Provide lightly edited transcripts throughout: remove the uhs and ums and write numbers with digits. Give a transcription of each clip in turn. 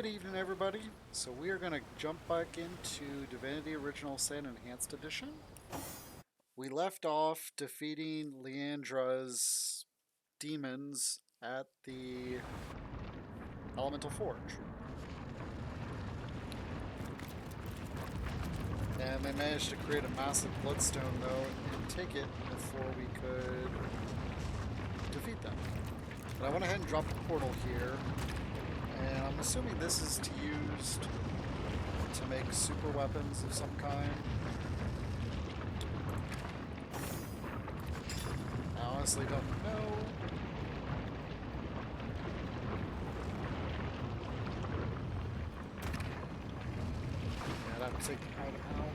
Good evening, everybody. So we are going to jump back into Divinity Original Sin Enhanced Edition. We left off defeating Leandra's demons at the Elemental Forge. And they managed to create a massive bloodstone, though, and take it before we could defeat them. But I went ahead and dropped a portal here. And I'm assuming this is used to make super weapons of some kind. I honestly don't know. Yeah, I'd have to take the item out.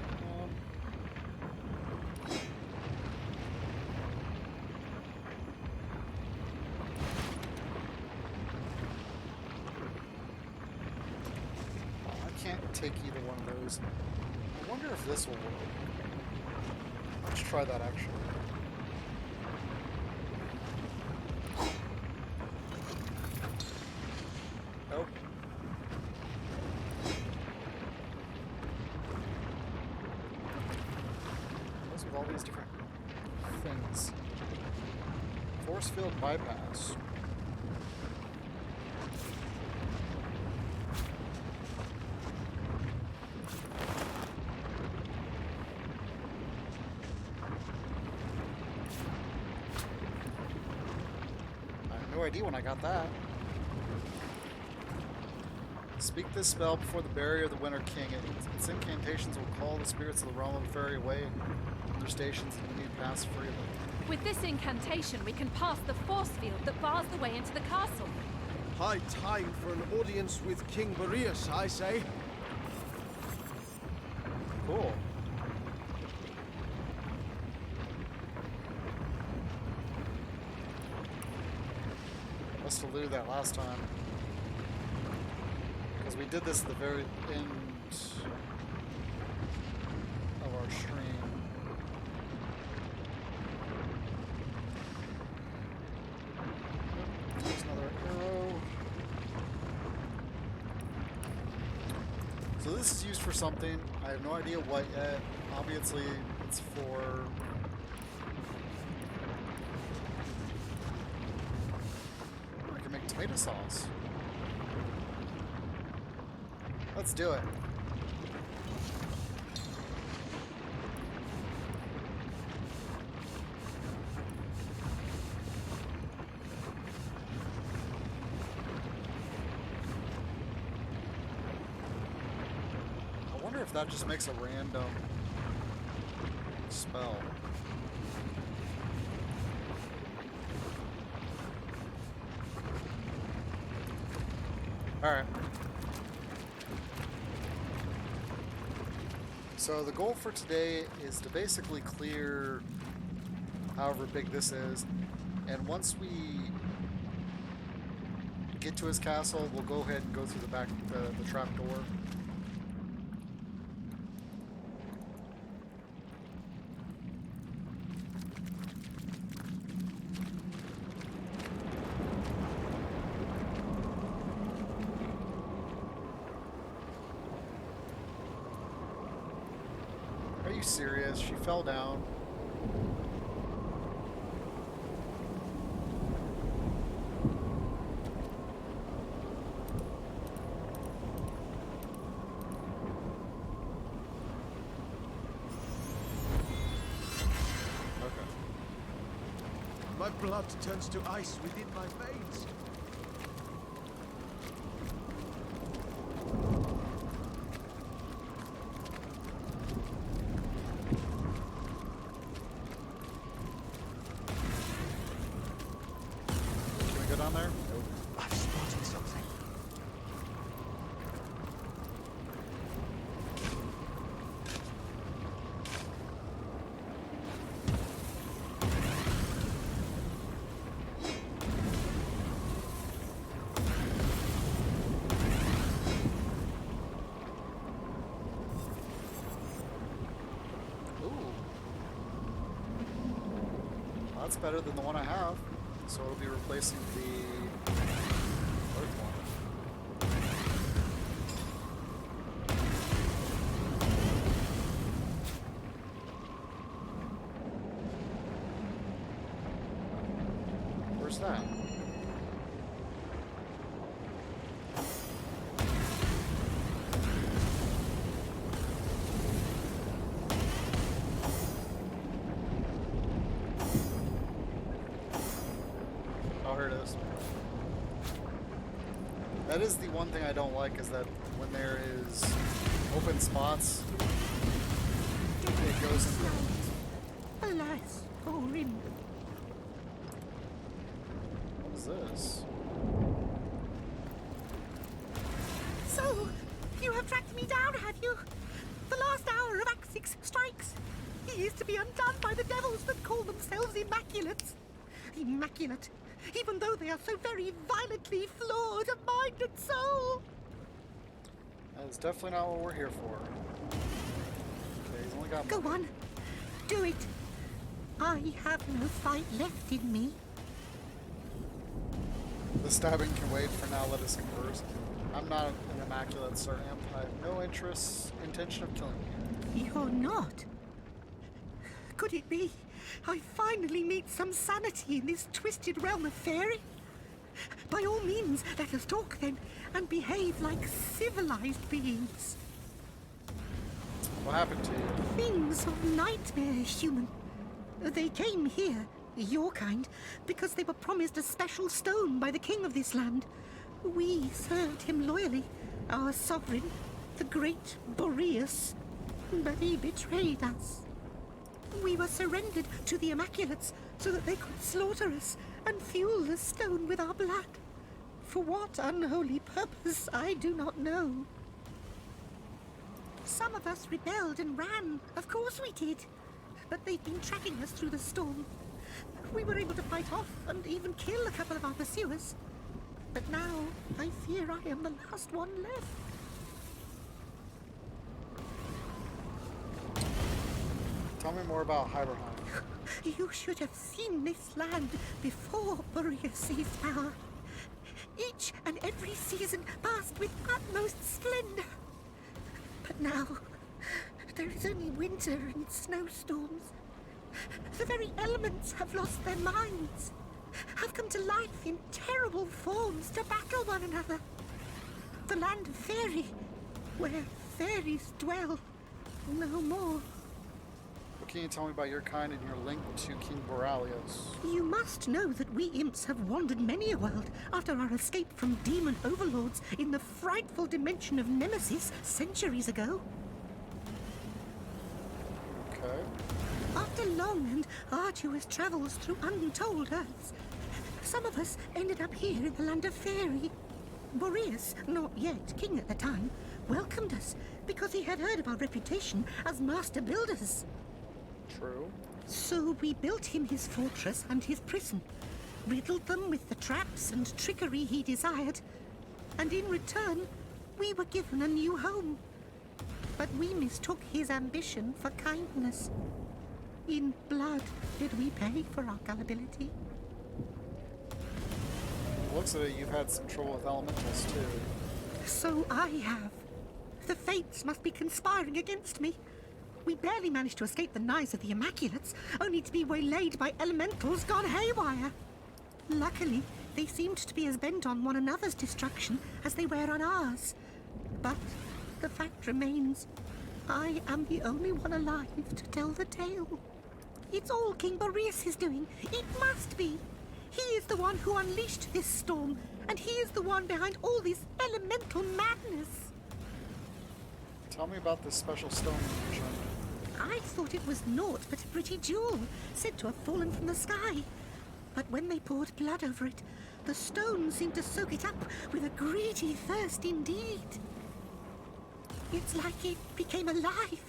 Can't take either one of those. I wonder if this will work. Let's try that actually. Nope. What's with all these different things? Force field bypass. No idea when I got that. Speak this spell before the barrier of the Winter King. Its incantations will call the spirits of the realm of the fairy away from their stations and you pass freely. With this incantation, we can pass the force field that bars the way into the castle. High time for an audience with King Boreas, I say. Cool. Must have looted that last time. Because we did this at the very end of our stream. There's another arrow. So this is used for something. I have no idea what yet. Obviously, it's for... make tomato sauce. Let's do it. I wonder if that just makes a random spell. Alright. So the goal for today is to basically clear however big this is. And once we get to his castle, we'll go ahead and go through the back, the trap door. Are you serious? She fell down. Okay. My blood turns to ice within my veins. Down there? Nope. I've spotted something. Ooh. Well, that's better than the one I have. So it'll be replacing the earth one. What's that? Oh, here it is. That is the one thing I don't like, is that when there is open spots, it goes into... Alas, poor him. What is this? So, you have tracked me down, have you? The last hour of Act 6 strikes. He is to be undone by the devils that call themselves Immaculates. Immaculate, even though they are so very violently flawed of mind and soul. That is definitely not what we're here for. Okay, he's only got... Go on, do it. I have no fight left in me. The stabbing can wait for now, let us converse. I'm not an immaculate, sir imp. I have no intention of killing you. You're not. Could it be I finally meet some sanity in this twisted realm of fairy? By all means, let us talk then, and behave like civilized beings. What happened to you? Things of nightmare, human. They came here, your kind, because they were promised a special stone by the king of this land. We served him loyally, our sovereign, the great Boreas, but he betrayed us. We were surrendered to the Immaculates so that they could slaughter us and fuel the stone with our blood. For what unholy purpose, I do not know. Some of us rebelled and ran. Of course we did. But they've been tracking us through the storm. We were able to fight off and even kill a couple of our pursuers. But now, I fear I am the last one left. Tell me more about Hiberheim. You should have seen this land before Boreas seized power. Each and every season passed with utmost splendor. But now, there is only winter and snowstorms. The very elements have lost their minds, have come to life in terrible forms to battle one another. The land of fairy, where fairies dwell, no more. What can you tell me about your kind and your link to King Boreas? You must know that we imps have wandered many a world after our escape from demon overlords in the frightful dimension of Nemesis centuries ago. Okay. After long and arduous travels through untold earths, some of us ended up here in the land of fairy. Boreas, not yet king at the time, welcomed us because he had heard of our reputation as master builders. True. So we built him his fortress and his prison, riddled them with the traps and trickery he desired, and in return, we were given a new home. But we mistook his ambition for kindness. In blood did we pay for our gullibility. Looks of it, you've had some trouble with elementals too. So I have. The fates must be conspiring against me. We barely managed to escape the knives of the Immaculates, only to be waylaid by elementals gone haywire. Luckily, they seemed to be as bent on one another's destruction as they were on ours. But the fact remains, I am the only one alive to tell the tale. It's all King Boreas' doing. It must be. He is the one who unleashed this storm, and he is the one behind all this elemental madness. Tell me about this special stone you mentioned. I thought it was naught but a pretty jewel, said to have fallen from the sky. But when they poured blood over it, the stone seemed to soak it up with a greedy thirst indeed. It's like it became alive.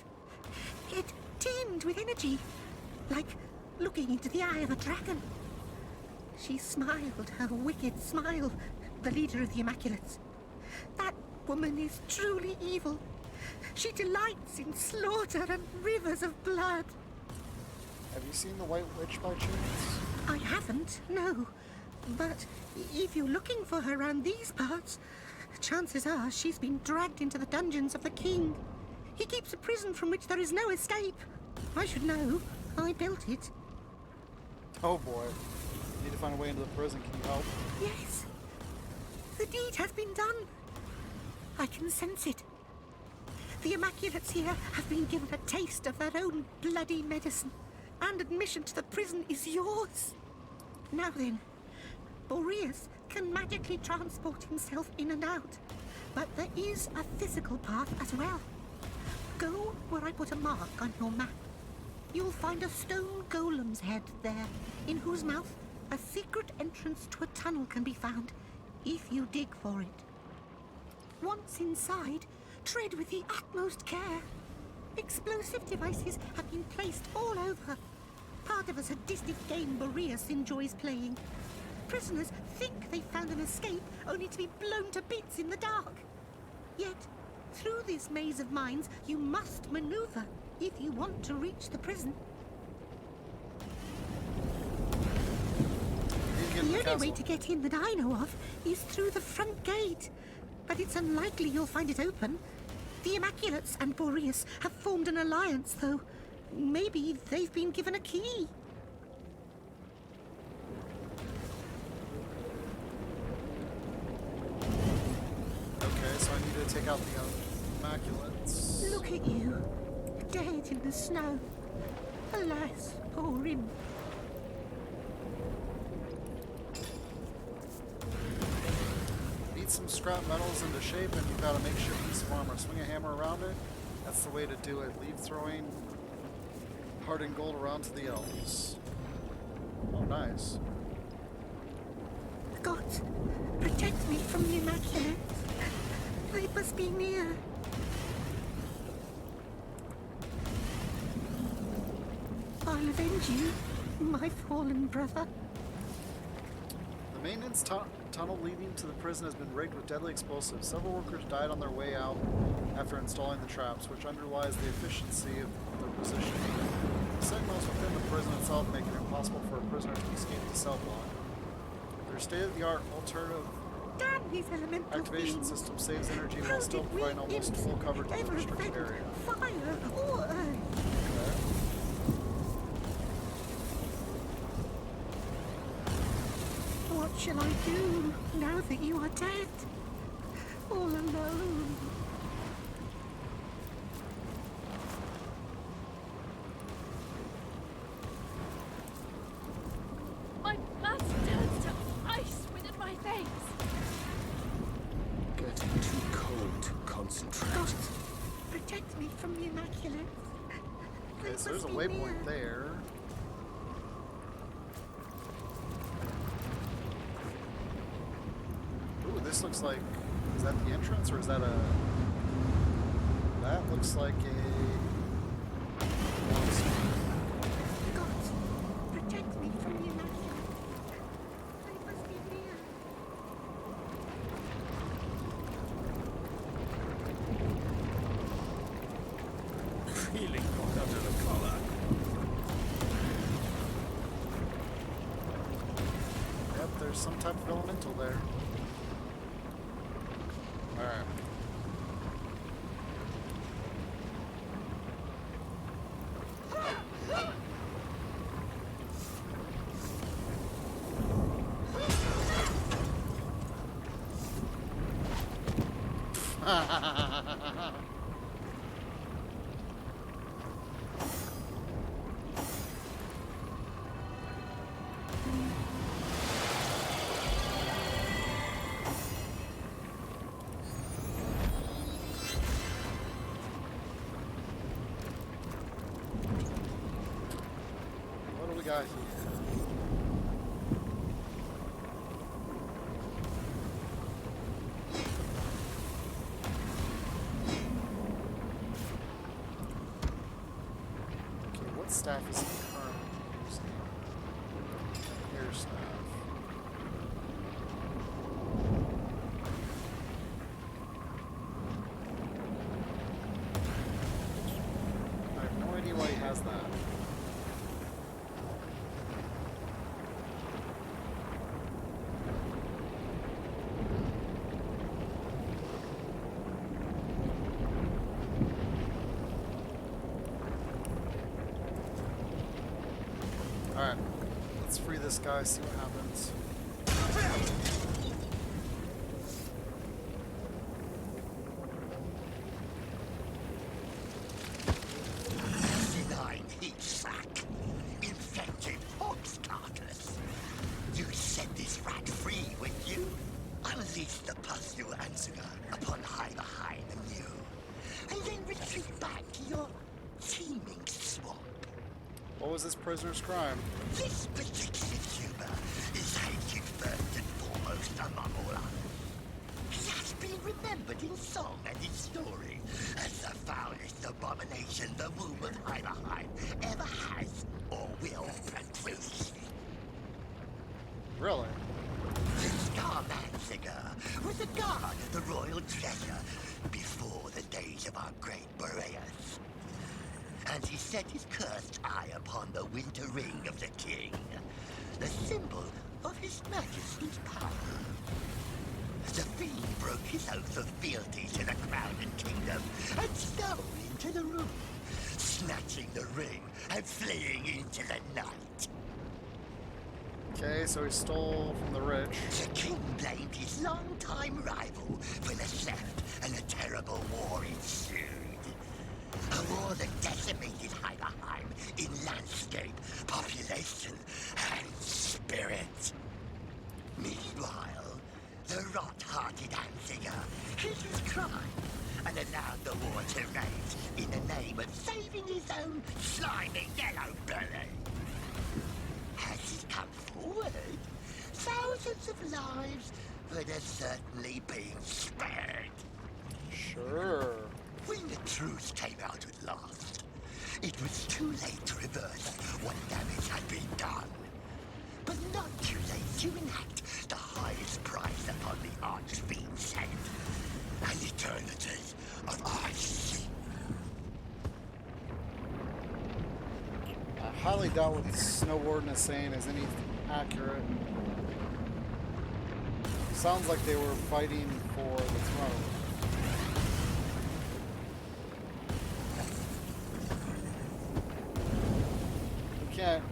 It teemed with energy, like looking into the eye of a dragon. She smiled her wicked smile, the leader of the Immaculates. That woman is truly evil. She delights in slaughter and rivers of blood. Have you seen the White Witch by chance? I haven't, no. But if you're looking for her around these parts, chances are she's been dragged into the dungeons of the king. He keeps a prison from which there is no escape. I should know. I built it. Oh boy. Need to find a way into the prison. Can you help? Yes. The deed has been done. I can sense it. The Immaculates here have been given a taste of their own bloody medicine, and admission to the prison is yours. Now then, Boreas can magically transport himself in and out, but there is a physical path as well. Go where I put a mark on your map. You'll find a stone golem's head there, in whose mouth a secret entrance to a tunnel can be found, if you dig for it. Once inside, tread with the utmost care. Explosive devices have been placed all over, part of a sadistic game Boreas enjoys playing. Prisoners think they found an escape, only to be blown to bits in the dark. Yet, through this maze of mines, you must maneuver if you want to reach the prison. The only way to get in that I know of is through the front gate, but it's unlikely you'll find it open. The Immaculates and Boreas have formed an alliance, though. Maybe they've been given a key. Okay, so I need to take out the Immaculates. Look at you, dead in the snow. Alas, poor him. Beat some scrap metals into shape, and you've got a makeshift piece of armor. Swing a hammer around it. That's the way to do it. Leave throwing hardened gold around to the elves. Oh, nice. God, protect me from the Immaculates. They must be near. I'll avenge you, my fallen brother. The maintenance tunnel leading to the prison has been rigged with deadly explosives. Several workers died on their way out after installing the traps, which underlies the efficiency of their positioning. The sentinels within the prison itself make it impossible for a prisoner to escape the cell block. Their state-of-the-art alternative Damn these elemental activation fiends. system saves energy How while still did we providing almost imps full coverage of the ever restricted invent area. fire or earth? Okay. What shall I do now that you are dead? All alone. My blood turns to ice within my veins. Getting too cold to concentrate. God, protect me from the Immaculates. Okay, They so there's a must be waypoint near. there. Ooh, this looks like... Is that the entrance, or is that a... That looks like a... God, protect me from the Immaculates. They must be near. Feeling hot under the collar. Yep, there's some type of elemental there. Alright. What do we got here? Okay, what staff is he currently using? Air staff. I have no idea why he has that. Alright. Let's free this guy, see what happens. Benign heat sack. Infected ox carcass. You set this rat free, would you? Unleash the pustule Ansinger upon Hiberheim anew, and then retreat back to your teeming swamp. What was this prisoner's crime? This particular tuber is hated first and foremost among all others. He has been remembered in song and in story as the foulest abomination the womb of Hiberheim ever has or will produce. Really? The Scarmansinger was a guard of the royal treasure before the days of our great Boreas. And he set his cursed eye upon the winter ring of the king, the symbol of his majesty's power. The fiend broke his oath of fealty to the crown and kingdom and stole into the room, snatching the ring and fleeing into the night. Okay, so he stole from the rich. The king blamed his longtime rival for the theft, and a terrible war ensued. A war that decimated Hiberheim in landscape, population, and spirit. Meanwhile, the rot-hearted Ansinger hid his crime and allowed the war to rage in the name of saving his own slimy yellow belly. Has he come forward? Thousands of lives would have certainly been spared. Sure. When the truth came out at last, it was too late to reverse what damage had been done. But not too late to enact the highest price upon the Archfiend's head. An eternity of ice. I highly doubt what the Snow Warden is saying is any accurate. Sounds like they were fighting for the throne. We can't,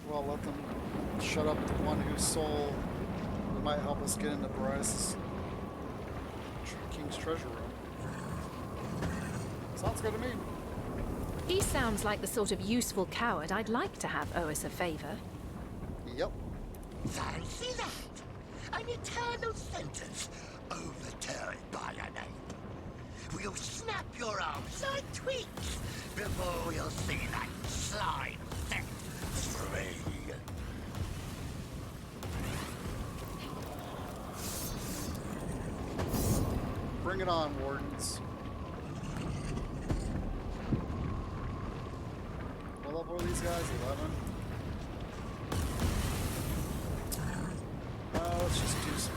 well, let them shut up the one whose soul might help us get into Bryce's King's treasure room. Sounds good to me. He sounds like the sort of useful coward I'd like to have owe us a favor. Yep. Fancy that! An eternal sentence overturned by an ape. We'll snap your arms like twigs before we'll see that slime set free. Bring it on, Wardens. What level are these guys? 11? Let's just do some.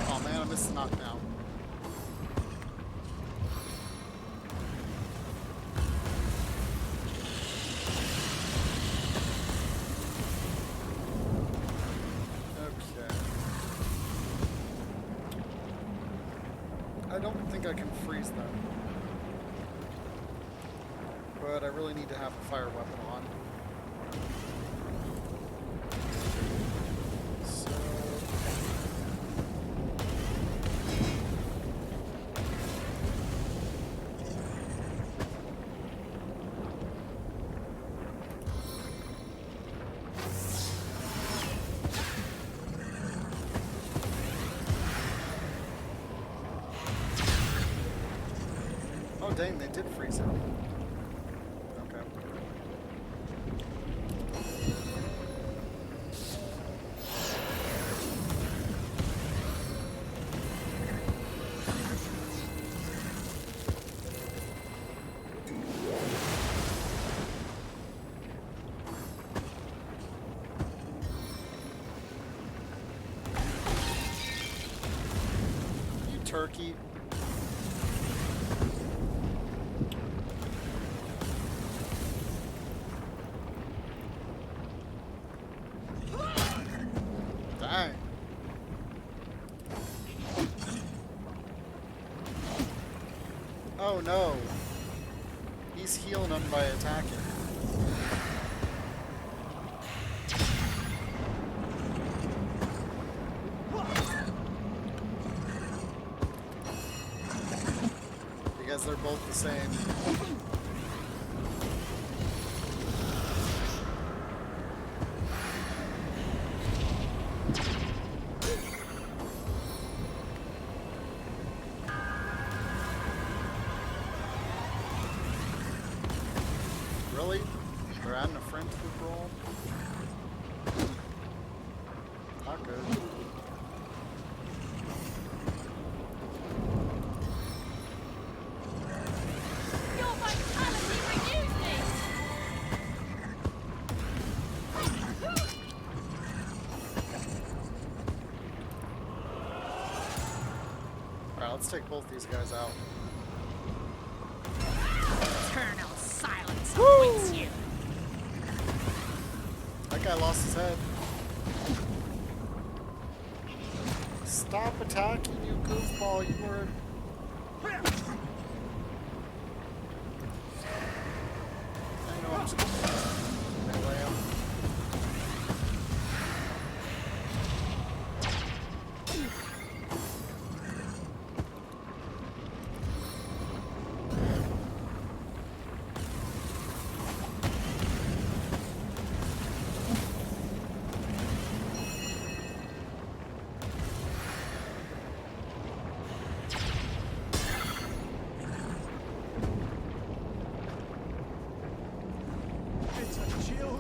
Oh man, I missed the knockdown. I don't think I can freeze them. But I really need to have a fire weapon on. So... Oh dang, they did freeze it. Okay. You turkey. Dang. Oh no. He's healing them by attacking. Because they're both the same. Really? They're adding a friend to the brawl? Not good. Your vitality renews me! Alright, let's take both these guys out. Eternal silence awaits you. That guy lost his head. Stop attacking, you goofball. You were... I know I'm just gonna melee him. It's a chill.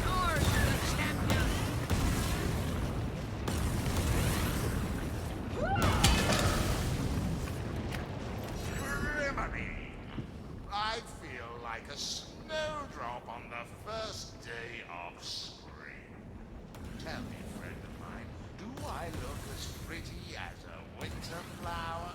Charge the champion! Divinity! I feel like a snowdrop on the first day of spring. Tell me, friend of mine, do I look as pretty as a winter flower?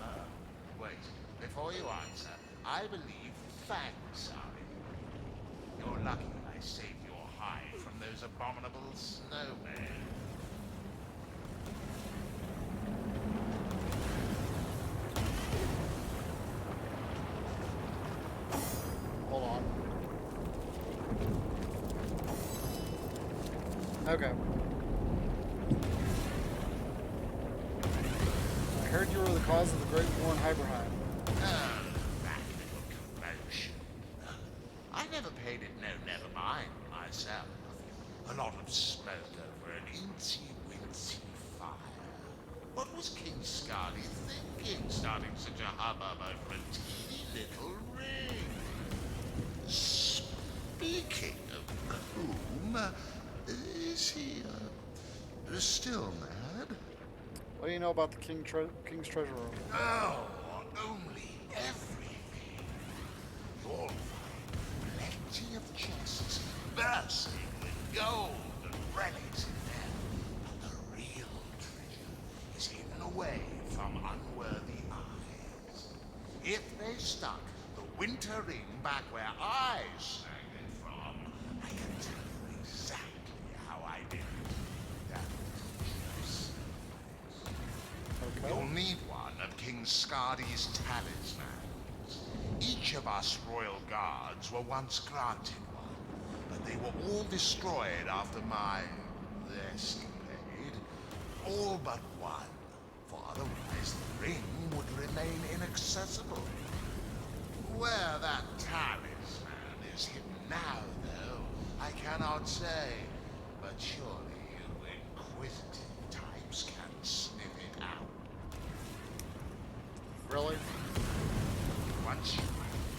Wait, before you answer, I believe fangs are in. You're lucky I saved your hide from those abominable snowmen. Hold on. Okay. I heard you were the cause of the Great War in Hiberheim. Oh, that little commotion. I never paid it no never mind myself. A lot of smoke over an incy-wincy fire. What was King Scarly thinking, starting such a hubbub over a teeny little ring? Speaking of whom, is he still mad? What do you know about the King's Treasure Room? Oh, only everything. You'll find plenty of chests bursting with gold and relics in there. But the real treasure is hidden away from unworthy eyes. If they stuck the winter ring back where I snagged it from, I can tell you exactly how I did it. That just Okay. You'll need one of King Scardy's talismans. Each of us royal guards were once granted one, but they were all destroyed after my escapade. All but one, for otherwise the ring would remain inaccessible. Where that talisman is hidden now, though, I cannot say, but surely you inquisitive types can sniff it out. Really? Once you have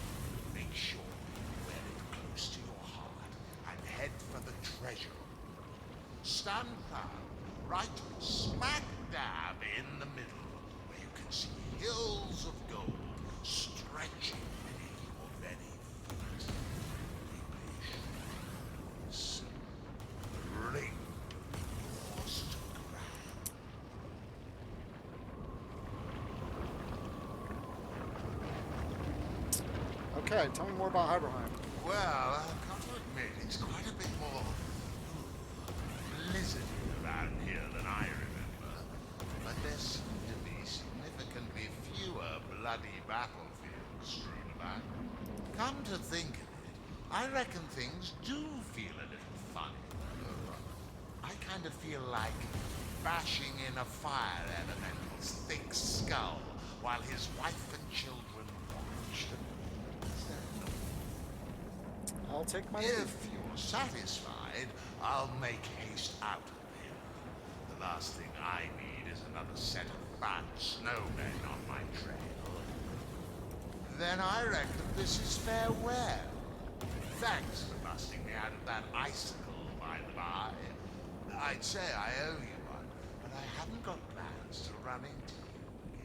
Okay, tell me more about Hiberheim. Well, I've got to admit, it's quite a bit more blizzardy around here than I remember. But there seem to be significantly fewer bloody battlefields strewn about. Come to think of it, I reckon things do feel a little funny. I kind of feel like bashing in a fire elemental's thick skull while his wife and children watch. I'll take my If you're satisfied, I'll make haste out of here. The last thing I need is another set of fat snowmen on my trail. Then I reckon this is farewell. Thanks for busting me out of that icicle, by the by. I'd say I owe you one, but I haven't got plans to run into you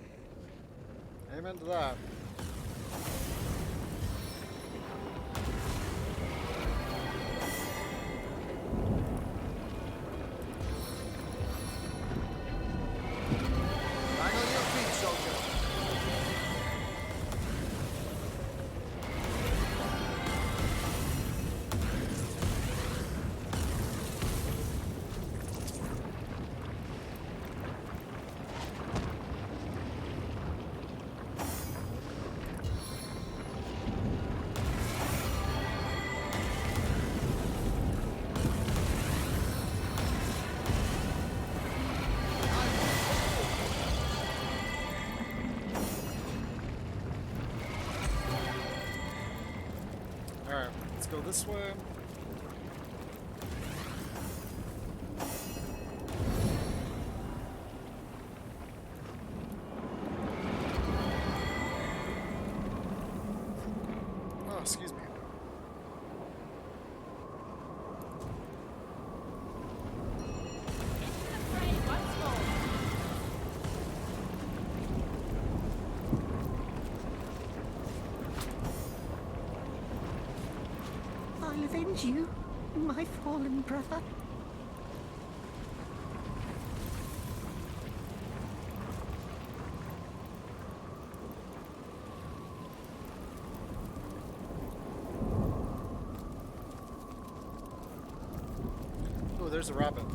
again. Amen to that. Line on your feet, soldier. Alright, let's go this way. Oh, excuse me. Into the fray once more. I'll avenge you, my fallen brother. Oh, there's a rabbit.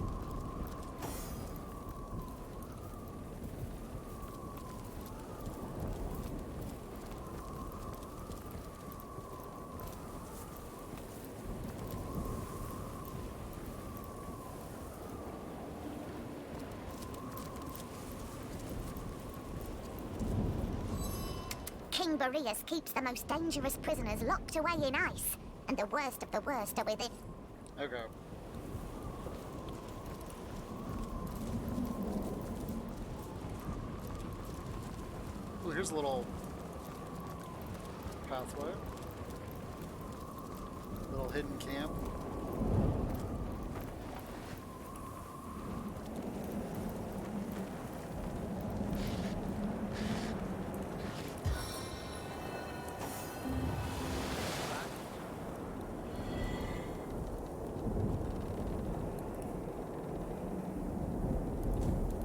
King Boreas keeps the most dangerous prisoners locked away in ice, and the worst of the worst are within. Okay. Oh, here's a little pathway. Little hidden camp.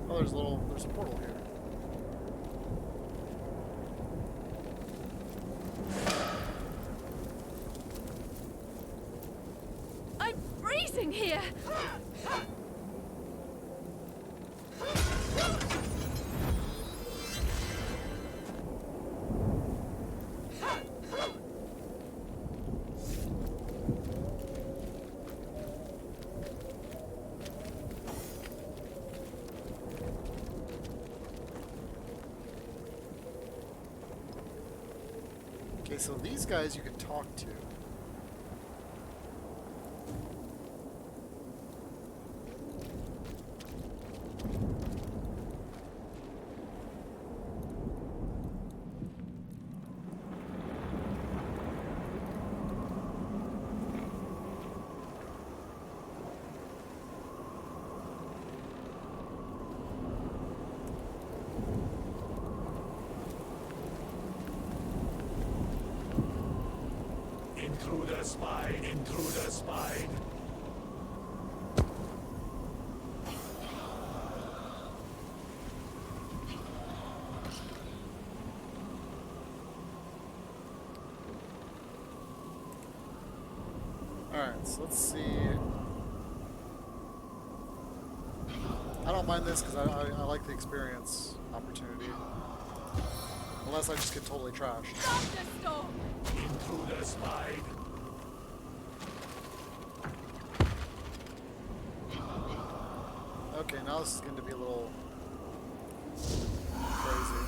Oh, there's a portal here. I'm freezing here. Okay, so these guys you can talk to. Intruder spine, intruder spine. Alright, so let's see. I don't mind this because I like the experience opportunity. Unless I just get totally trashed. Thunderstorm! Intruder spied. Okay, now this is going to be a little crazy.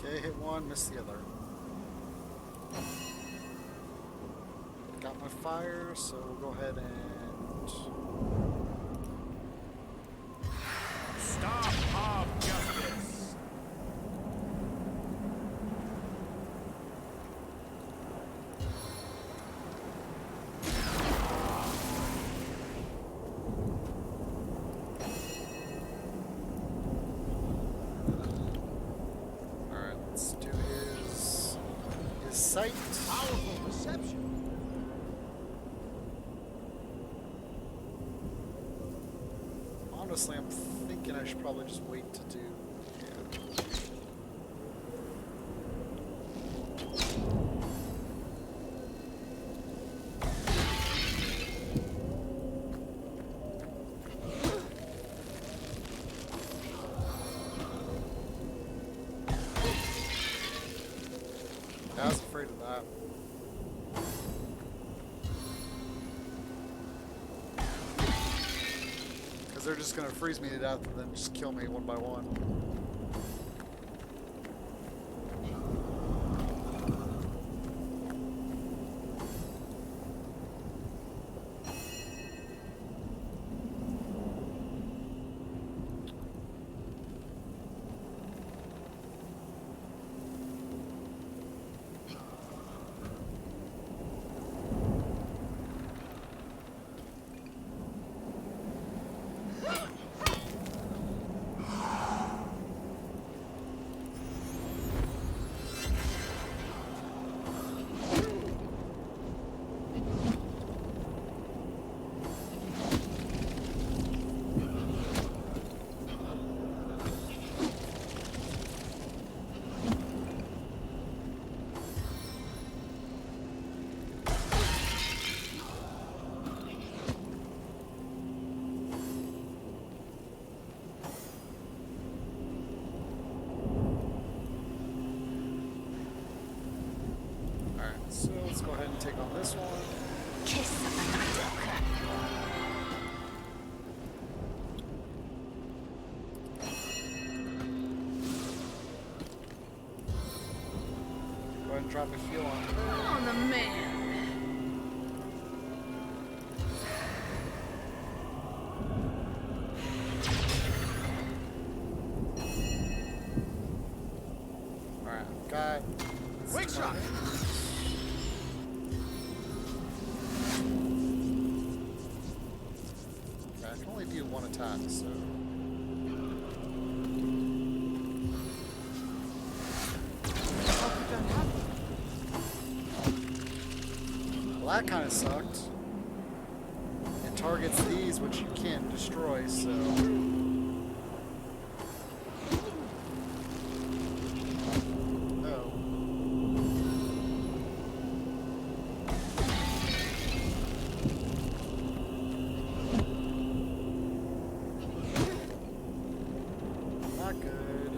Okay, hit one, miss the other. Got my fire, so we'll go ahead and... Stop of justice. Alright, let's do his sight. Powerful perception. Honestly, I'm thinking I should probably just wait to do... Yeah. I was afraid of that. Because they're just going to freeze me to death and then just kill me one by one. So let's go ahead and take on this one. Kiss of the night walker. Go ahead and drop a heal on her. On the man. Alright, I've got... Quick shot. Okay, I can only do one attack, so... Well, that kind of sucked. It targets these, which you can't destroy, so... Not good.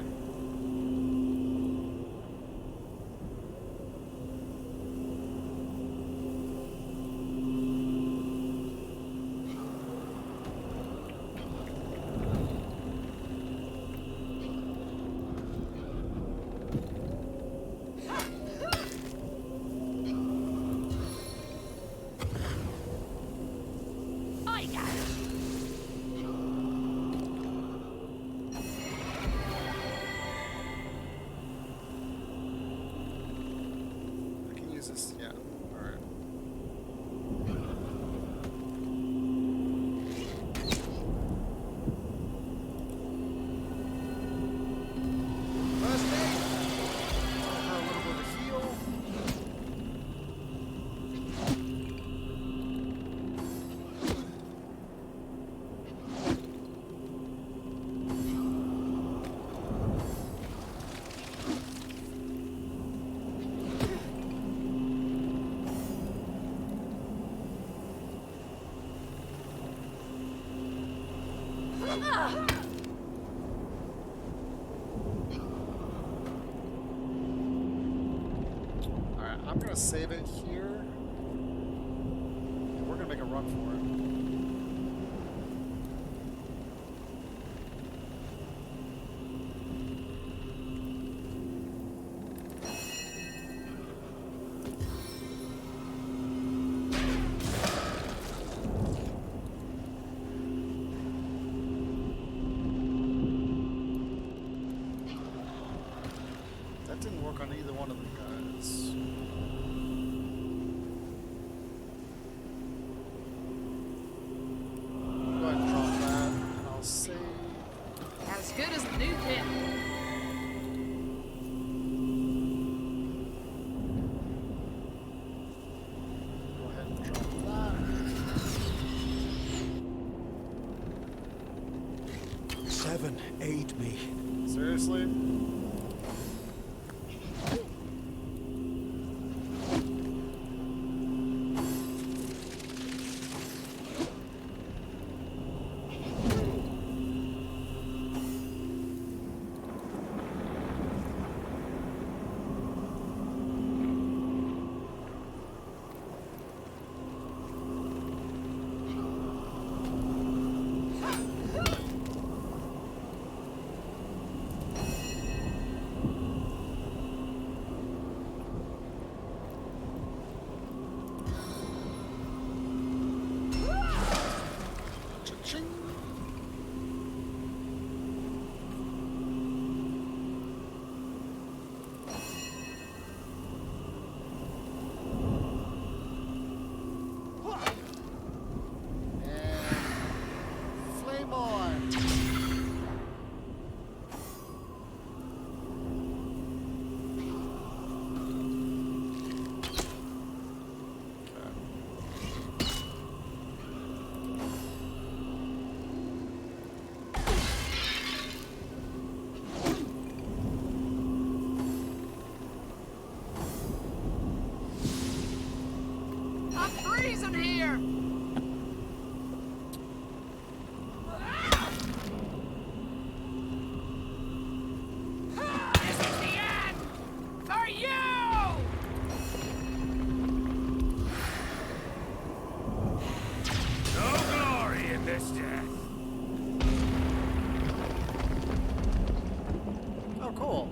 I got it. I can use this, yeah. Alright. First aid. For a little bit of a heal. Alright, I'm gonna save it here. And we're gonna make a run for it. That didn't work on either one of them guys. Go ahead and drop that, and I'll save. As good as a new kit. Go ahead and drop that. 7, aid me. Seriously? Cha-ching. And flame on. I'm freezing here! This is the end! For you! No glory in this death. Oh, cool.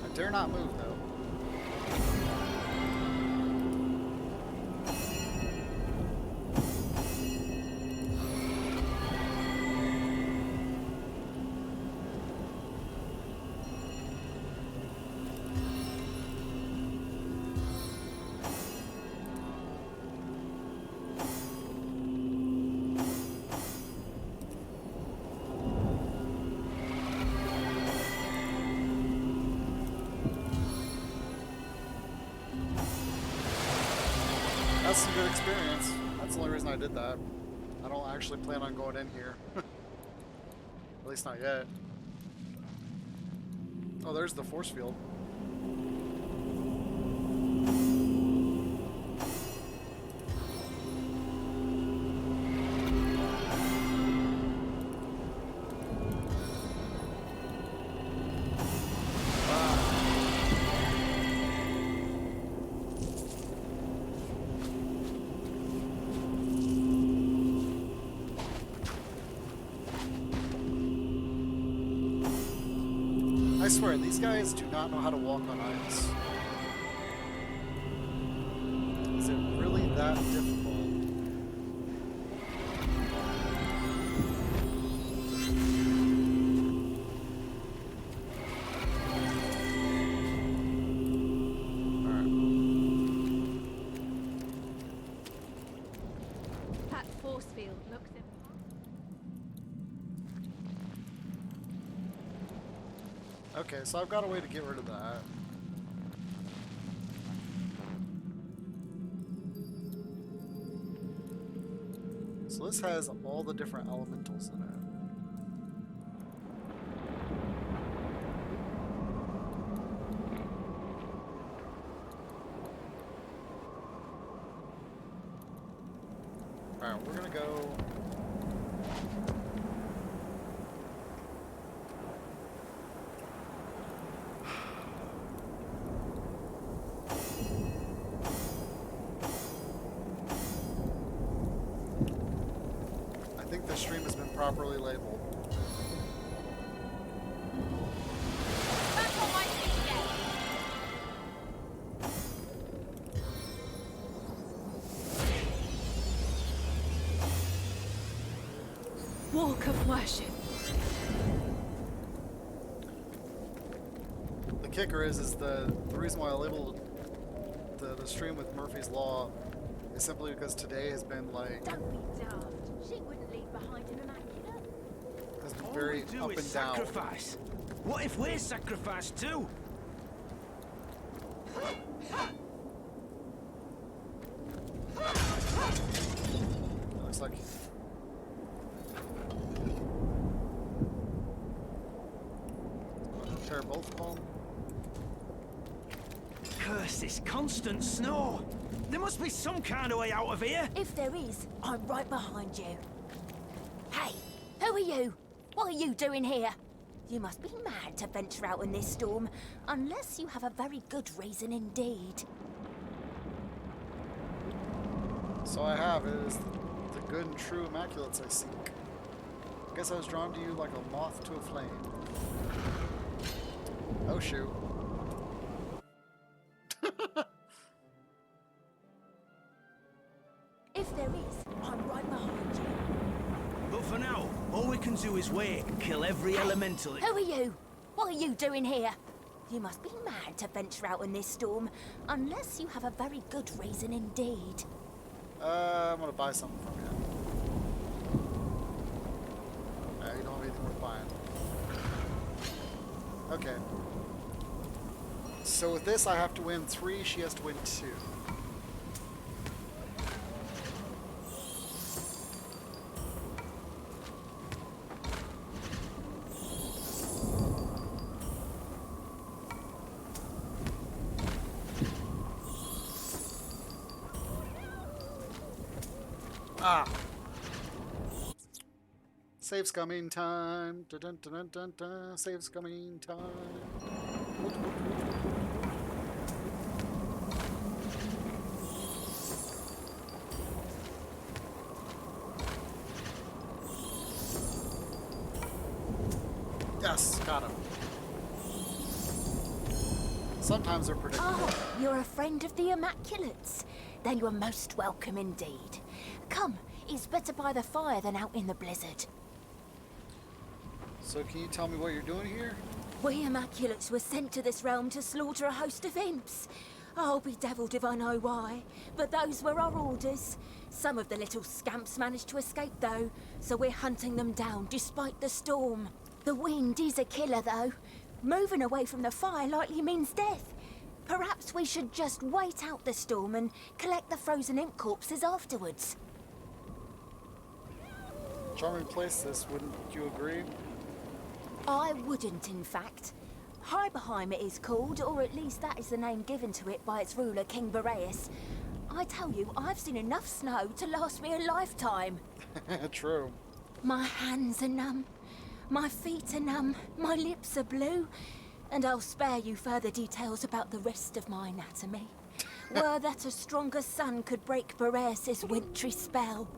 I dare not move, though. That's some good experience. That's the only reason I did that. I don't actually plan on going in here. At least not yet. Oh, there's the force field. I swear, these guys do not know how to walk on ice. Is it really that difficult? That force field looks impossible. Okay, so I've got a way to get rid of that. So this has all the different elementals in it. Alright, we're gonna go... I think the stream has been properly labeled. Back on my feet again. Walk of worship. The kicker is the reason why I labeled the stream with Murphy's Law is simply because today has been like Don't be daft. She wouldn't leave behind an immaculate. has been All very we do up is and down. sacrifice. What if we're sacrificed too? Looks like repair both of them. Curse this constant snow. There must be some kind of way out of here. If there is, I'm right behind you. Hey, who are you? What are you doing here? You must be mad to venture out in this storm, unless you have a very good reason indeed. So I have is the good and true immaculates I seek. I guess I was drawn to you like a moth to a flame. Oh shoot. If there is, I'm right behind you. But for now, all we can do is wait and kill every elemental. Who are you? What are you doing here? You must be mad to venture out in this storm, unless you have a very good reason indeed. I'm gonna buy something from you. You don't have anything worth buying. Okay. So with this, I have to win 3. She has to win 2. Ah. Save's coming time. Dun dun dun dun dun. Save's coming time. Yes, got him. Sometimes they're predictable. Oh, you're a friend of the Immaculates. Then you're most welcome indeed. Come, it's better by the fire than out in the blizzard. So can you tell me what you're doing here? We Immaculates were sent to this realm to slaughter a host of imps. I'll be devilled if I know why, but those were our orders. Some of the little scamps managed to escape though, so we're hunting them down despite the storm. The wind is a killer though. Moving away from the fire likely means death. Perhaps we should just wait out the storm and collect the frozen imp corpses afterwards. Charming place this, wouldn't you agree? I wouldn't, in fact. Hiberheim it is called, or at least that is the name given to it by its ruler, King Boreas. I tell you, I've seen enough snow to last me a lifetime. True. My hands are numb, my feet are numb, my lips are blue, and I'll spare you further details about the rest of my anatomy. Were that a stronger sun could break Boreas' wintry spell.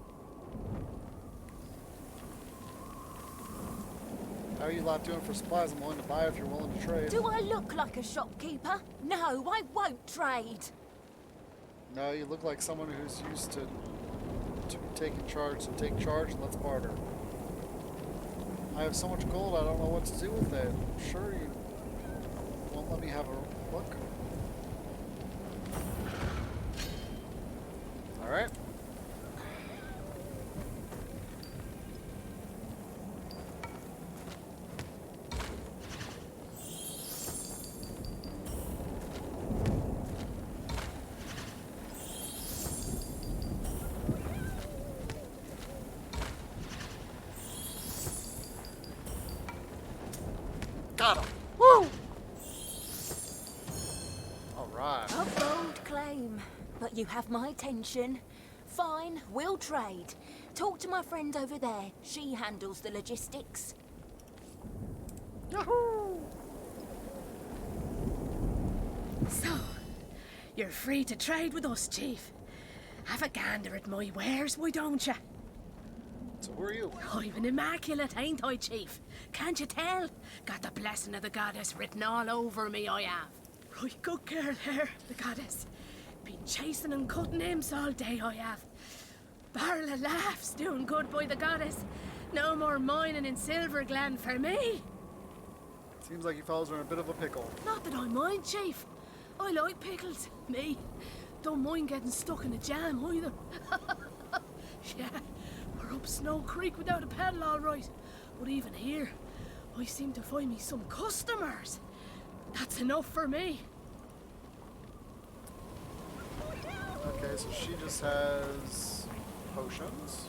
How are you lot doing for supplies? I'm willing to buy if you're willing to trade. Do I look like a shopkeeper? No, I won't trade. No, you look like someone who's used to taking charge, so take charge and let's barter. I have so much gold, I don't know what to do with it. I'm sure you won't let me have a look. Alright. Got him! Woo! Alright. A bold claim, but you have my attention. Fine, we'll trade. Talk to my friend over there. She handles the logistics. Yahoo! So, you're free to trade with us, Chief. Have a gander at my wares, why don't you? So who are you? I'm an immaculate, ain't I, Chief? Can't you tell? Got the blessing of the goddess written all over me, I have. Right good girl here, the goddess. Been chasing and cutting imps all day, I have. Barrel of laughs doing good by the goddess. No more mining in Silver Glen for me. Seems like you fellas are in a bit of a pickle. Not that I mind, Chief. I like pickles. Me. Don't mind getting stuck in a jam either. Yeah, we're up Snow Creek without a pedal, all right. But even here, I seem to find me some customers. That's enough for me. Okay, so she just has potions.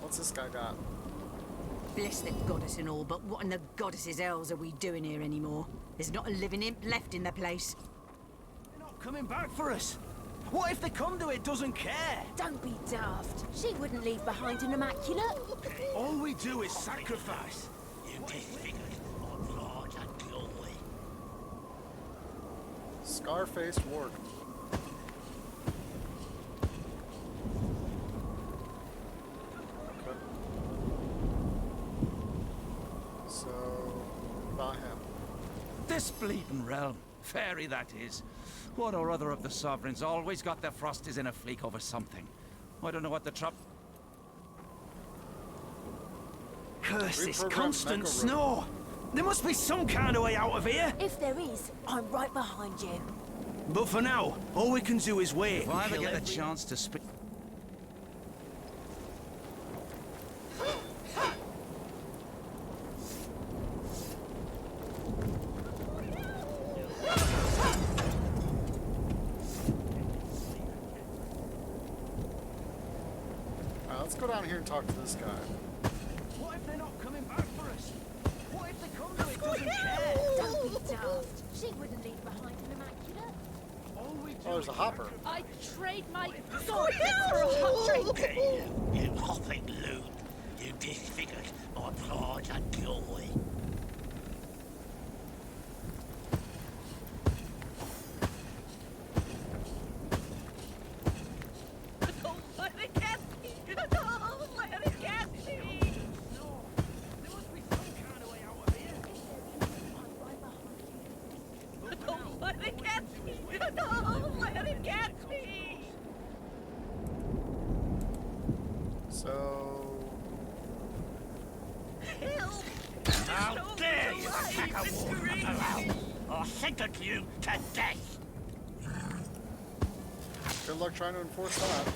What's this guy got? Bless the goddess and all, but what in the goddess's hells are we doing here anymore? There's not a living imp left in the place. They're not coming back for us. What if the conduit doesn't care? Don't be daft. She wouldn't leave behind an immaculate. All we do is sacrifice. You disfigured on large and glory. Scar-faced ward. Okay. So, buy him. This bleeding realm, fairy that is. One or other of the sovereigns always got their frosties in a fleek over something. I don't know what the trouble. Curse this Reprogram constant Mecha snow. There must be some kind of way out of here. If there is, I'm right behind you. But for now, all we can do is wait. If I ever Kill get a every- chance to speak. Alright, let's go down here and talk to this guy. What if they're not coming back for us? What if the conduit doesn't care? Don't be daft. She wouldn't leave behind an immaculate. All we do Oh, there's is a hopper. I trade my sword for a hot drink. Hey, you hopping loon. You disfigured on large and glory. Don't let it get me! Don't let it get me! No. There must be some kind of way out of here. Don't let it get me! Don't let it get me! So, Help! How dare you attack a woman around? I'll sentence you to death. good luck trying to enforce that.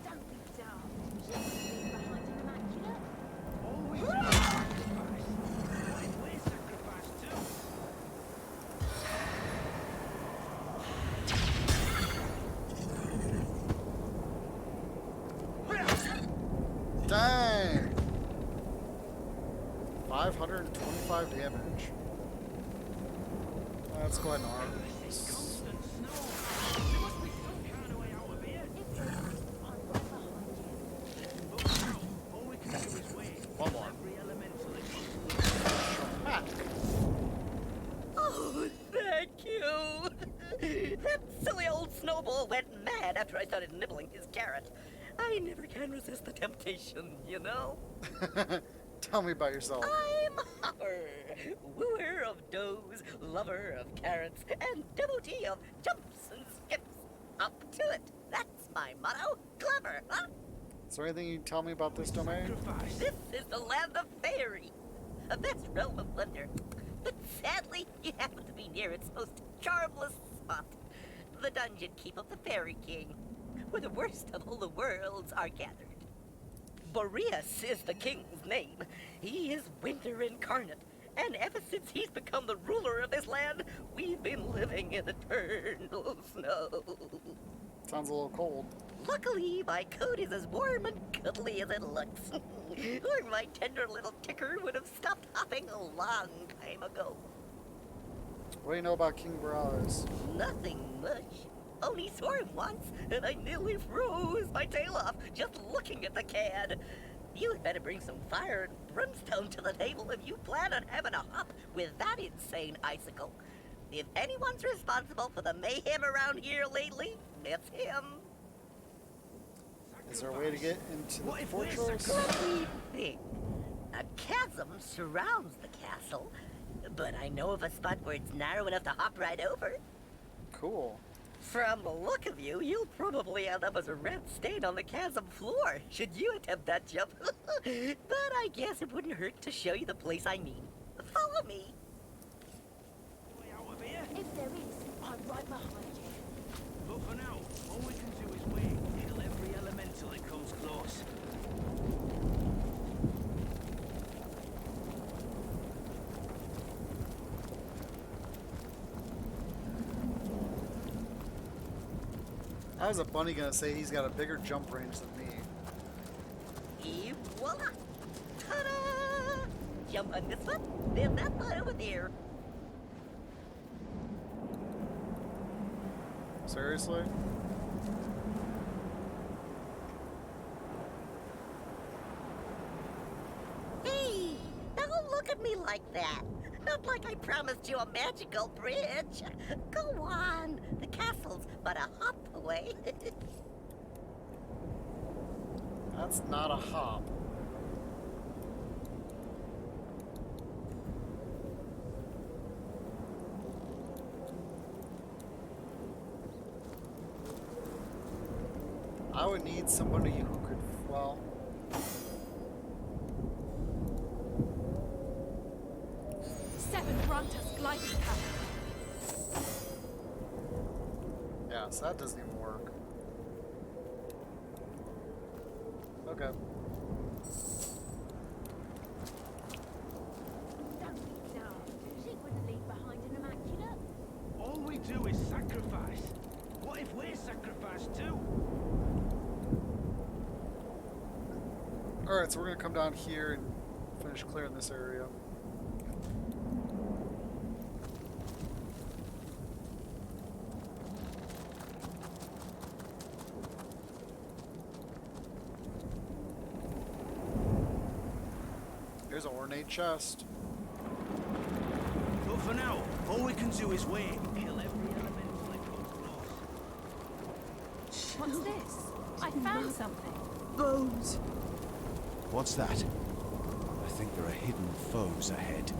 Don't be daft. She wouldn't leave behind an immaculate. All we do is sacrifice. We sacrifice too. Dang! 525 damage. Let's go ahead and arm. Constant snow. There must be some kind of way out of here. If there is, I'm right behind you. But for now, all we can do is wait. One more. Every elemental is Ah, Oh, thank you! That silly old snowball went mad after I started nibbling his carrot. I never can resist the temptation, you know? tell me about yourself. I'm Hopper, wooer of does, lover of carrots, and devotee of jumps and skips. Up to it. That's my motto. Clever, huh? Is there anything you can tell me about this domain? sacrifice. This is the land of fairy, a vast realm of wonder. But sadly, you happen to be near its most charmless spot, the dungeon keep of the Fairy King, where the worst of all the worlds are gathered. Boreas is the king's name. He is winter incarnate, and ever since he's become the ruler of this land, we've been living in eternal snow. Sounds a little cold. Luckily, my coat is as warm and cuddly as it looks. Or my tender little ticker would have stopped hopping a long time ago. What do you know about King Borales? Nothing much. Only saw him once, and I nearly froze my tail off just looking at the can. You had better bring some fire and brimstone to the table if you plan on having a hop with that insane icicle. If anyone's responsible for the mayhem around here lately, it's him. Is there a way to get into the fortress? Let me think. A chasm surrounds the castle, but I know of a spot where it's narrow enough to hop right over. Cool. From the look of you, you'll probably end up as a red stain on the chasm floor, should you attempt that jump. But I guess it wouldn't hurt to show you the place I mean. Follow me. If there is, I'm right behind you. But for now, all we can do is wait and kill every elemental that comes close. How's a bunny gonna say he's got a bigger jump range than me? Et voila! Ta-da! Jump on this one, then that one over there. Seriously? Hey, don't look at me like that. Not like I promised you a magical bridge. Go on. The castle's but a hop away. That's not a hop. I would need somebody who could, well... Seven Gruntus gliding path. Yeah, so that doesn't even work. Okay. Don't be daft. She wouldn't leave behind an immaculate. All we do is sacrifice. What if we're sacrificed too? Alright, so we're gonna come down here and finish clearing this area. Here's an ornate chest. But for now, all we can do is wait and kill every elemental that comes close. What's this? I found something. Bones. What's that? I think there are hidden foes ahead.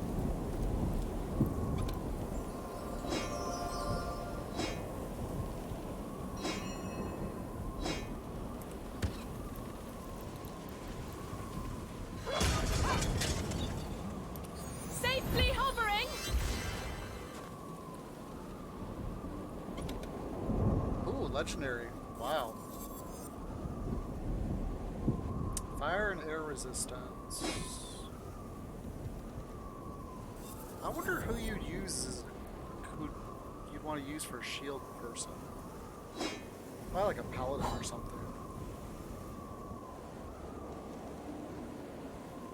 Safely hovering! Ooh, legendary. Wow. Fire and air resistance. I wonder who you'd use as who you'd want to use for a shield person. Probably like a paladin or something.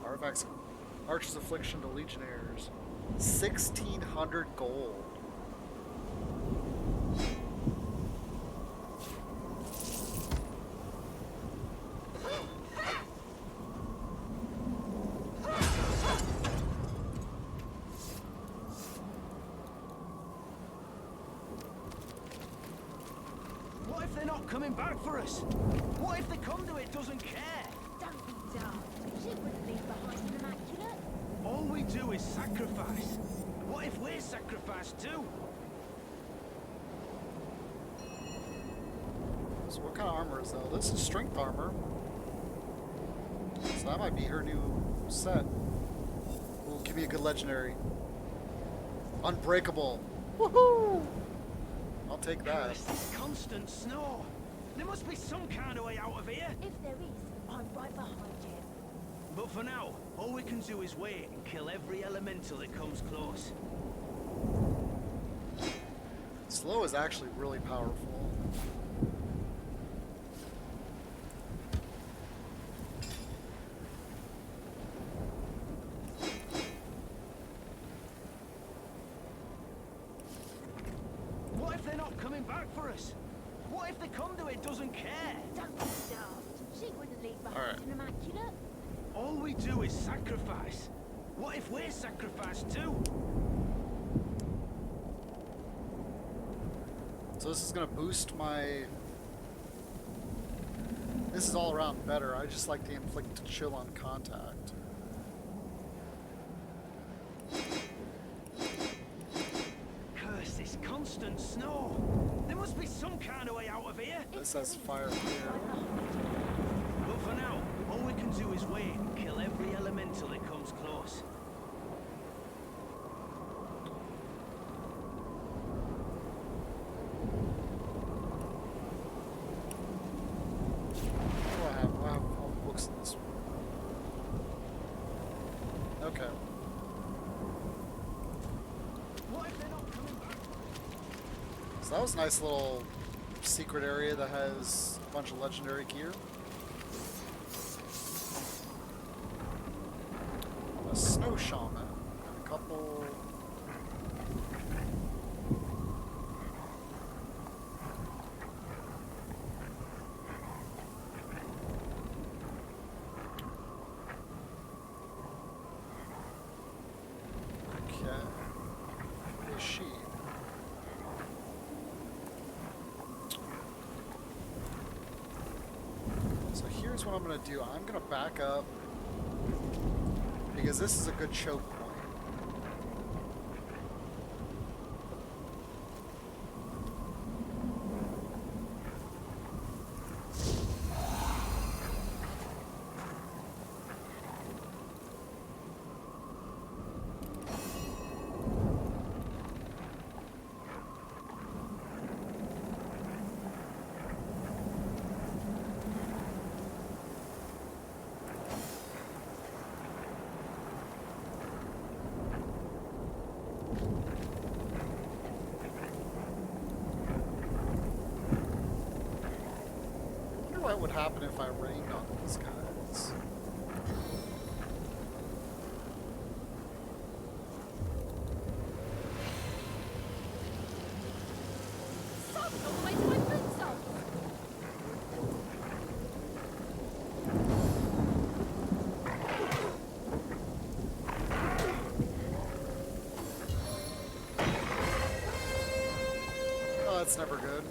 Artifacts, Archer's Affliction to Legionnaires. 1,600 gold. What if they're not coming back for us? What if the conduit doesn't care? Don't be daft. She wouldn't leave behind an immaculate. All we do is sacrifice. What if we're sacrificed too? So what kind of armor is that? This is strength armor. So that might be her new set. Ooh, give me a good legendary. Unbreakable. Woohoo! I'll take that. Curse this constant snow. There must be some kind of way out of here. If there is, I'm right behind you. But for now, all we can do is wait and kill every elemental that comes close. Slow is actually really powerful. if the conduit doesn't care? Don't be daft. She wouldn't leave behind Alright. an immaculate. All we do is sacrifice. What if we're sacrificed too? So this is gonna boost my... This is all around better. I just like to inflict chill on contact. Curse this constant snow. There must be some kind of way out of here. This has fire here. But for now, all we can do is wait and kill every elemental that comes close. What do I have? I have all the books in this one. Okay. What if they're not coming back? So that was a nice little secret area that has a bunch of legendary gear. A snow shaman and a couple. Okay. Where is she? So here's what I'm going to do. I'm going to back up because this is a good choke point. What would happen if I rained on these guys? Soaked all the way to my boot soles. Oh, that's never good.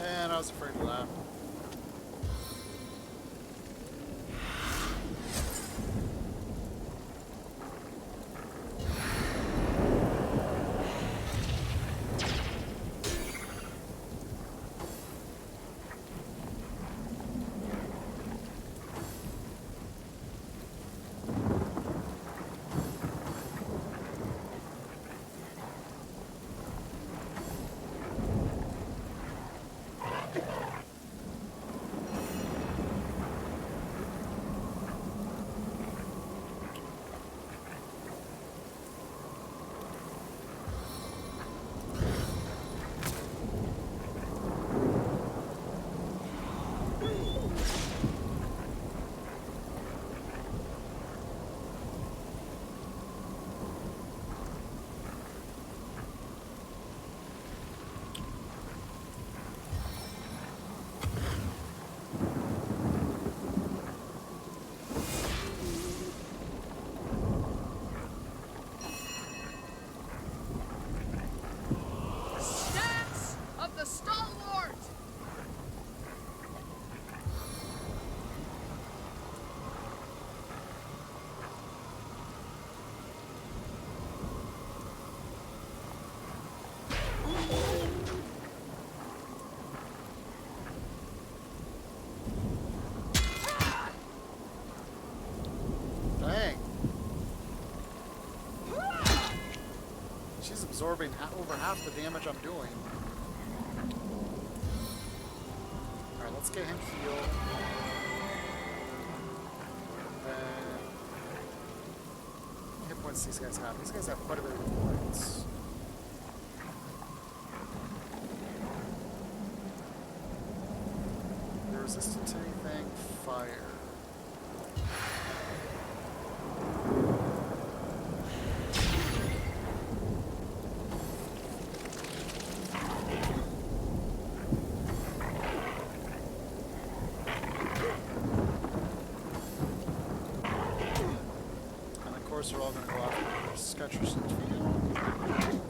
And I was afraid of that. Stance of the stalwart! Dang. She's absorbing over half the damage I'm doing. Alright, let's get him healed. And hit points these guys have. These guys have quite a bit of hit points. They're resistant to anything. Fire. Catcherson Field.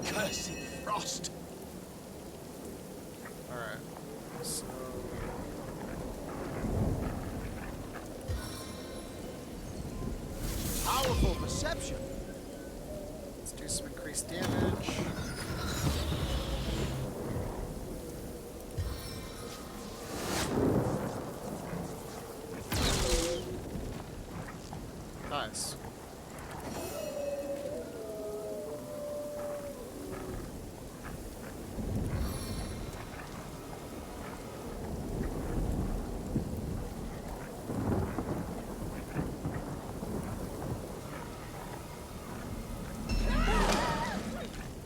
Cursed frost! Alright. So. Powerful perception! Let's do some increased damage. Nice.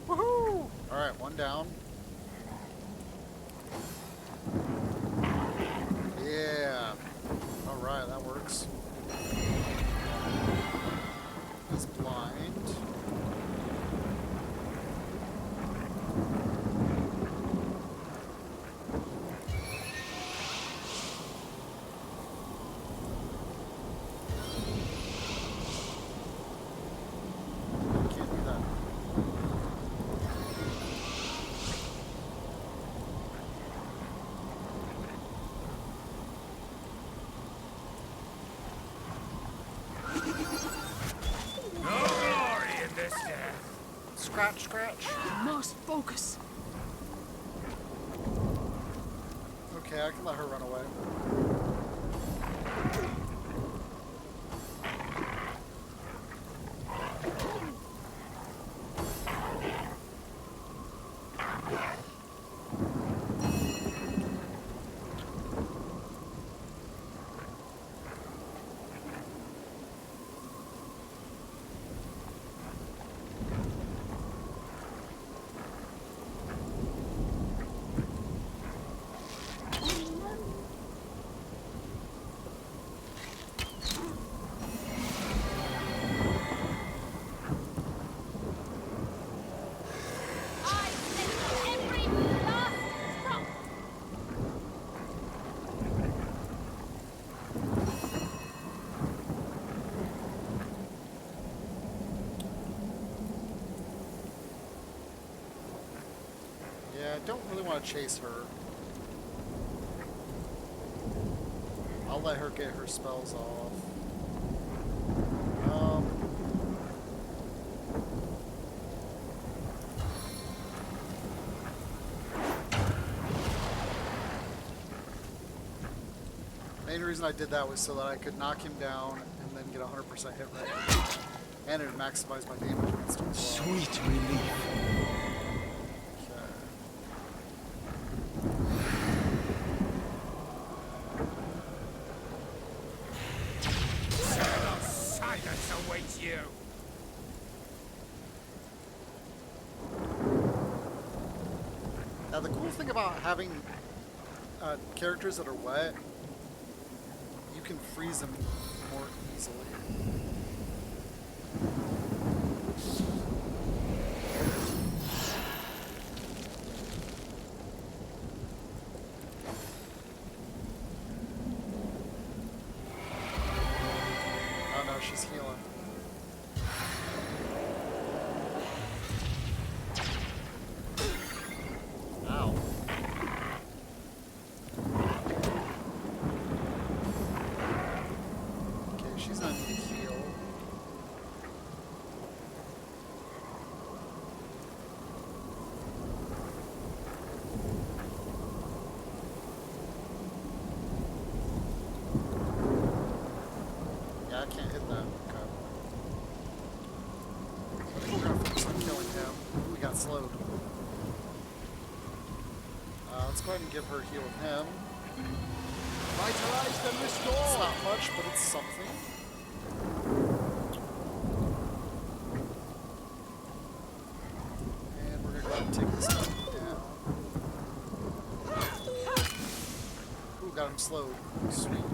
Woohoo! Alright, one down. Yeah. Alright, that works. He's blind. Can't do that. No glory in this death. Scratch, scratch. We must focus. Okay, I can let her run away. I lift every last drop. Yeah, I don't really want to chase her. I'll let her get her spells off. Main reason I did that was so that I could knock him down and then get 100% hit rate. And it would maximize my damage against him as well. Sweet relief. Okay. Silence awaits you. Now the cool thing about having characters that are wet, you can freeze them more easily. Oh no, she's healing. Ow. Okay, she's not needing to heal. Yeah, I can't hit that. Okay. I think we're gonna focus on killing him. Ooh, we got slowed. Let's go ahead and give her a heal with him. Vitalized and It's restored! not much, but it's something. And we're gonna go ahead and take this guy down. Ooh, got him slowed. Sweet.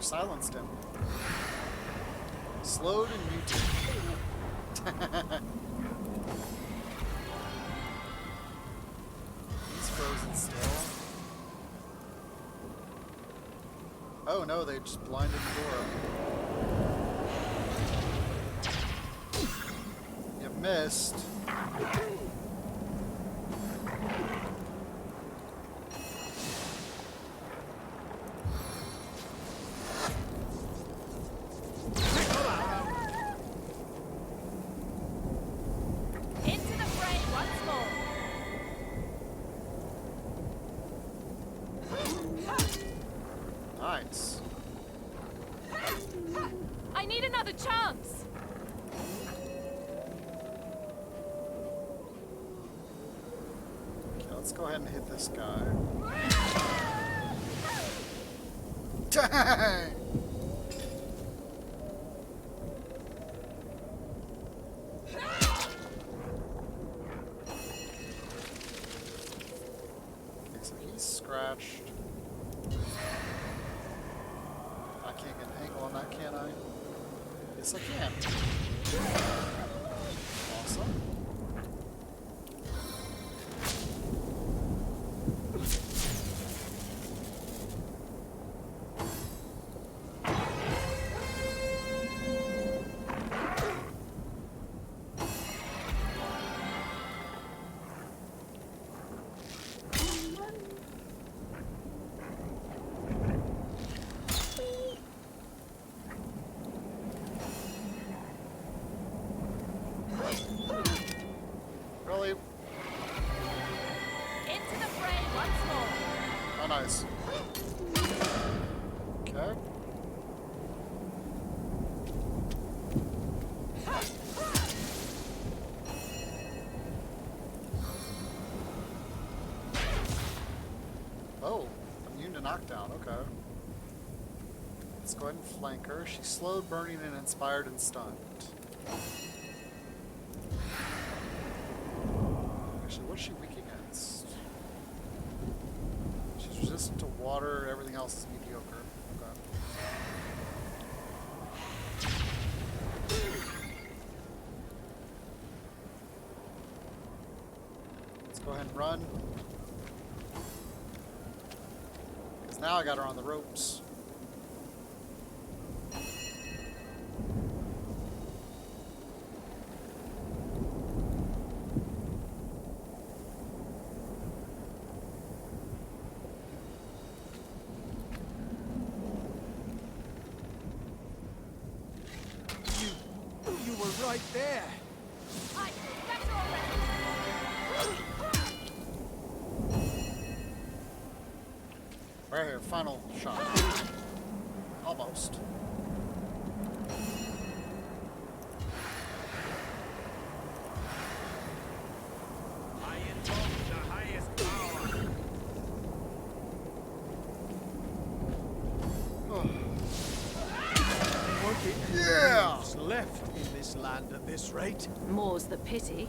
silenced him. Slowed and muted. He's frozen still. Oh no, they just blinded the door. You missed. Into the fray once more. Nice. I need another chance. Okay, let's go ahead and hit this guy. Dang! Okay, so he's scratched. I can't get an angle on that, can I? Yes, I can. Awesome. Really? Into the fray once more. Oh, nice. Okay. Oh, immune to knockdown. Okay. Let's go ahead and flank her. She's slowed, burning, and inspired and stunned. Actually, what's she weak against? She's resistant to water. Everything else is mediocre. Okay. Let's go ahead and run. Because now I got her on the ropes. You were right there. I feel better already. Right here, final shot. Almost. I invoke the highest power. Yeah! What's left in this land at this rate? More's the pity.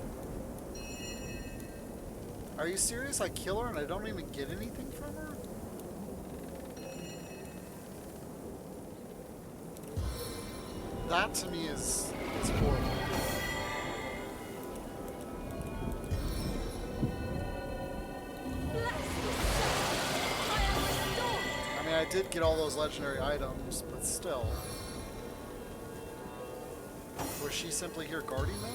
Are you serious? I kill her and I don't even get anything from her? That to me is horrible. I mean, I did get all those legendary items, but still. Was she simply here guarding them?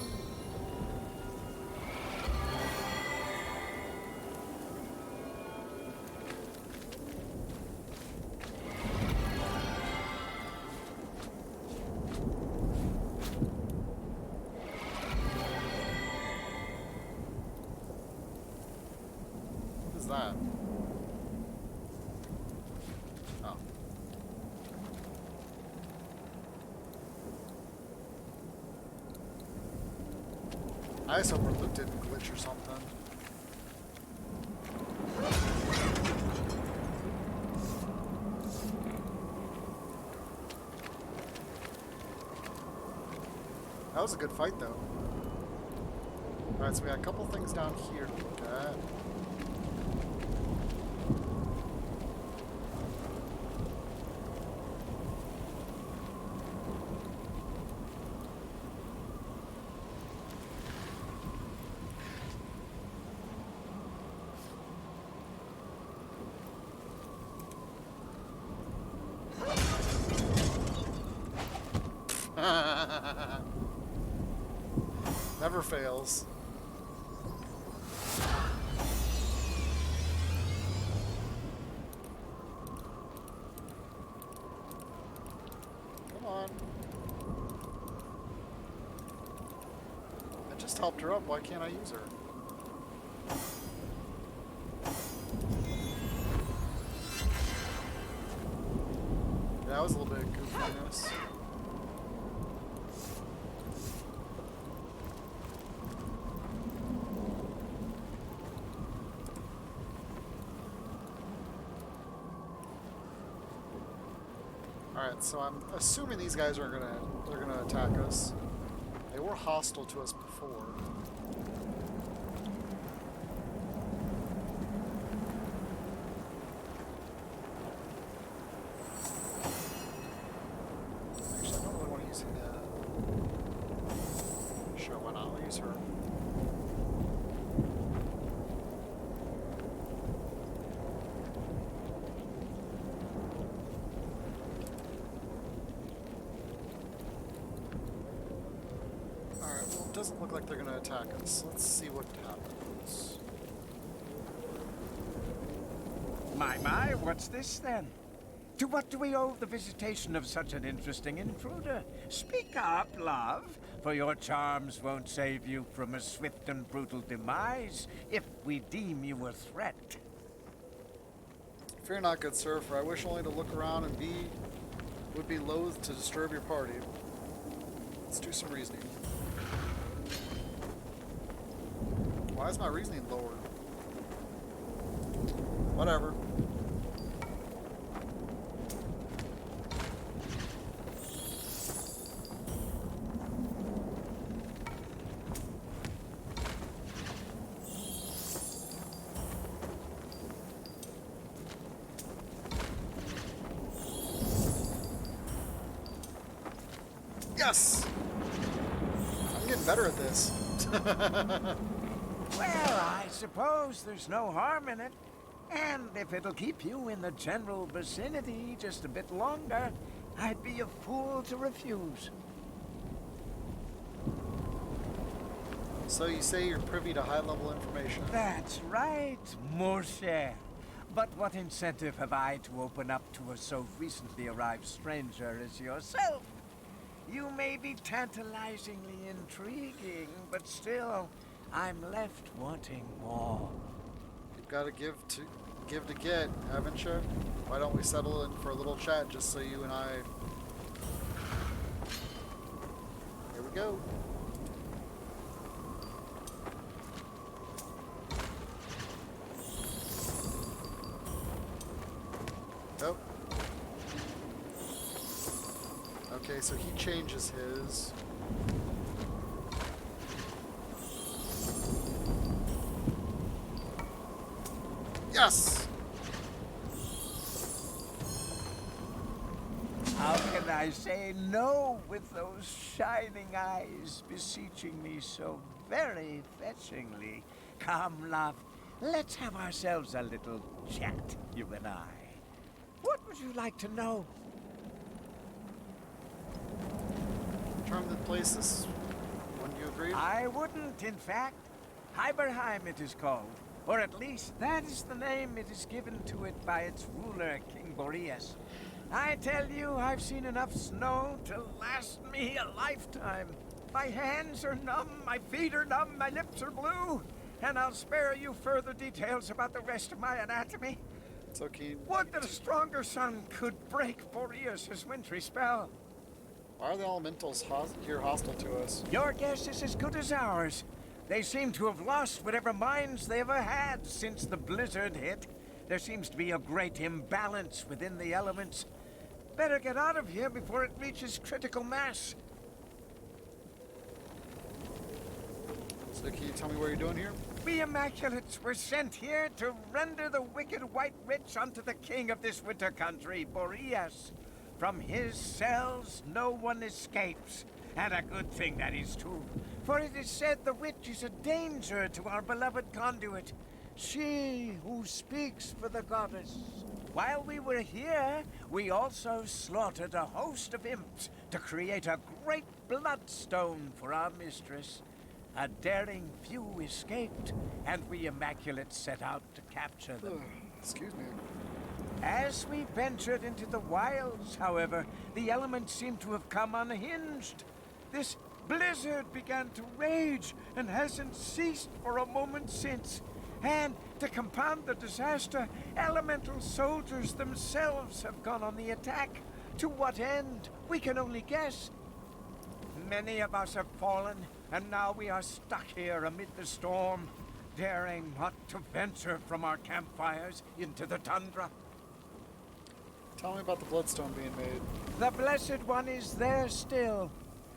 What is that? Oh. I just hope our loot didn't glitch or something. That was a good fight, though. Alright, so we got a couple things down here to look at. Never fails. Come on. I just helped her up. Why can't I use her? That was a little bit of goofiness. Alright, so I'm assuming these guys are they're gonna attack us. They were hostile to us before. Actually, I don't really want to use that. Sure, why not? I'll use her. Doesn't look like they're going to attack us. Let's see what happens. My, what's this then? To what do we owe the visitation of such an interesting intruder? Speak up, love, for your charms won't save you from a swift and brutal demise if we deem you a threat. Fear not, good sir, for I wish only to look around and would be loath to disturb your party. Let's do some reasoning. Why is my reasoning lower? Whatever. Yes! I'm getting better at this. Well, I suppose there's no harm in it. And if it'll keep you in the general vicinity just a bit longer, I'd be a fool to refuse. So you say you're privy to high-level information? That's right, mon cher. But what incentive have I to open up to a so recently arrived stranger as yourself? You may be tantalizingly intriguing, but still, I'm left wanting more. You've got to give to get, haven't you? Why don't we settle in for a little chat just so you and I... Here we go. Oh. Okay, so he changes his. Yes! How can I say no with those shining eyes beseeching me so very fetchingly? Come, love, let's have ourselves a little chat, you and I. What would you like to know? Charm the place this... Wouldn't you agree? I wouldn't, in fact. Hiberheim it is called. Or at least that is the name it is given to it by its ruler, King Boreas. I tell you, I've seen enough snow to last me a lifetime. My hands are numb, my feet are numb, my lips are blue. And I'll spare you further details about the rest of my anatomy. It's okay. Would that a stronger sun could break Boreas' wintry spell. Why are the elementals here hostile to us? Your guess is as good as ours. They seem to have lost whatever minds they ever had since the blizzard hit. There seems to be a great imbalance within the elements. Better get out of here before it reaches critical mass. So can you tell me what you're doing here? We Immaculates were sent here to render the wicked White Witch unto the king of this winter country, Boreas. From his cells no one escapes. And a good thing that is too. For it is said the witch is a danger to our beloved conduit. She who speaks for the goddess. while we were here, we also slaughtered a host of imps to create a great bloodstone for our mistress. A daring few escaped, and we Immaculates set out to capture them. Excuse me. As we ventured into the wilds, however, the elements seemed to have come unhinged. This blizzard began to rage and hasn't ceased for a moment since. And to compound the disaster, elemental soldiers themselves have gone on the attack. To what end? We can only guess. Many of us have fallen, and now we are stuck here amid the storm, daring not to venture from our campfires into the tundra. Tell me about the bloodstone being made. The Blessed One is there still,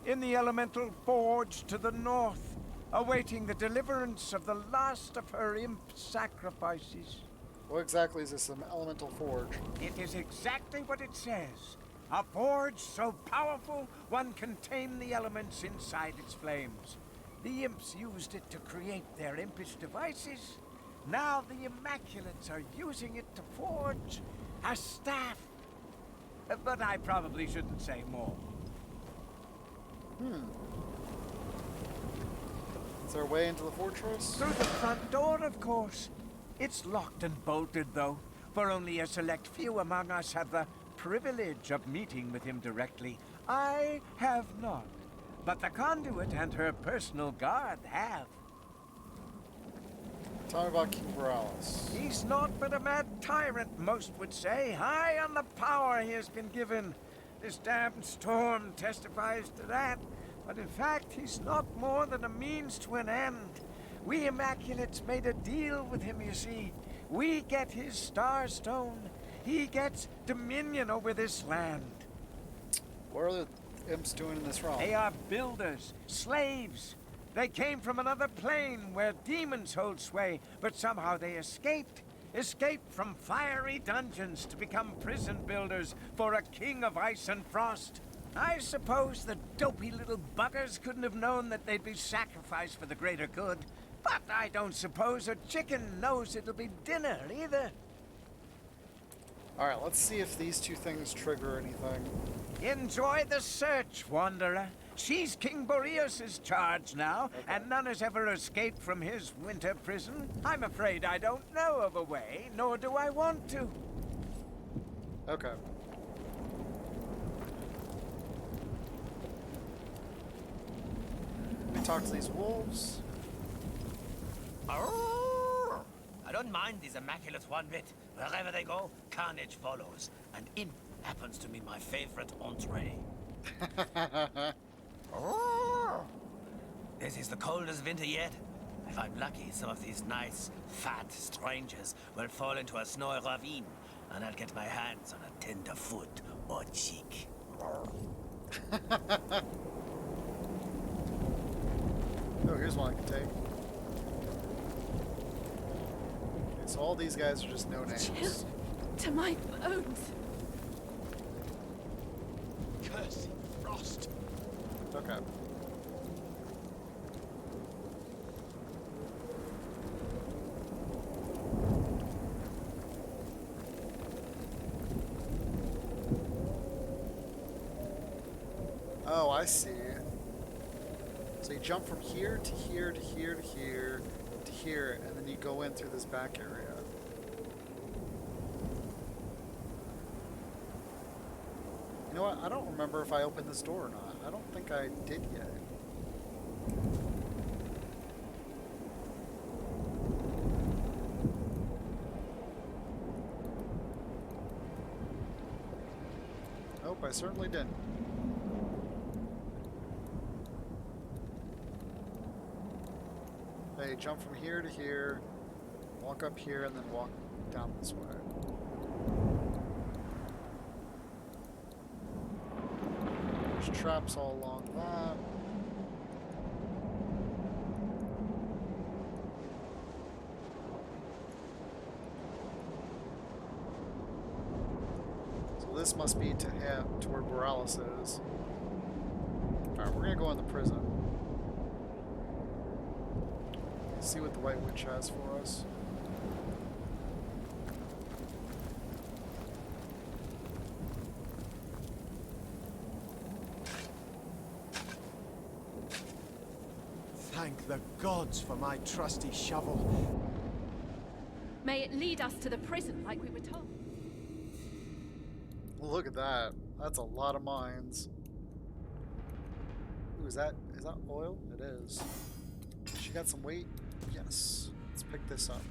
in the elemental forge to the north, awaiting the deliverance of the last of her imp sacrifices. What exactly is this elemental forge? It is exactly what it says. A forge so powerful one can tame the elements inside its flames. The imps used it to create their impish devices. Now the Immaculates are using it to forge a staff. But I probably shouldn't say more. Is there a way into the fortress? Through the front door, of course. It's locked and bolted, though, for only a select few among us have the privilege of meeting with him directly. I have not, but the conduit and her personal guard have. Tell me about King Borealis. He's naught but a mad tyrant, most would say, high on the power he has been given. This damned storm testifies to that, but in fact he's not more than a means to an end. We Immaculates made a deal with him, you see. We get his star stone. He gets dominion over this land. What are the imps doing in this realm? They are builders, slaves. They came from another plane where demons hold sway, but somehow they escaped. Escaped from fiery dungeons to become prison builders for a king of ice and frost. I suppose the dopey little buggers couldn't have known that they'd be sacrificed for the greater good. But I don't suppose a chicken knows it'll be dinner either. Alright, let's see if these two things trigger anything. Enjoy the search, Wanderer. She's King Boreas' charge now, and none has ever escaped from his winter prison. I'm afraid I don't know of a way, nor do I want to. Okay. Let me talk to these wolves. I don't mind these Immaculates one bit. Wherever they go, carnage follows. And imp happens to be my favorite entree. This is the coldest winter yet. If I'm lucky, some of these nice, fat strangers will fall into a snowy ravine, and I'll get my hands on a tender foot or cheek. Oh, here's one I can take. Okay, so all these guys are just no names. Chill to my bones. Cursed frost. Okay. Oh, I see. So you jump from here to here to here to here to here, and then you go in through this back area. You know what? I don't remember if I opened this door or not. I don't think I did yet. Nope, I certainly didn't. Hey, jump from here to here, walk up here, and then walk down this way. There's traps all along that. So this must be to him, to where Borealis is. Alright, we're gonna go in the prison. See what the White Witch has for us. the gods for my trusty shovel. May it lead us to the prison like we were told. Look at that. That's a lot of mines. Ooh, is that oil? It is. She got some weight? Yes. Let's pick this up.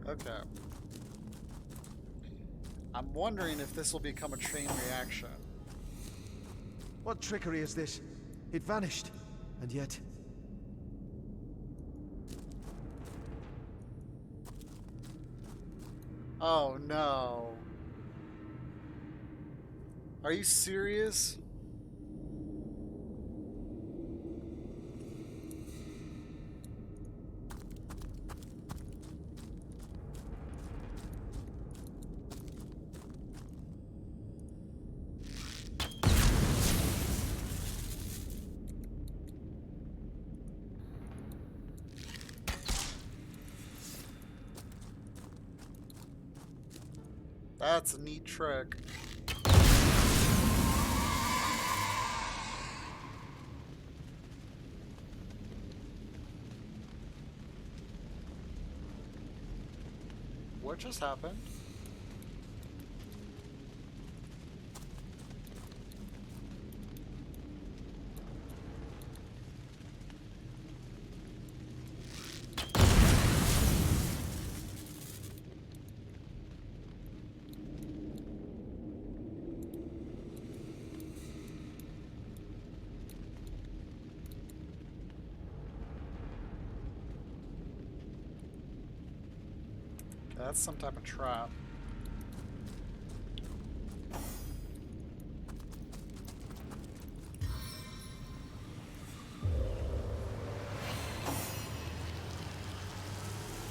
Okay. I'm wondering if this will become a chain reaction. What trickery is this? It vanished, and yet... Oh no. Are you serious? That's a neat trick. What just happened? That's some type of trap.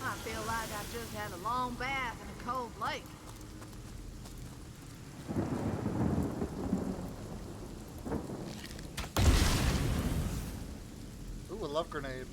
I feel like I just had a long bath in a cold lake. Ooh, a love grenade.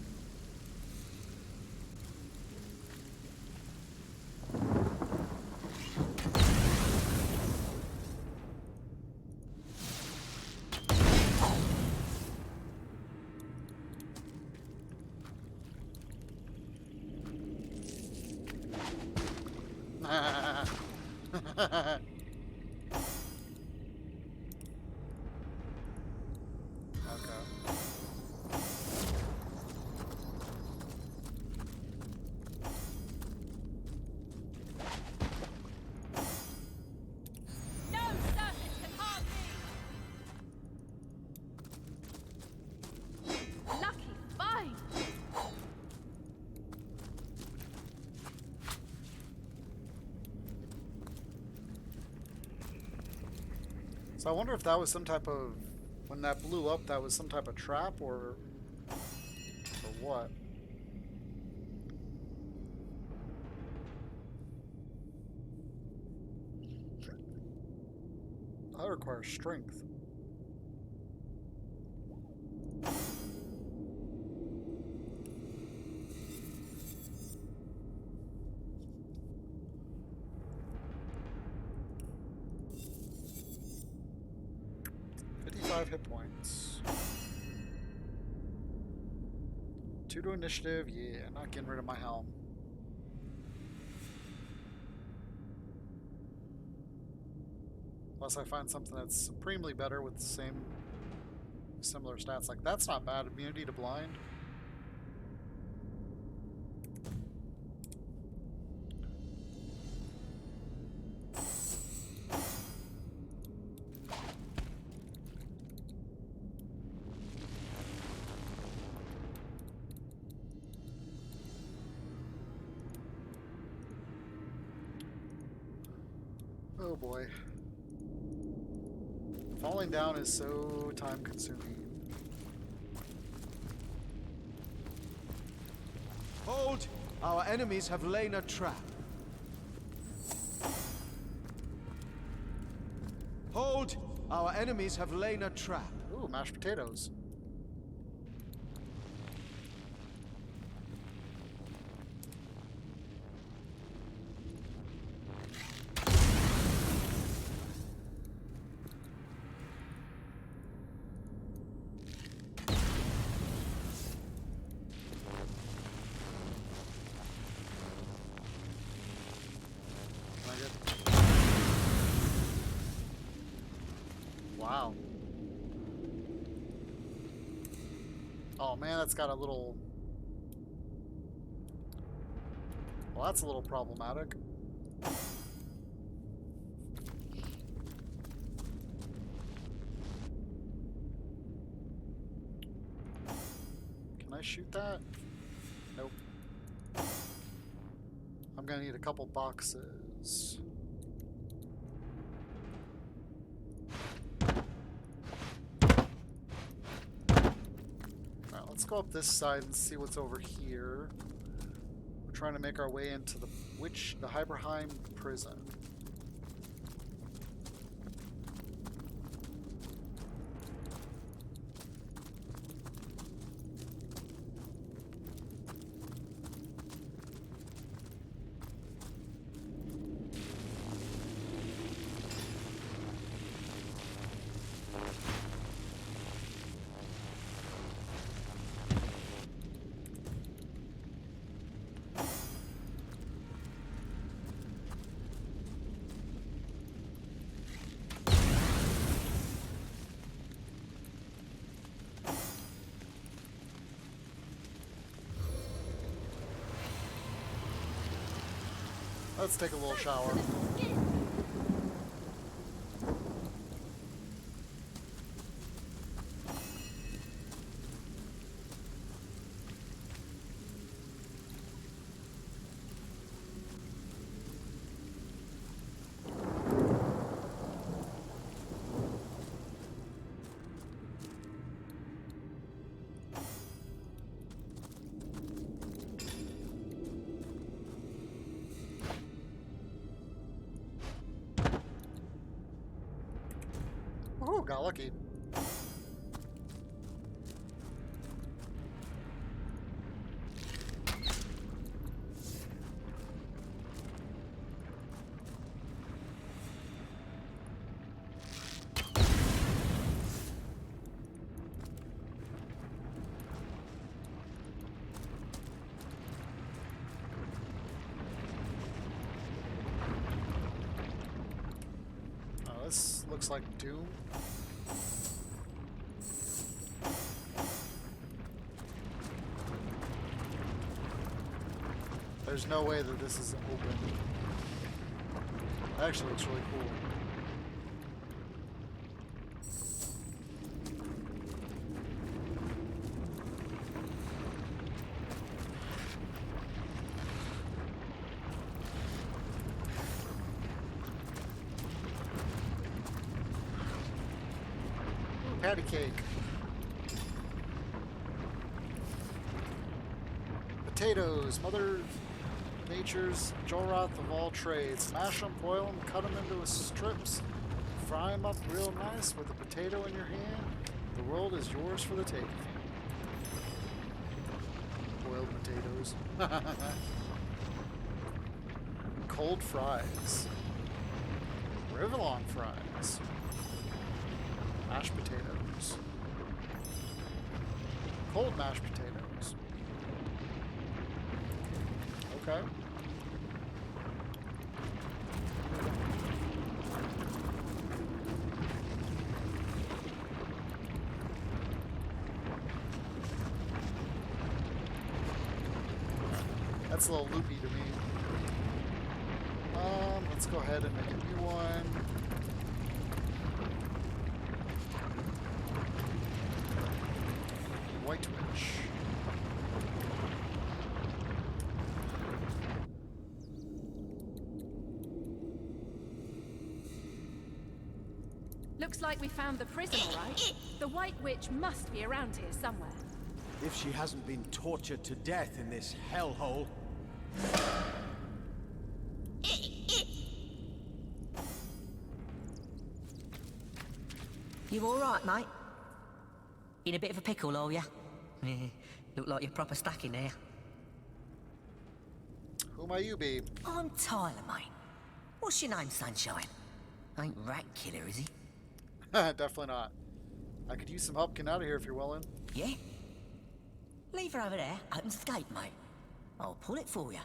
So I wonder if that was some type of, when that blew up, that was some type of trap or what? That requires strength. Hit points. 2 to initiative. Yeah, not getting rid of my helm. Unless I find something that's supremely better with the same similar stats. Like, that's not bad. Immunity to blind. Oh boy. Falling down is so time consuming. Hold! Our enemies have laid a trap. Hold! Our enemies have laid a trap. Ooh, mashed potatoes. Wow. Oh man, that's got a little... Well, that's a little problematic. Can I shoot that? Nope. I'm gonna need a couple boxes. Let's go up this side and see what's over here. We're trying to make our way into the Hiberheim prison. Let's take a little shower. Oh, got lucky. This looks like Doom. There's no way that this is open. That actually looks really cool. Patty cake. Potatoes, Mother Nature's Jolroth of all trades. Mash them, boil them, cut them into strips, fry them up real nice with a potato in your hand. The world is yours for the taking. Boiled potatoes. Cold fries. Rivlon fries. Mashed potatoes. Cold mashed potatoes. Okay. That's a little loopy to me. Let's go ahead and make a new one. White Witch. Looks like we found the prison, all right. The White Witch must be around here somewhere. If she hasn't been tortured to death in this hellhole. You all right, mate? In a bit of a pickle, are ya? Look like you're proper stuck in there. Who might you be? I'm Tyler, mate. What's your name, Sunshine? Ain't Rat Killer, is he? Definitely not. I could use some help getting out of here if you're willing. Yeah? Leave her over there, open skate, mate. I'll pull it for you,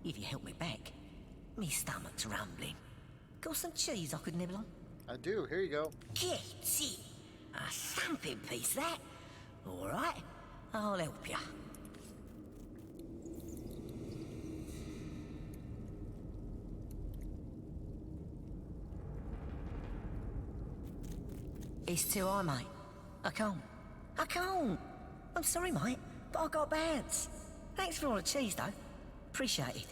if you help me back. Me stomach's rumbling. Got some cheese I could nibble on? I do. Here you go. Get it. A thumping piece, that. All right, I'll help you. It's too high, mate. I can't. I'm sorry, mate, but I got bands. Thanks for all the cheese, though. Appreciate it.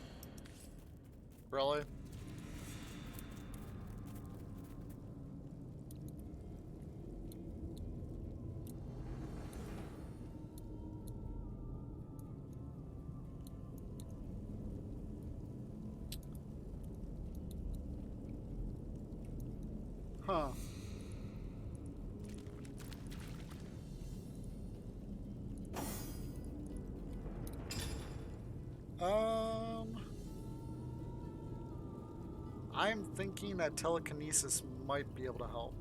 Really? Huh. I'm thinking that telekinesis might be able to help.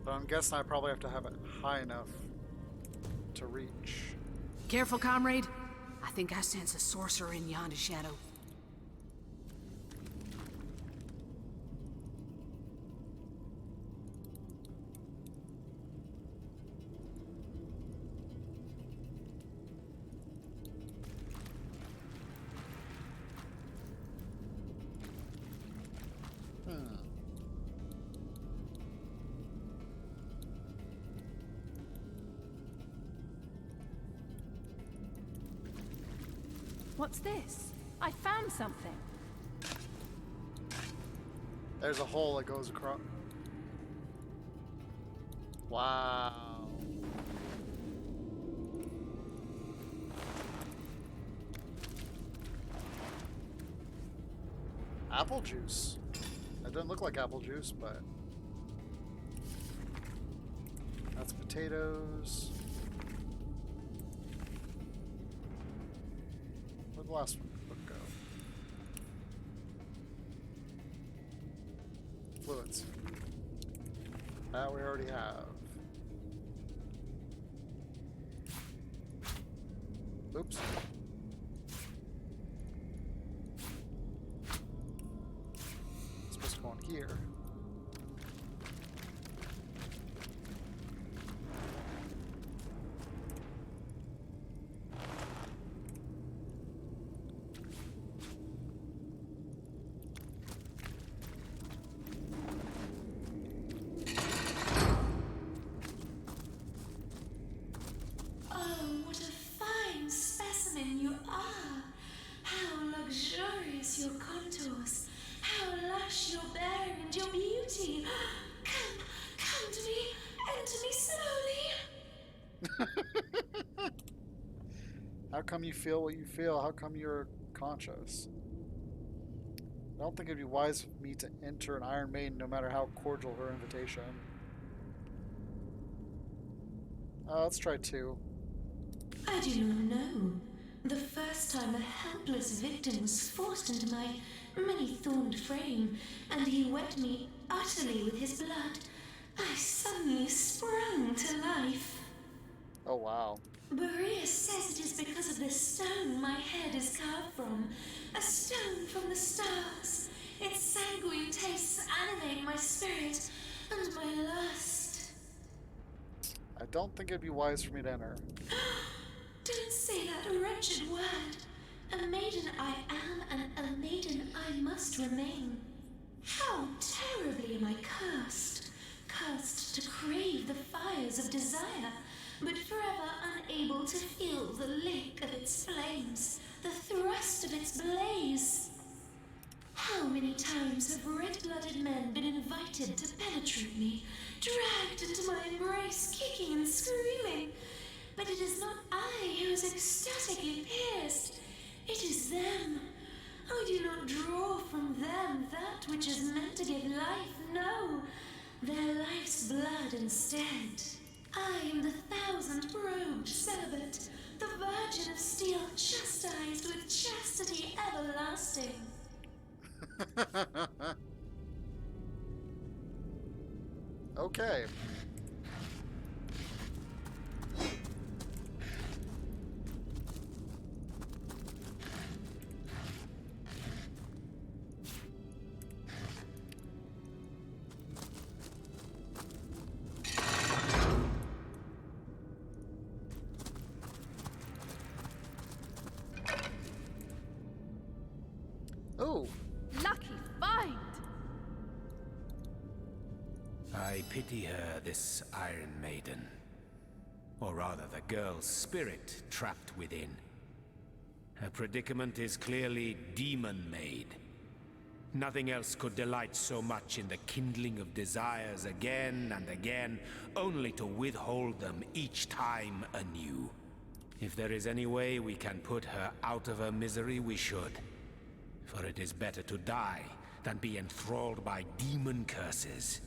But I'm guessing I probably have to have it high enough to reach. Careful, comrade. I think I sense a sorcerer in yonder shadow. What's this? I found something. There's a hole that goes across. Wow. Apple juice. That doesn't look like apple juice, but that's potatoes. Where'd the last one go? Fluids. That we already have. Oops. It's supposed to go on here. Your contours, how lush your bearing and your beauty. Come to me, enter me slowly. How come you feel what you feel? How come you're conscious? I don't think it'd be wise for me to enter an Iron Maiden no matter how cordial her invitation. Let's try 2. I do not know. The first time a helpless victim was forced into my many-thorned frame, and he wet me utterly with his blood, I suddenly sprung to life. Oh, wow. Boreas says it is because of the stone my head is carved from. A stone from the stars. Its sanguine tastes animate my spirit and my lust. I don't think it'd be wise for me to enter. Don't say that wretched word. A maiden I am, and a maiden I must remain. How terribly am I cursed. Cursed to crave the fires of desire, but forever unable to feel the lick of its flames, the thrust of its blaze. How many times have red-blooded men been invited to penetrate me, dragged into my embrace, kicking and screaming? But it is not I who is ecstatically pierced. cannot draw from them that which is meant to give life, no, their life's blood instead. I am the thousand-robed celibate, the virgin of steel, chastised with chastity everlasting. Okay. Oh, Lucky find! I pity her, this Iron Maiden. Or rather, the girl's spirit trapped within. Her predicament is clearly demon-made. Nothing else could delight so much in the kindling of desires again and again, only to withhold them each time anew. If there is any way we can put her out of her misery, we should. For it is better to die than be enthralled by demon curses.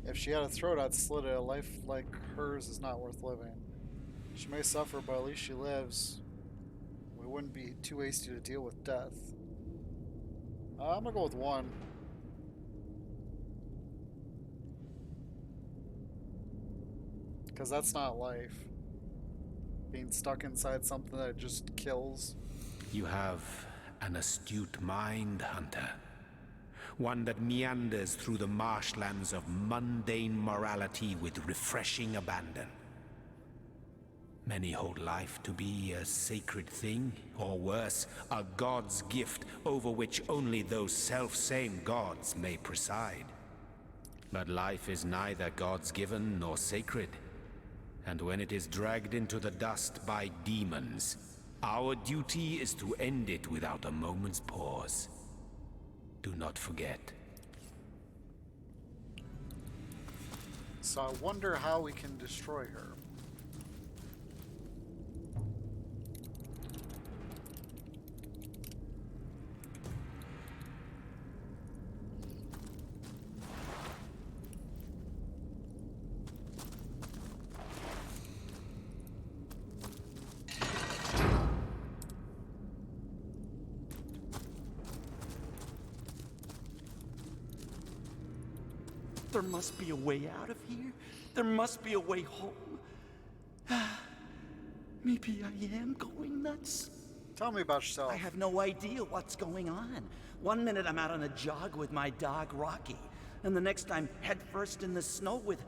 if she had a throat, I'd slit it. A life like hers is not worth living. She may suffer, but at least she lives. We wouldn't be too hasty to deal with death. I'm gonna go with 1. Because that's not life. Being stuck inside something that just kills. You have an astute mind, Hunter. One that meanders through the marshlands of mundane morality with refreshing abandon. Many hold life to be a sacred thing, or worse, a god's gift over which only those self-same gods may preside. But life is neither God's given nor sacred. And when it is dragged into the dust by demons, our duty is to end it without a moment's pause. Do not forget. So I wonder how we can destroy her. There must be a way out of here. There must be a way home. Maybe I am going nuts. Tell me about yourself. I have no idea what's going on. One minute I'm out on a jog with my dog Rocky, and the next I'm headfirst in the snow with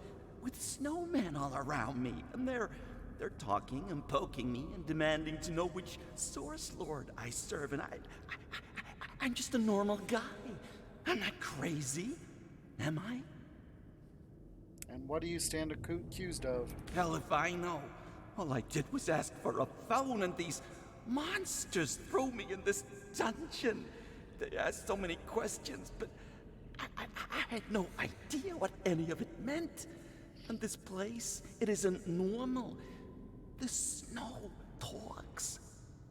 snowmen all around me, and they're talking and poking me and demanding to know which source lord I serve, and I'm just a normal guy. I'm not crazy, am I? And what do you stand accused of? Hell if I know. All I did was ask for a phone, and these monsters threw me in this dungeon. They asked so many questions, but I had no idea what any of it meant. And this place, it isn't normal. The snow talks.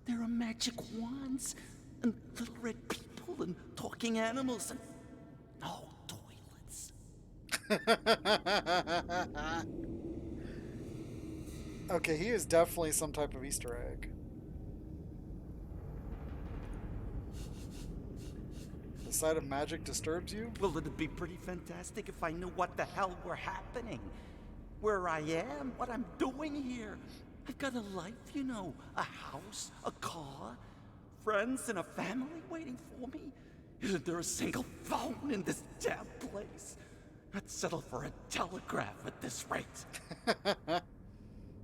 There are magic wands, and little red people, and talking animals, and no toilets. Okay, he is definitely some type of Easter egg. The sight of magic disturbs you? Well, it'd be pretty fantastic if I knew what the hell were happening. Where I am, what I'm doing here. I've got a life, you know. A house, a car, friends, and a family waiting for me. Isn't there a single phone in this damn place? I'd settle for a telegraph at this rate.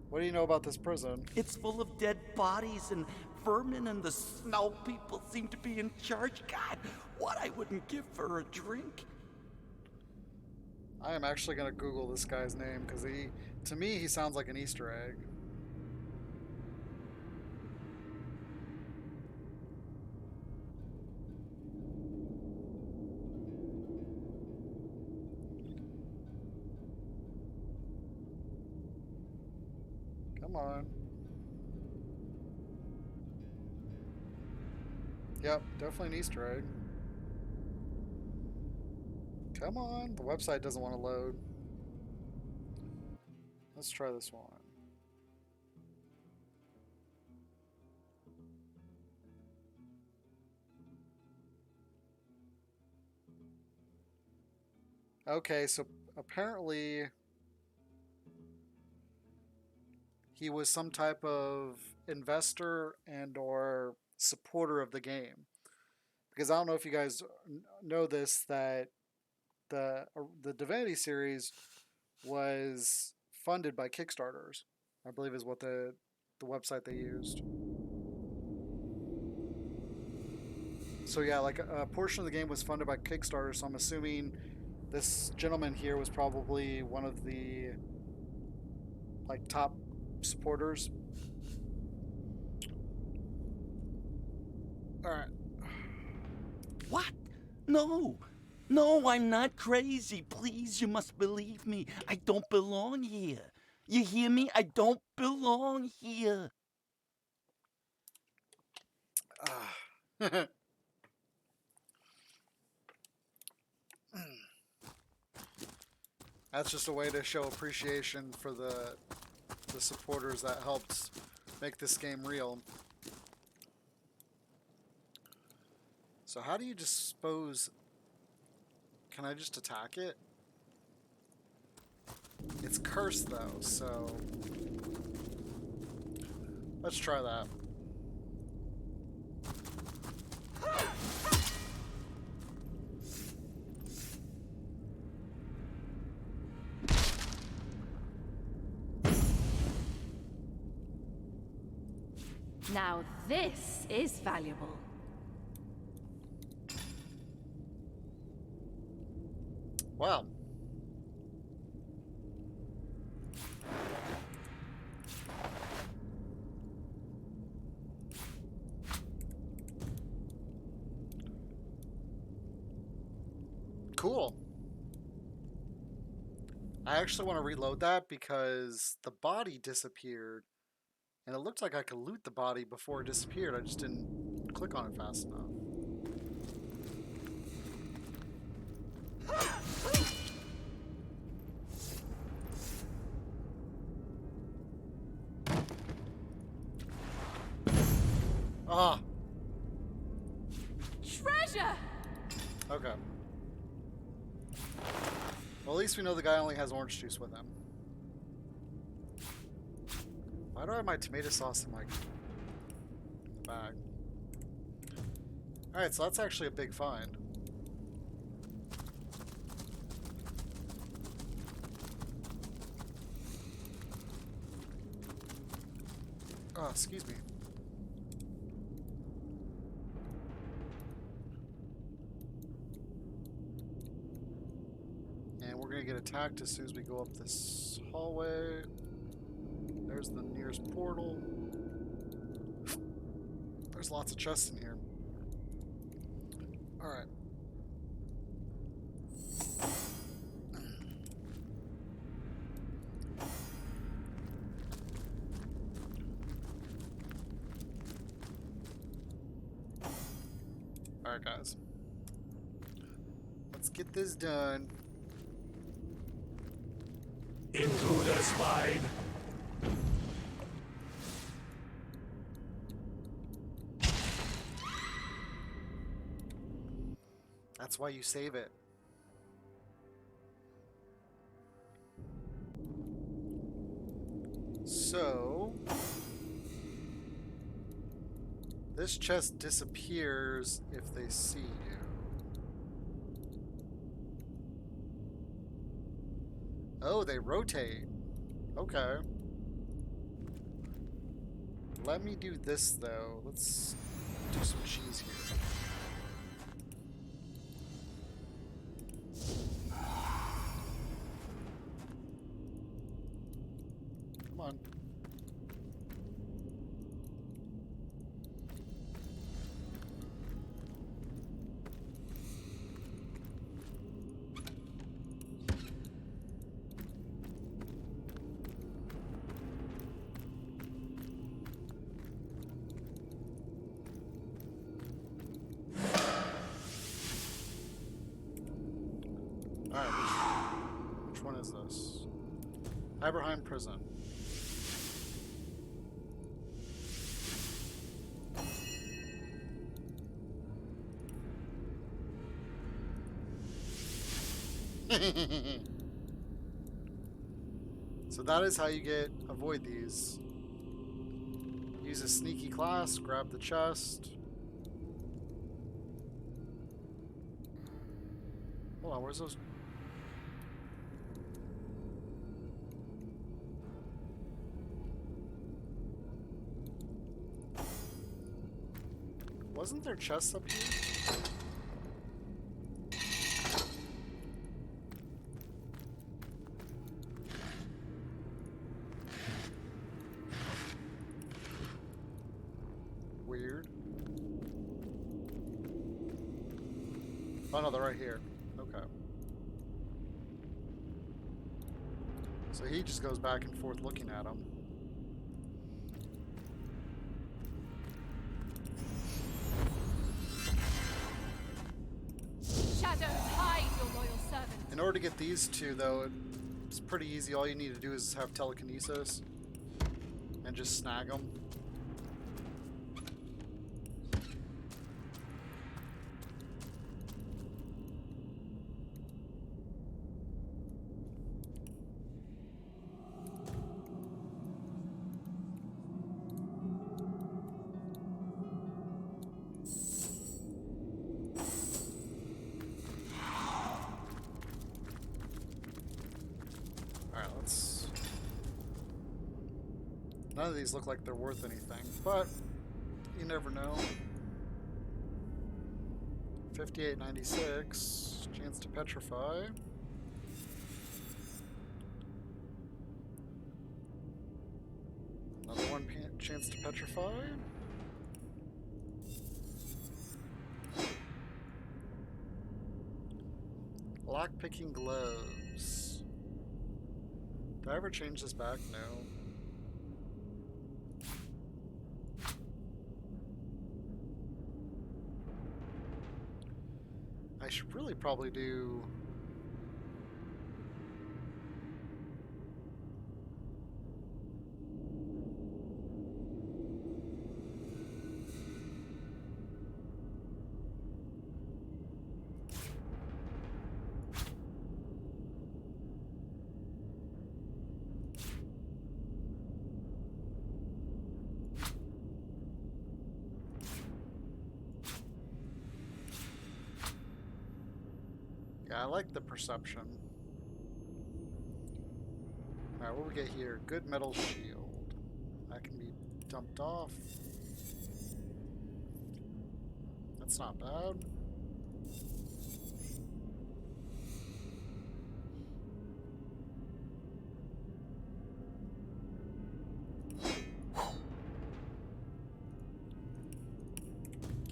What do you know about this prison? It's full of dead bodies and vermin, and the snow people seem to be in charge. God, what I wouldn't give for a drink. I am actually going to Google this guy's name, because to me, he sounds like an Easter egg. Come on. Yep, definitely an Easter egg. Come on, the website doesn't want to load. Let's try this one. Okay, so apparently he was some type of investor and or supporter of the game. Because I don't know if you guys know this, that the Divinity series was funded by Kickstarters, I believe is what the website they used. So yeah, like a portion of the game was funded by Kickstarter, so I'm assuming this gentleman here was probably one of the like top supporters. All right. What? No! No, I'm not crazy. Please, you must believe me. I don't belong here. You hear me? I don't belong here. That's just a way to show appreciation for the supporters that helped make this game real. So how do you dispose? Can I just attack it? It's cursed though, so let's try that. Now this is valuable. Wow. Cool. I actually want to reload that because the body disappeared. And it looked like I could loot the body before it disappeared. I just didn't click on it fast enough. Ah! Treasure! Okay. Well, at least we know the guy only has orange juice with him. Why do I have my tomato sauce in my bag? Alright, so that's actually a big find. Oh, excuse me. And we're gonna get attacked as soon as we go up this hallway. There's the nearest portal. There's lots of chests in here. Alright. Alright, guys. Let's get this done. Into the spine. That's why you save it. So this chest disappears if they see you. Oh, they rotate. Okay. Let me do this though. Let's do some cheese here. Come on. Hiberheim prison. So that is how you avoid these. Use a sneaky class, grab the chest. Hold on, where's those? Wasn't there chests up here? Weird. Oh no, they're right here. Okay. So he just goes back and forth looking at them. Shadows, hide your loyal servant. In order to get these two, though, it's pretty easy. All you need to do is have telekinesis and just snag them. None of these look like they're worth anything, but you never know. 5896, chance to petrify. Another one chance to petrify. Lockpicking gloves. Did I ever change this back? No. I should really probably do... Yeah, I like the perception. Alright, what do we get here? Good metal shield. That can be dumped off. That's not bad.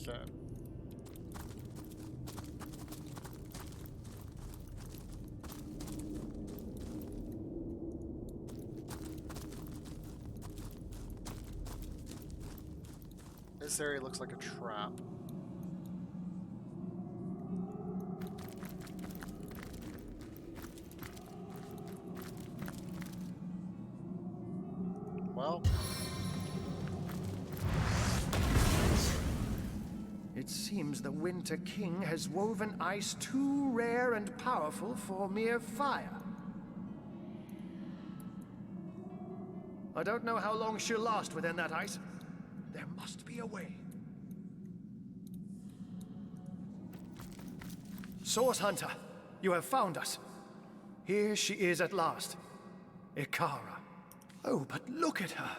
Okay. This area looks like a trap. Well. It seems the Winter King has woven ice too rare and powerful for mere fire. I don't know how long she'll last within that ice. There must be a way. Source Hunter, you have found us. Here she is at last. Ikara. Oh, but look at her.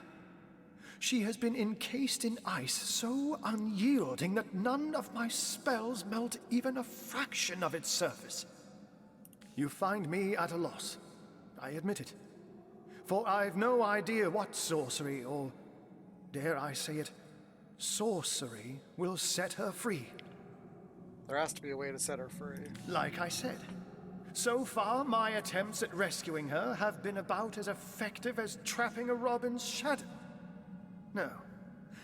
She has been encased in ice so unyielding that none of my spells melt even a fraction of its surface. You find me at a loss. I admit it. For I've no idea what sorcery, or dare I say it, sorcery, will set her free. There has to be a way to set her free. Like I said, so far my attempts at rescuing her have been about as effective as trapping a robin's shadow. No,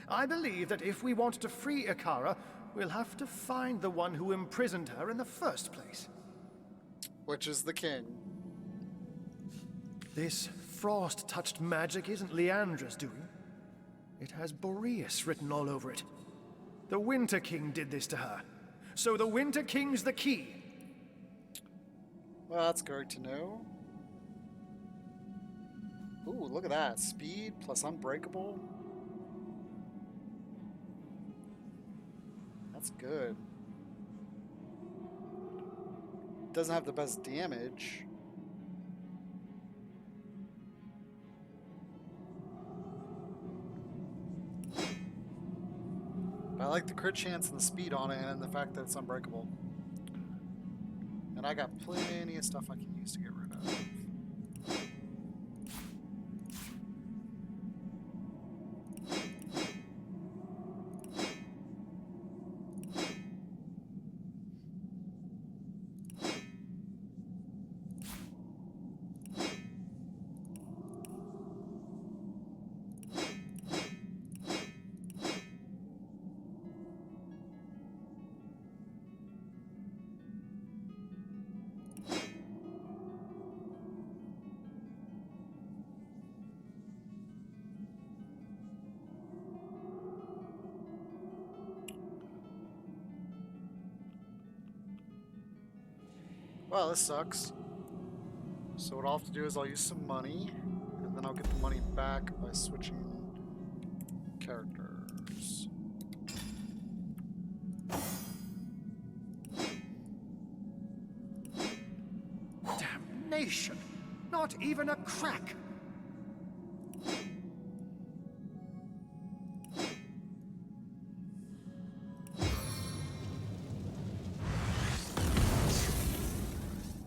I believe that if we want to free Ikara, we'll have to find the one who imprisoned her in the first place. Which is the king. This frost-touched magic isn't Leandra's doing. It has Boreas written all over it. The Winter King did this to her. So the Winter King's the key. Well, that's good to know. Ooh, look at that. Speed plus unbreakable. That's good. Doesn't have the best damage. But I like the crit chance and the speed on it and the fact that it's unbreakable. And I got plenty of stuff I can use to get rid of. Well, this sucks. So what I'll have to do is I'll use some money, and then I'll get the money back by switching characters. Damnation! Not even a crack!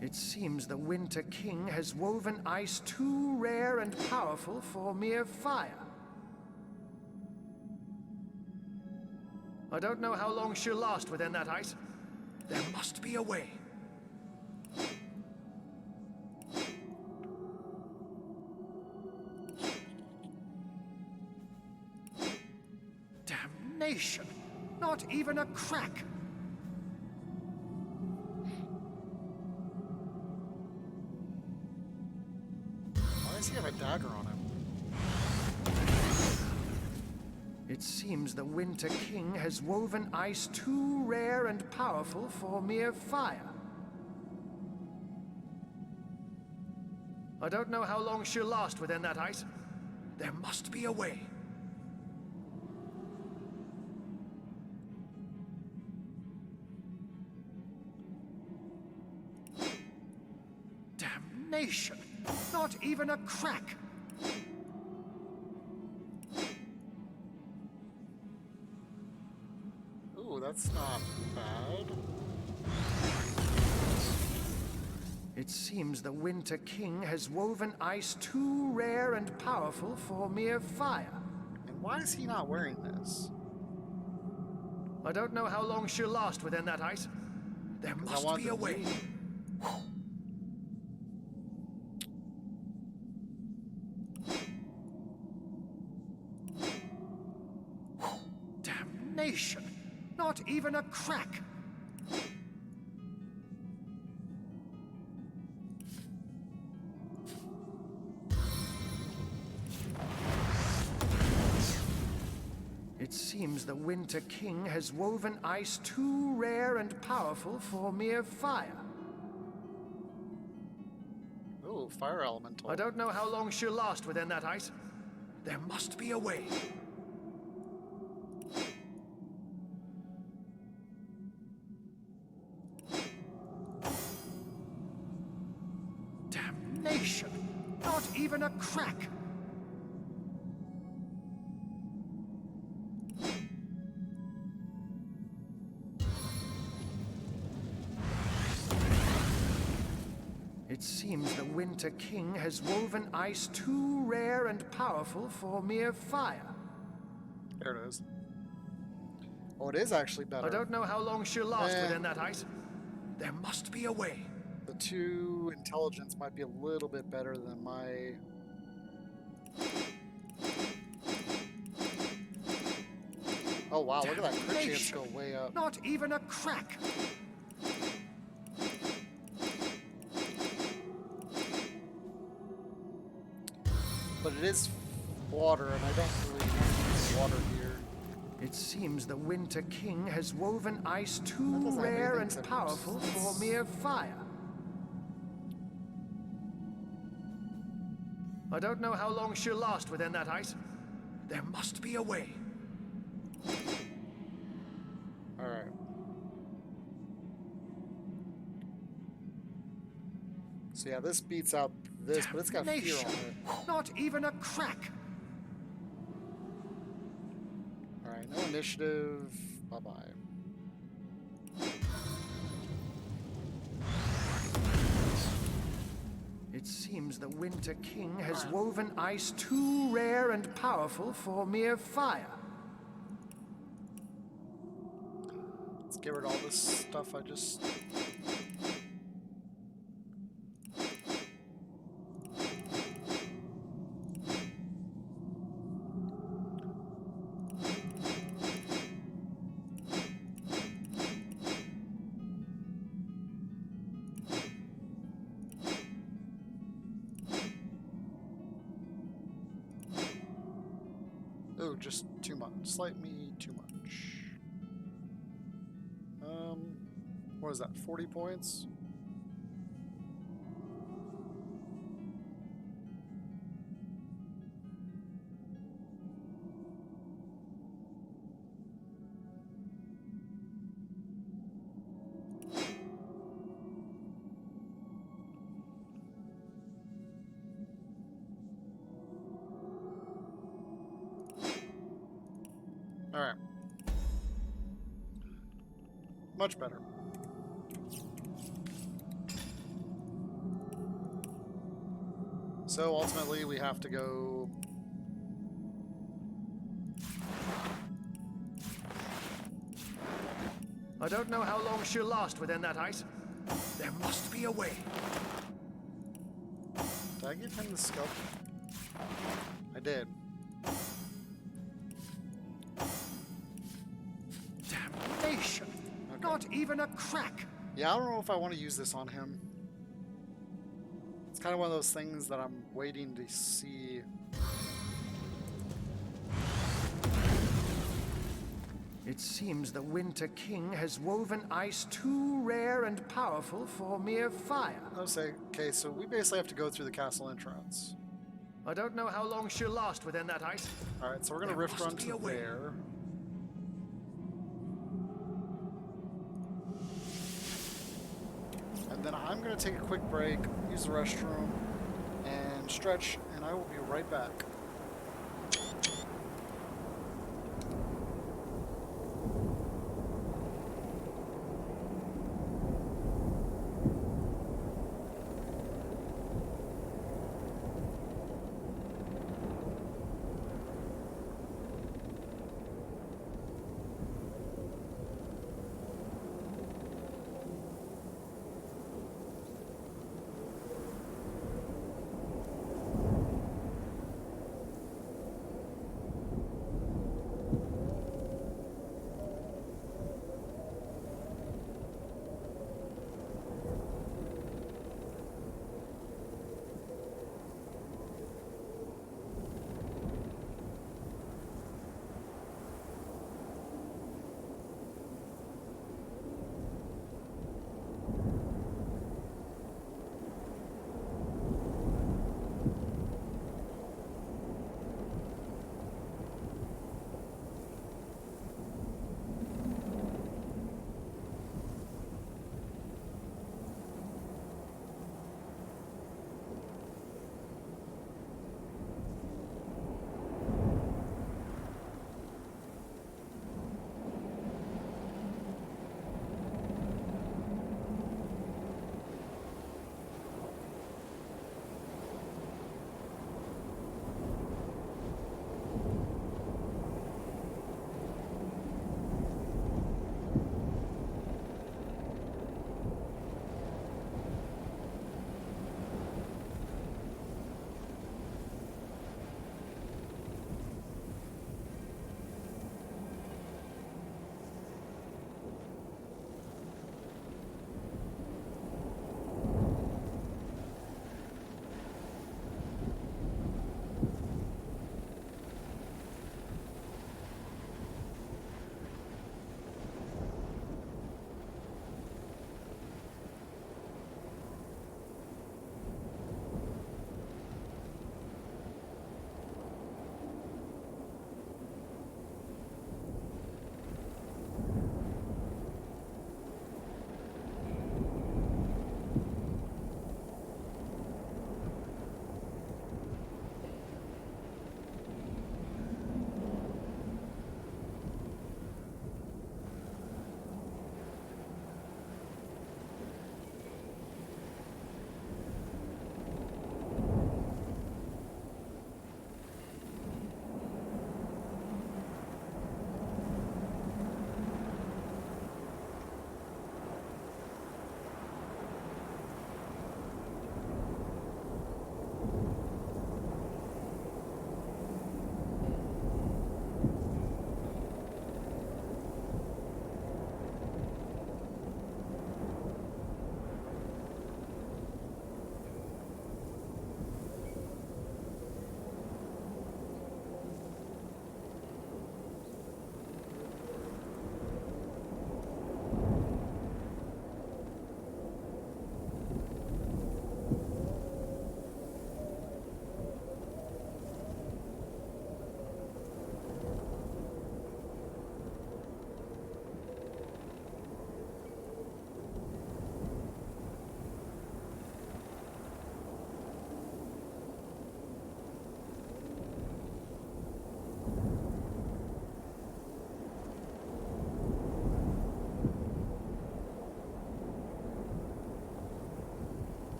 It seems the Winter King has woven ice too rare and powerful for mere fire. I don't know how long she'll last within that ice. There must be a way. Damnation! Not even a crack! Why does he have a dagger on him? It seems the Winter King has woven ice too rare and powerful for mere fire. I don't know how long she'll last within that ice. There must be a way. Damnation! Not even a crack! Ooh, that's not bad. It seems the Winter King has woven ice too rare and powerful for mere fire. And why is he not wearing this? I don't know how long she'll last within that ice. There must be a way. Damnation! Not even a crack! It seems the Winter King has woven ice too rare and powerful for mere fire. Ooh, fire elemental. I don't know how long she'll last within that ice. There must be a way. Damnation! Not even a crack! It seems the Winter King has woven ice too rare and powerful for mere fire. There it is. Oh, it is actually better. I don't know how long she'll last within that ice. There must be a way. The 2 intelligence might be a little bit better than my... Oh wow, look at that crit chance go way up. Not even a crack. it is water, and I don't really want to use water here. It seems the Winter King has woven ice That too doesn't have rare anything and except powerful for mere fire. I don't know how long she'll last within that ice. There must be a way. Alright. So yeah, this beats out this, but it's got fear on it. Not even a crack. Alright, no initiative. Bye-bye. It seems the Winter King has woven ice too rare and powerful for mere fire. Let's get rid of all this stuff I just... Oh, just too much. Slightly too much. What is that, 40 points? Alright. Much better. So ultimately we have to go... I don't know how long she'll last within that ice. There must be a way. Did I give him the scope? I did. Damnation! Okay. Not even a crack. Yeah, I don't know if I want to use this on him. It's kind of one of those things that I'm waiting to see. It seems the Winter King has woven ice too rare and powerful for mere fire. I'll say, okay, so we basically have to go through the castle entrance. I don't know how long she'll last within that ice. Alright, so we're gonna There rift must run be to a way. there. And then I'm gonna take a quick break, use the restroom, and stretch, and I will be right back.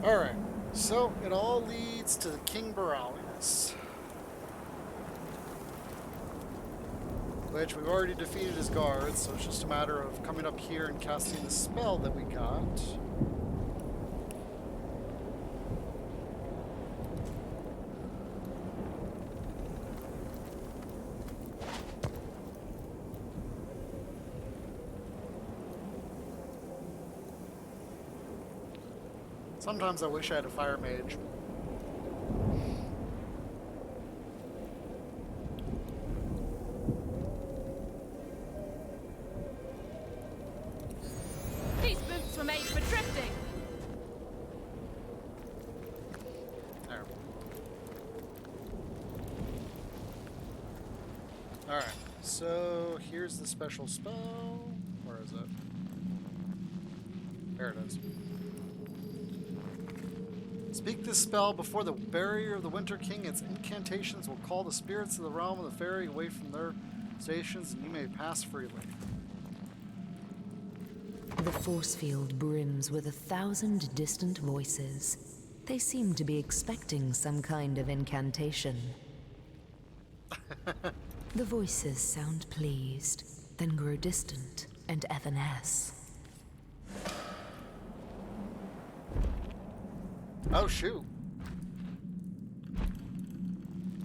Alright, so it all leads to King Borealis. Which we've already defeated his guards, so it's just a matter of coming up here and casting the spell that we got. Sometimes I wish I had a fire mage. These boots were made for drifting. There. Alright, so here's the special spell. Where is it? There it is. Speak this spell before the barrier of the Winter King. Its incantations will call the spirits of the realm of the fairy away from their stations, and you may pass freely. The force field brims with 1,000 distant voices. They seem to be expecting some kind of incantation. The voices sound pleased, then grow distant and evanesce. Oh, shoot.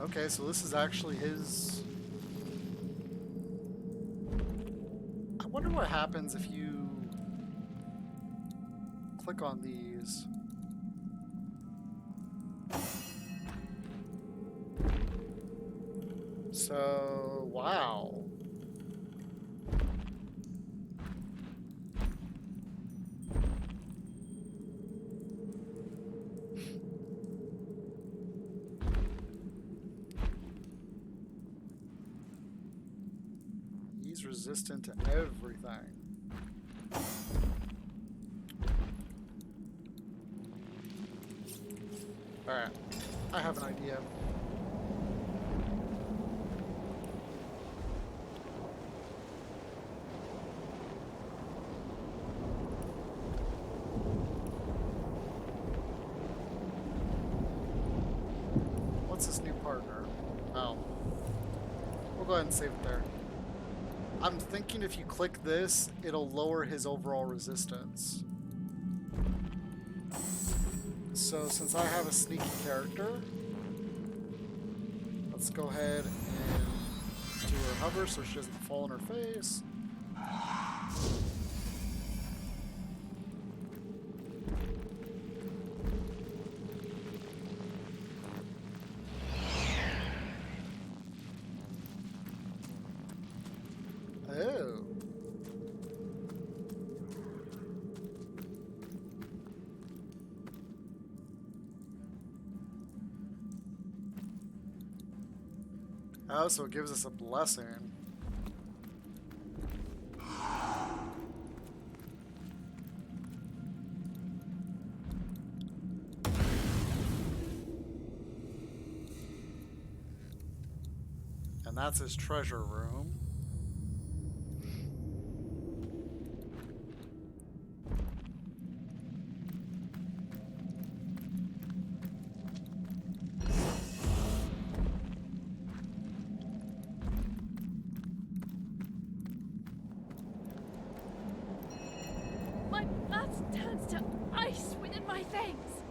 Okay, so this is actually his... I wonder what happens if you click on these. So, wow. He's resistant to everything. Alright, I have an idea. What's this new partner? Oh. We'll go ahead and save it there. I'm thinking if you click this, it'll lower his overall resistance. So since I have a sneaky character, let's go ahead and do her hover so she doesn't fall on her face. Oh. Oh, so it gives us a blessing. And that's his treasure room. My blood turns to ice within my veins.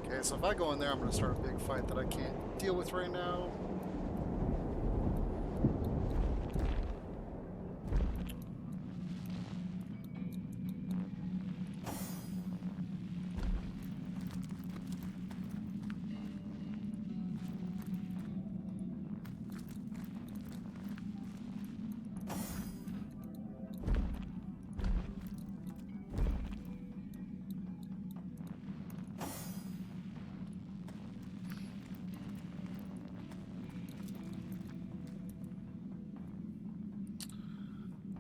Okay, so if I go in there, I'm going to start a big fight that I can't deal with right now.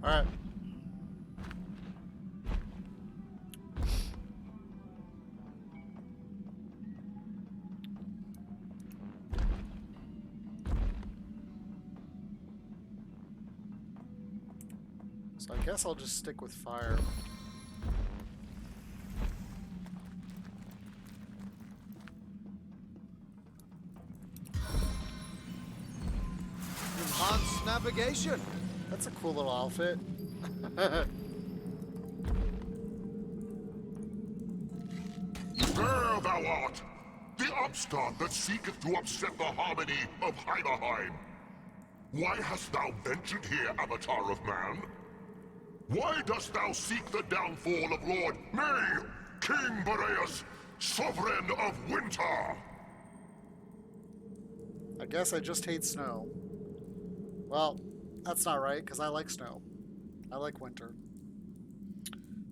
All right. So I guess I'll just stick with fire. Enhanced navigation. That's a cool little outfit. There thou art! The upstart that seeketh to upset the harmony of Hiberheim. Why hast thou ventured here, Avatar of Man? Why dost thou seek the downfall of Lord, nay, King Boreas, Sovereign of Winter? I guess I just hate snow. Well, that's not right, because I like snow. I like winter.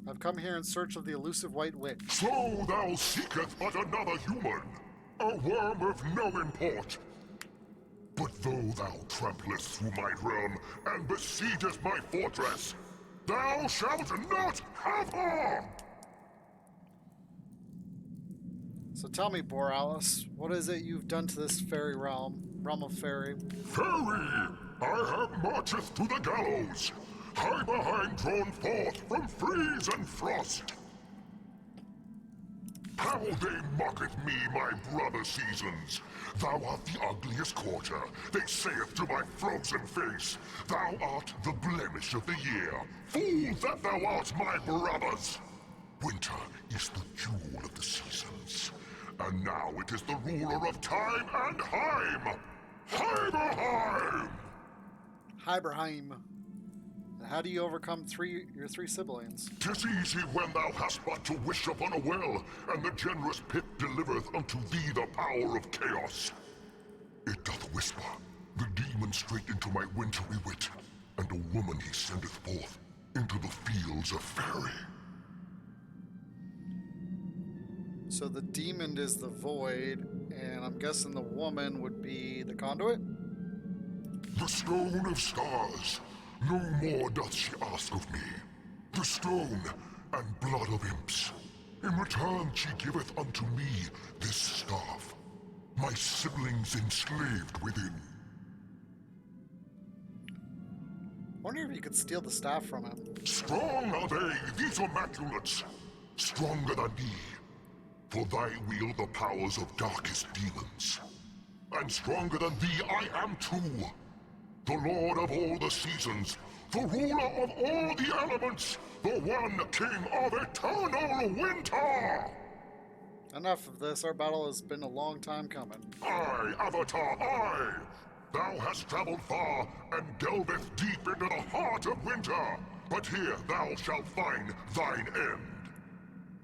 I've come here in search of the elusive White Witch. So thou seeketh but another human, a worm of no import. But though thou tramplest through my realm and besiegest my fortress, thou shalt not have her! So tell me, Borealis, what is it you've done to this fairy realm of fairy? Fairy! I have marcheth to the gallows, Hiberheim drawn forth from freeze and frost. How they mock at me, my brother seasons. Thou art the ugliest quarter, they saith to my frozen face. Thou art the blemish of the year. Fool that thou art, my brothers! Winter is the jewel of the seasons. And now it is the ruler of time and Heim! Hiberheim! Hiberheim. And how do you overcome your three siblings? 'Tis easy when thou hast but to wish upon a well, and the generous pit delivereth unto thee the power of chaos. It doth whisper, the demon straight into my wintry wit, and a woman he sendeth forth into the fields of faerie. So the demon is the void, and I'm guessing the woman would be the conduit? The stone of stars. No more doth she ask of me. The stone and blood of imps. In return she giveth unto me this staff. My siblings enslaved within. Wonder if you could steal the staff from him. Strong are they, these immaculates. Stronger than thee. For thy wield the powers of darkest demons. And stronger than thee I am too. The Lord of all the seasons, the ruler of all the elements, the one king of eternal winter! Enough of this, our battle has been a long time coming. Aye, Avatar, aye! Thou hast traveled far and delveth deep into the heart of winter, but here thou shalt find thine end.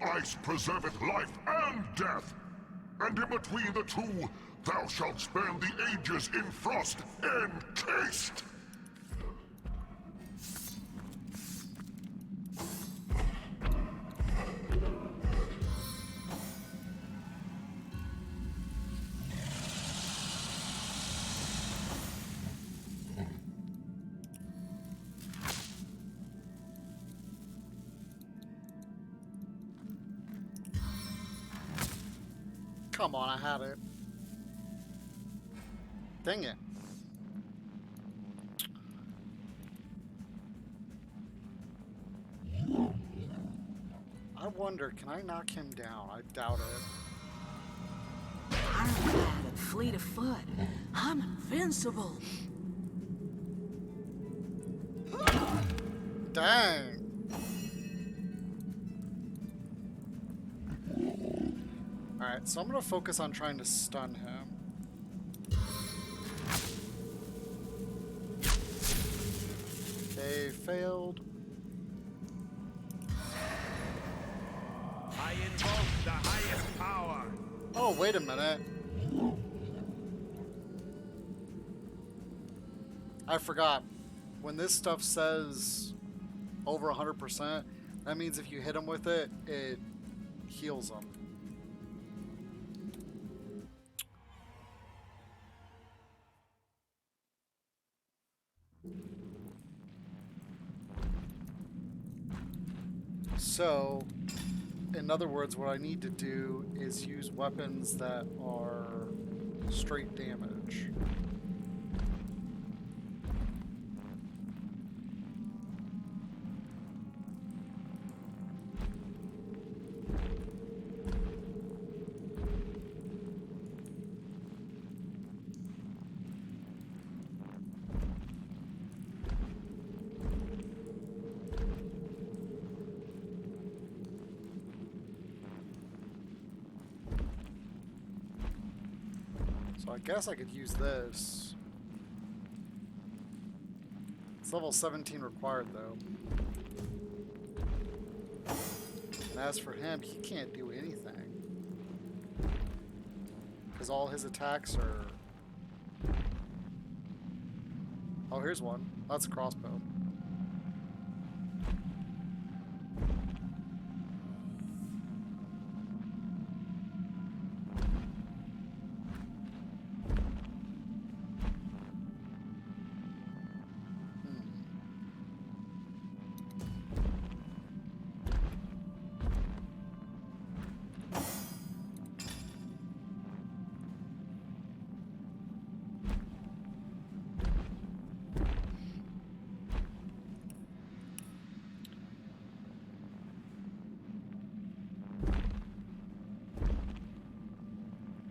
Ice preserveth life and death, and in between the two, thou shalt spend the ages in frost encased! Come on, I had it. Dang it. I wonder, can I knock him down? I doubt it. I'm mad and fleet of foot. I'm invincible. Dang. Alright, so I'm going to focus on trying to stun him. Okay, failed. I invoke the highest power. Oh, wait a minute. I forgot. When this stuff says over 100%, that means if you hit him with it, it heals him. So, in other words, what I need to do is use weapons that are straight damage. So I guess I could use this. It's level 17 required, though. And as for him, he can't do anything. Because all his attacks are... Oh, here's one. That's a crossbow.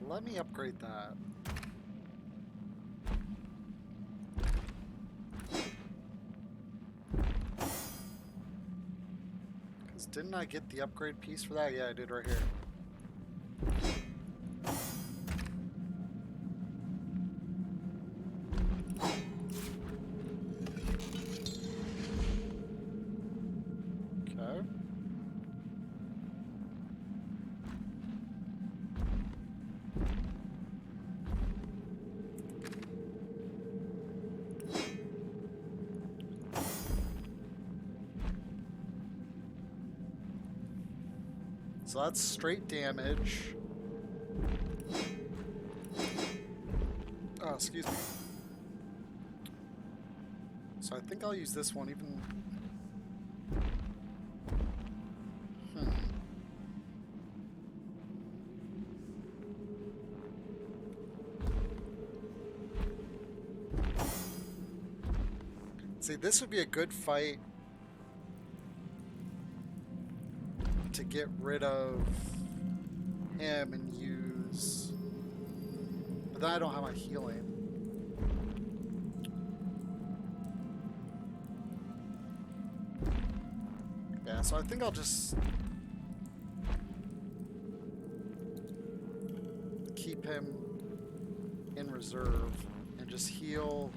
Let me upgrade that. Because didn't I get the upgrade piece for that? Yeah, I did right here. Okay. So that's straight damage. Oh, excuse me. So I think I'll use this one even... See, this would be a good fight to get rid of him and use... But then I don't have my healing. Yeah, so I think I'll just keep him in reserve and just heal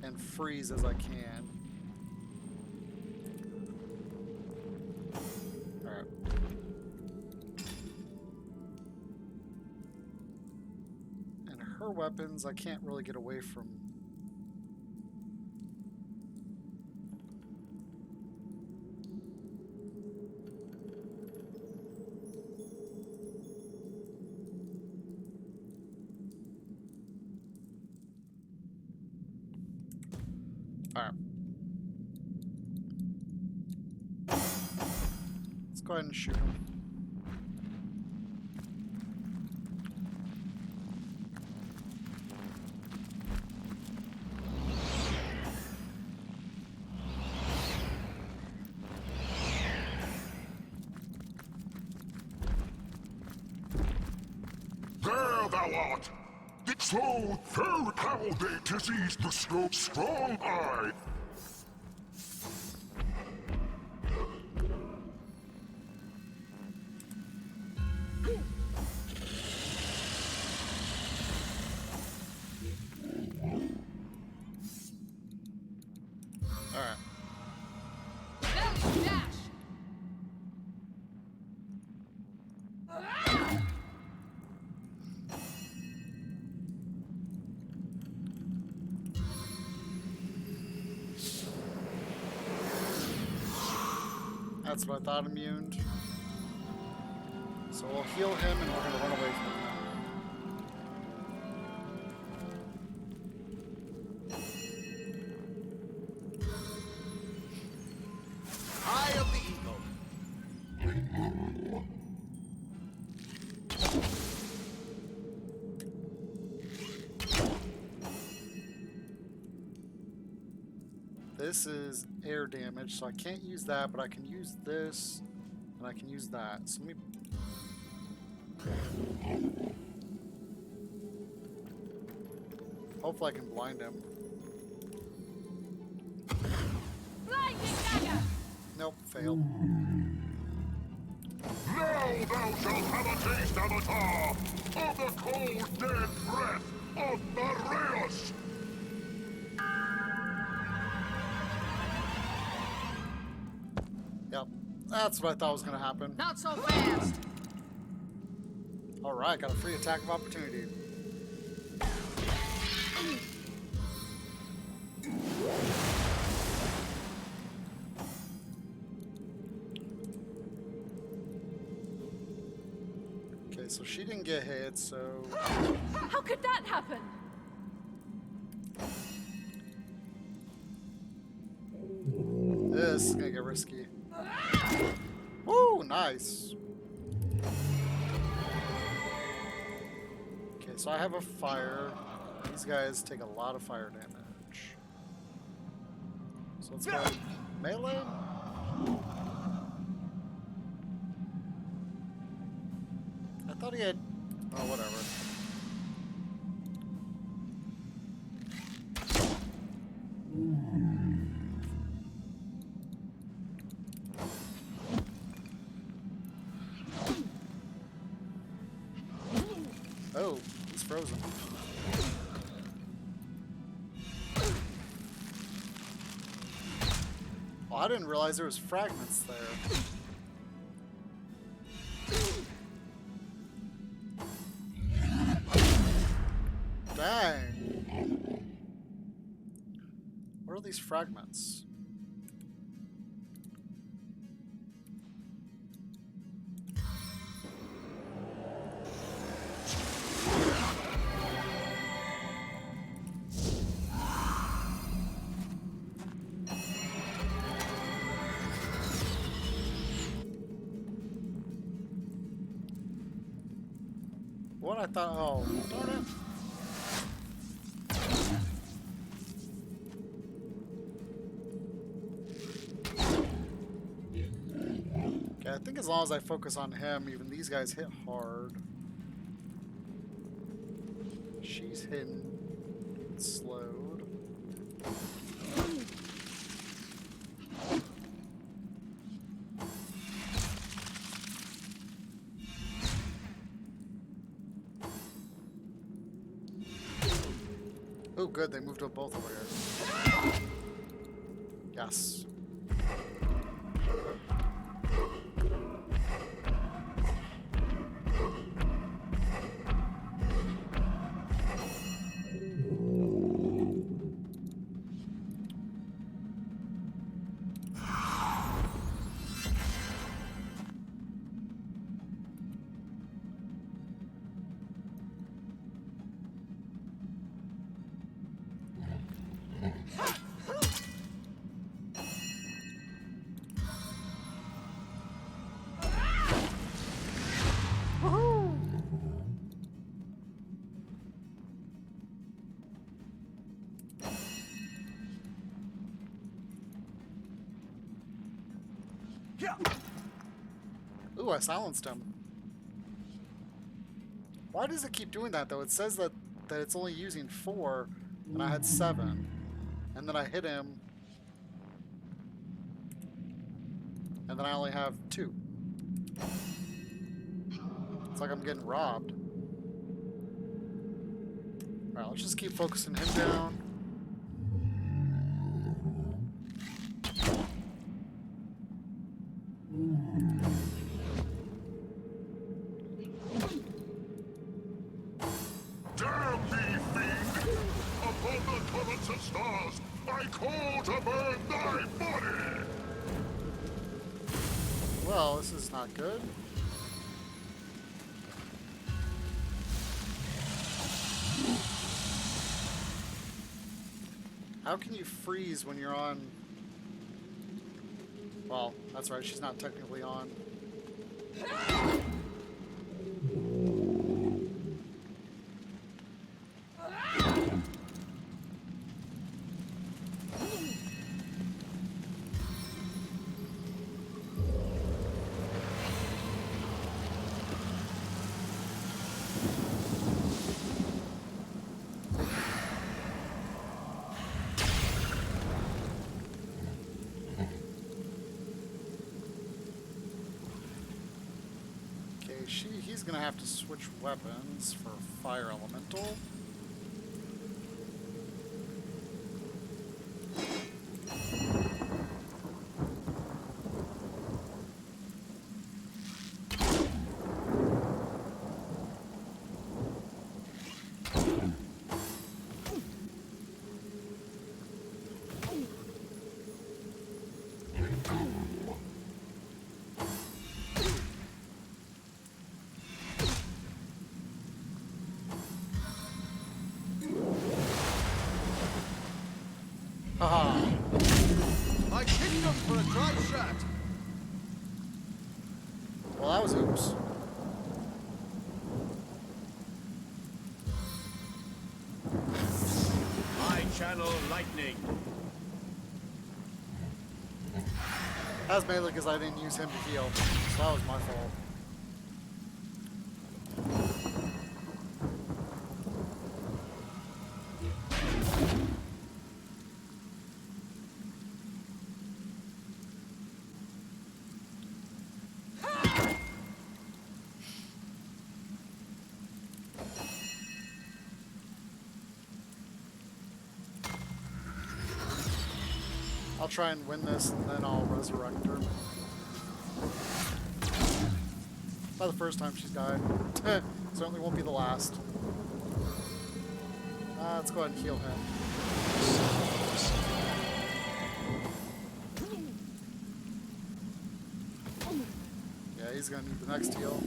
and freeze as I can. Alright. And her weapons I can't really get away from. Alright. Let's go ahead and shoot him. There thou art! So very how they to seize the strong eye! Alright. That's what I thought immune. So we'll heal him and we're going to run away from him. Eye of the eagle. This is air damage, so I can't use that, but I can use this, and I can use that. So let me... Hopefully I can blind him. Blinding dagger! Nope, failed. Now thou shalt have a taste, Avatar, of the cold, dead breath of Boreas! Yep, that's what I thought was gonna happen. Not so fast! Alright, got a free attack of opportunity. Okay, so she didn't get hit, so... How could that happen? This is gonna get risky. Woo, nice. Okay, so I have a fire. These guys take a lot of fire damage. So let's go melee. I thought he had... Oh, whatever. Oh, he's frozen. Oh, I didn't realize there was fragments there. Dang. What are these fragments? What I thought, oh, darn it. Okay, I think as long as I focus on him, even these guys hit hard. She's hidden, slowed. Oh, good, they moved up both over here. Yes. Ooh, I silenced him. Why does it keep doing that, though? It says that it's only using 4, and I had 7. And then I hit him, and then I only have 2. It's like I'm getting robbed. Alright, let's just keep focusing him down. Damn thee, fiend! Upon the torrents of stars, I call to burn thy body! Well, this is not good. How can you freeze when you're on... Well, that's right, she's not technically on. gonna have to switch weapons for Fire Elemental. Haha. My kingdom for a dry shot. Well, that was oops. I channel lightning. That was mainly because I didn't use him to heal, so that was my fault. I'll try and win this, and then I'll resurrect her. By the first time she's died. Certainly won't be the last. Let's go ahead and heal him. Yeah, he's gonna need the next heal.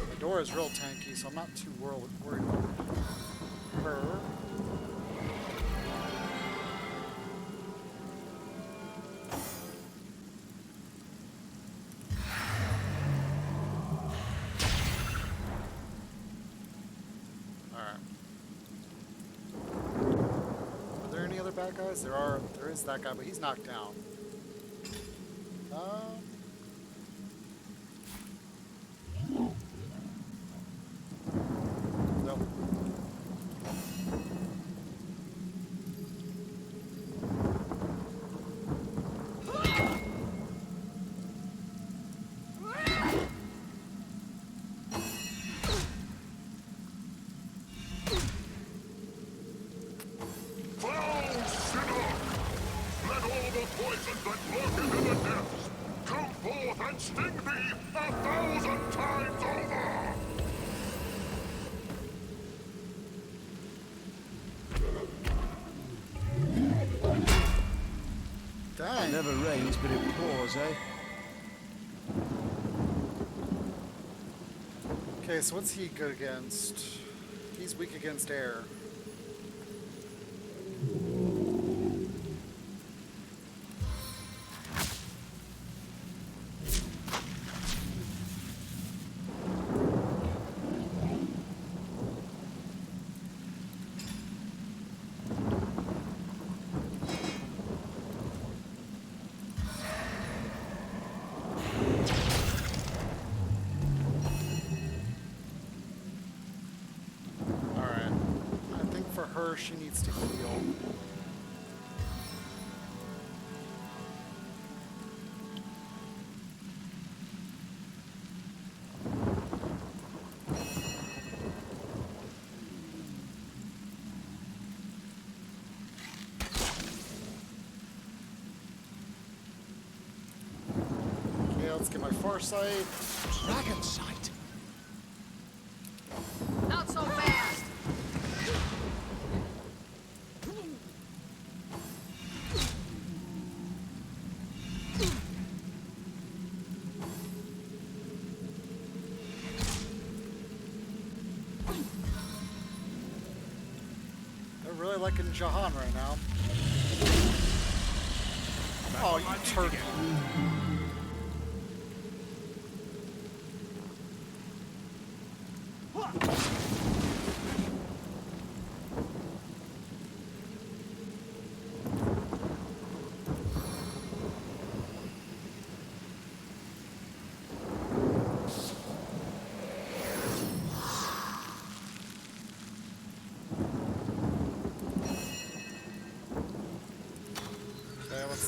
The door is real tanky, so I'm not too worried about her. Bad guys? There is that guy, but he's knocked down. Nope. Sting thee 1,000 times over! Dang. It never rains, but it pours, eh? Okay, so what's he good against? He's weak against air. She needs to heal. Okay, let's get my foresight. Dragon sight. Not so fast. Really liking Jahan right now. Oh, you turkey.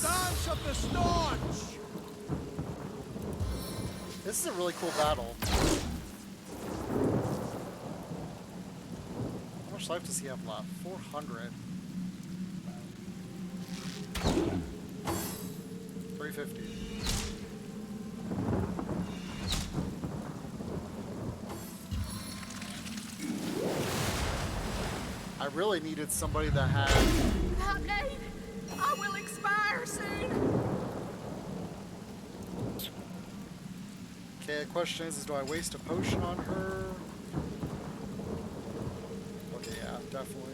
Dance of the punch! This is a really cool battle. How much life does he have left? 400. 350. I really needed somebody that had... Not need. I will expire soon. Okay, the question is do I waste a potion on her? Okay, yeah, definitely.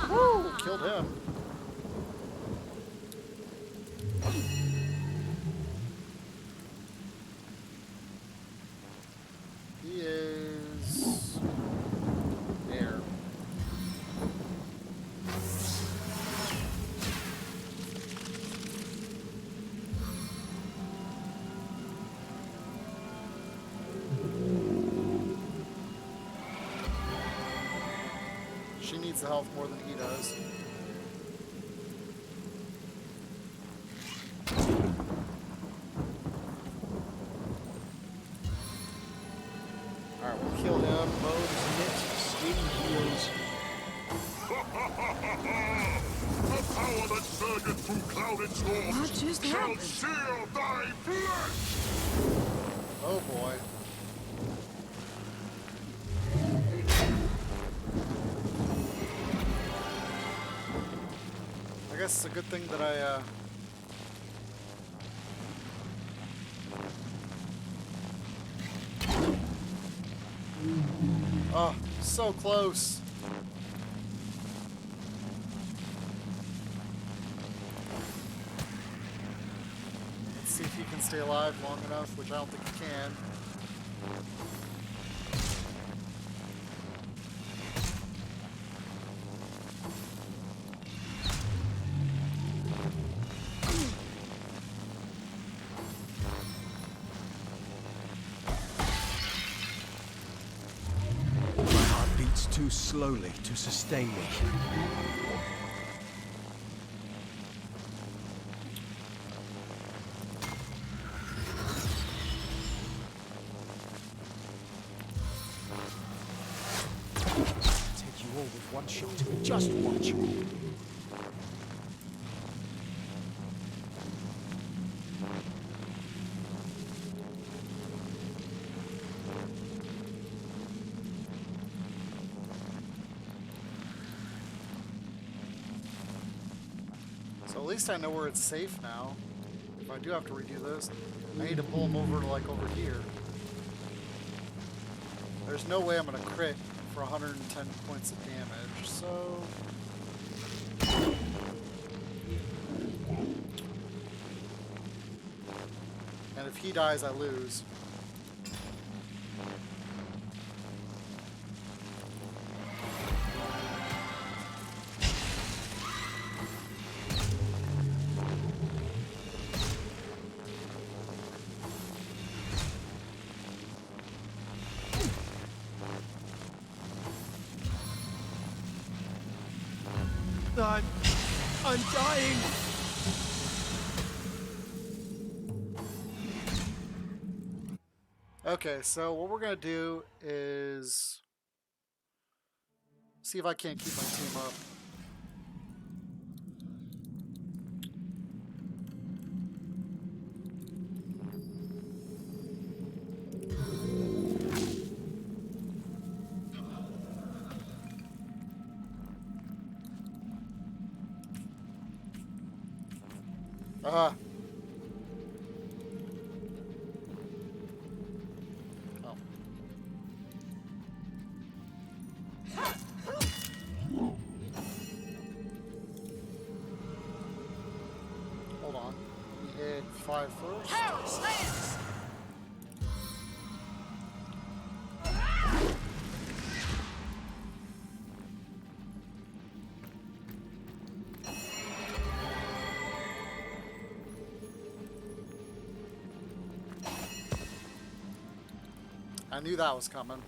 Woo! Killed him. He is there. She needs the health more than he does. Alright, we'll kill him. Bones knit, skin heals. The power that surgeth through clouded storms What just shall happened? seal thy flesh! Oh boy. I guess it's a good thing that I, Oh, so close. Let's see if he can stay alive long enough, which I don't think he can. My heart beats too slowly to sustain me. Take you all with one shot. Just watch. So at least I know where it's safe now. If I do have to redo this, I need to pull him over to like over here. There's no way I'm gonna crit for 110 points of damage, so... And if he dies, I lose. I'm dying! Okay, so what we're gonna do is see if I can't keep my team up. Oh. Hold on. Let me hit 5 first. Power stance! I knew that was coming.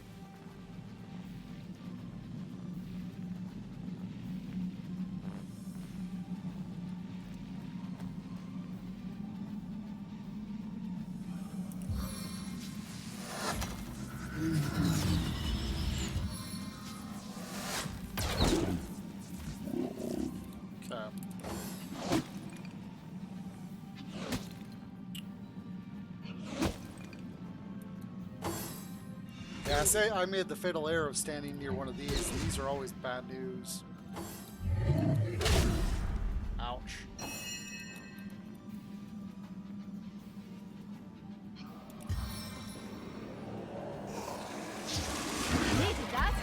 Yeah, say I made the fatal error of standing near one of these. These are always bad news. Ouch. Needed that.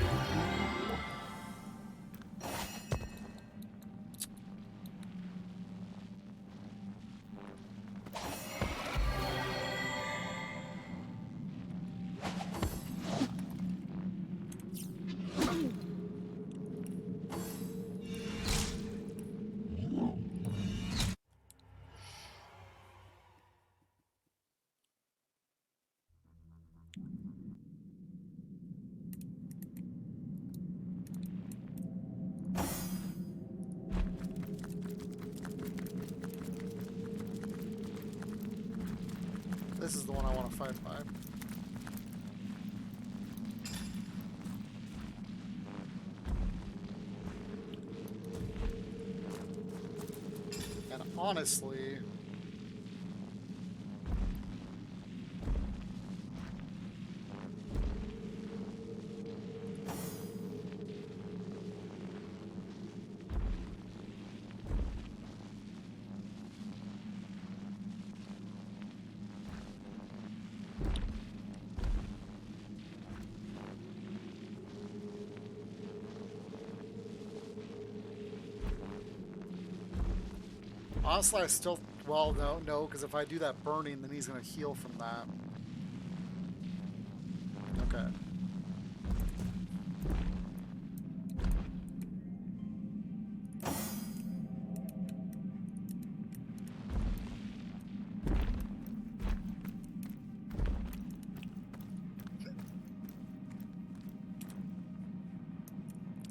This is the one I want to fight by. And honestly, honestly, I still, well, no, because if I do that burning, then he's going to heal from that. Okay.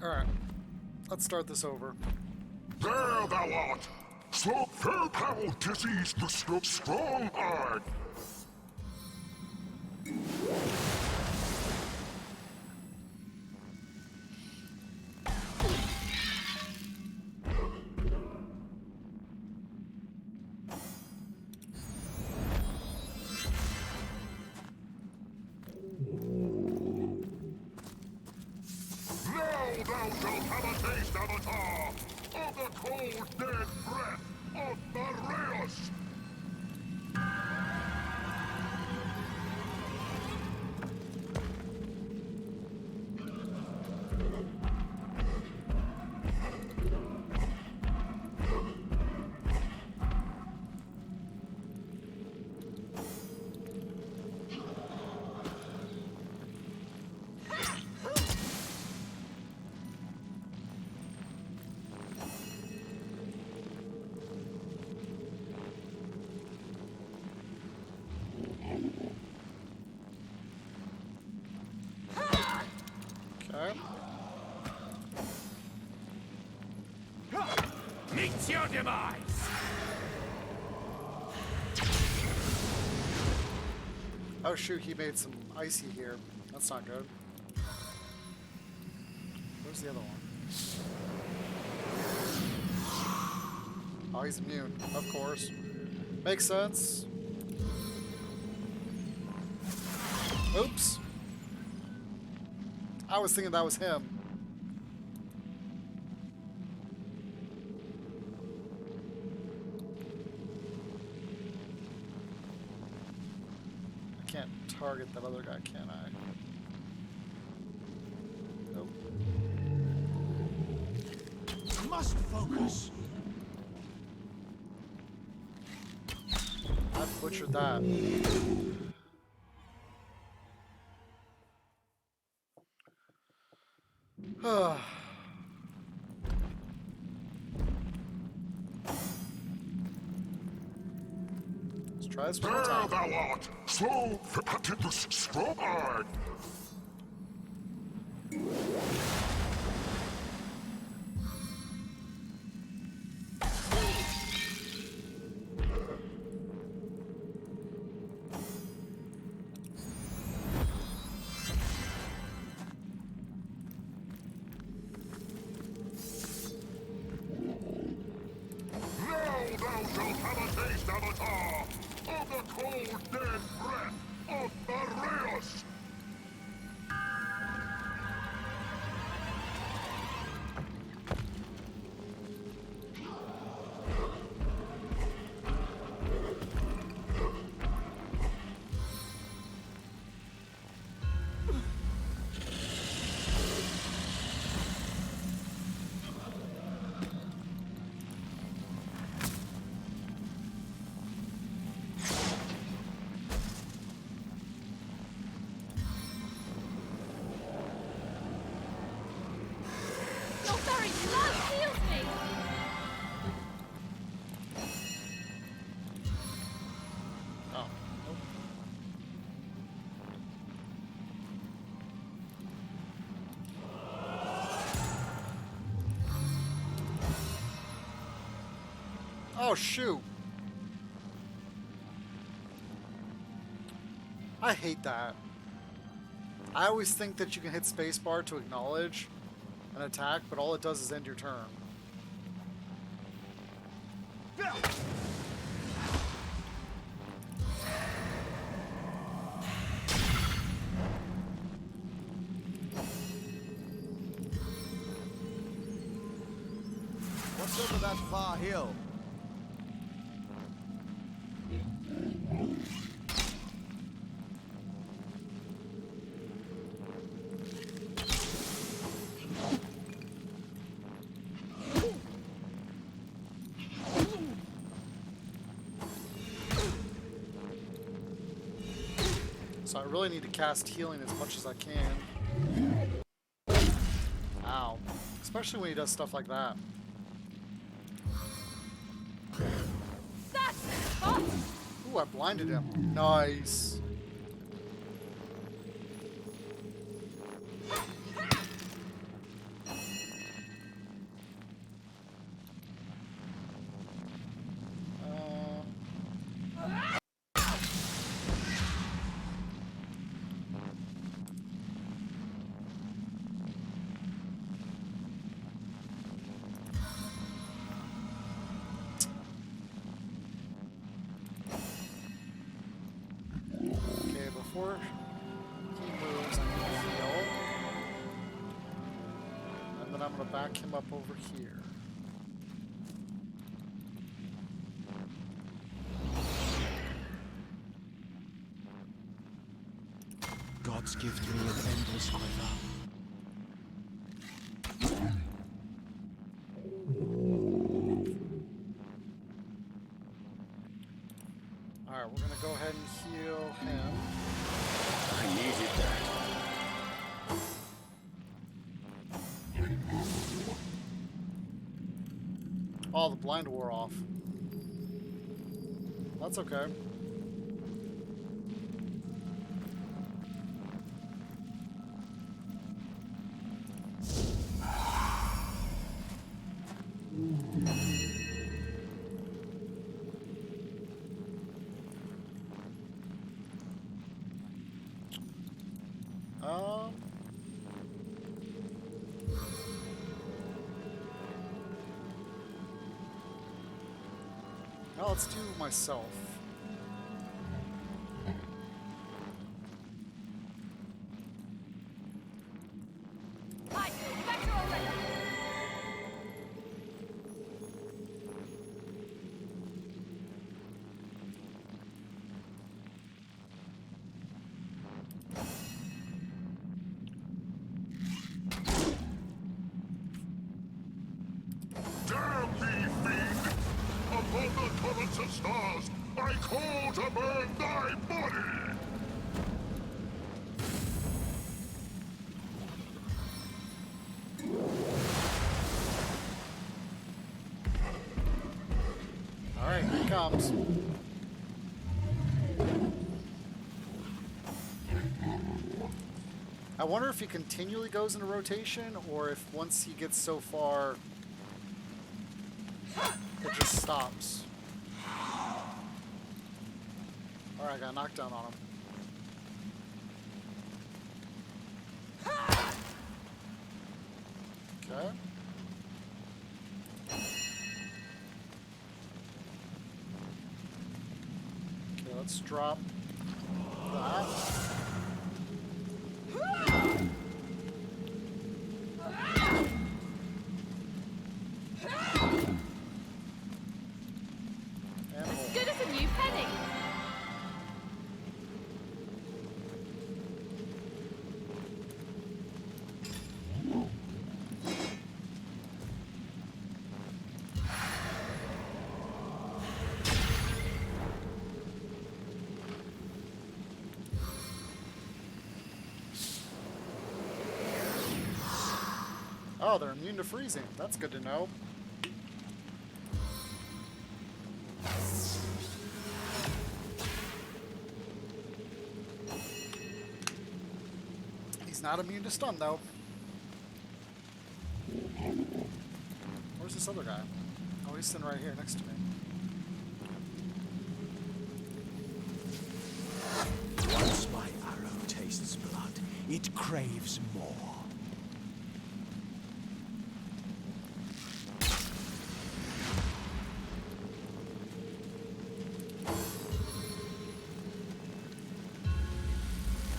Alright. Let's start this over. There thou art! So fair power disease the strong eye! Now thou shalt have a taste, Avatar, of the cold, dead breath of Boreas! Okay. Meet your demise! Oh shoot, he made some icy here. That's not good. Where's the other one? Oh, he's immune, of course. Makes sense. Oops. I was thinking that was him. I can't target that other guy, can I? Nope. Must focus. I butchered that. Let's Try this one There more time. thou art, so strong. Now thou shalt have a taste, Avatar, of the cold, dead breath of Boreas! Your very blood heals me! Oh. Nope. Oh, shoot. I hate that. I always think that you can hit spacebar to acknowledge an attack, but all it does is end your turn. What's over that far hill? So I really need to cast healing as much as I can. Ow. Especially when he does stuff like that. That's the spot! Ooh, I blinded him. Nice. Okay, before he moves, I'm gonna heal. And then I'm gonna back him up over here. God's gift me an endless quiver. Alright, we're gonna go ahead and heal him. I needed that. Oh, the blind wore off. That's okay. Now let's do myself. I feel better already! Damn thee, fiend! Upon the currents of stars, I call to burn thy body! Alright, here he comes. I wonder if he continually goes into rotation, or if once he gets so far, it just stops. Alright, I got a knockdown on him. Okay. Okay, let's drop that. As good as a new penny. Oh, they're immune to freezing. That's good to know. He's not immune to stun, though. Where's this other guy? Oh, he's sitting right here next to me. Once my arrow tastes blood, it craves more.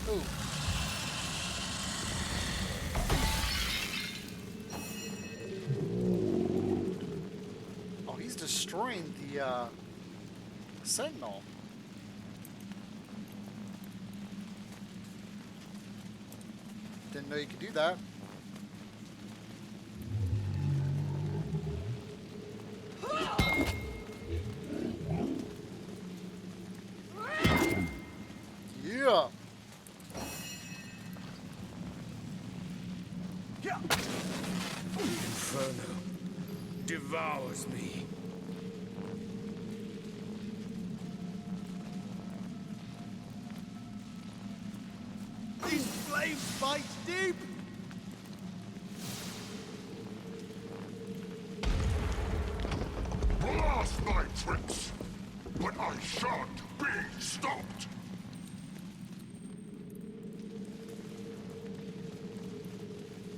Ooh. Oh, he's destroying the Sentinel. Didn't know you could do that. Yeah. The Inferno devours me. These flames bite deep! Blast thy tricks! But I shan't be stopped!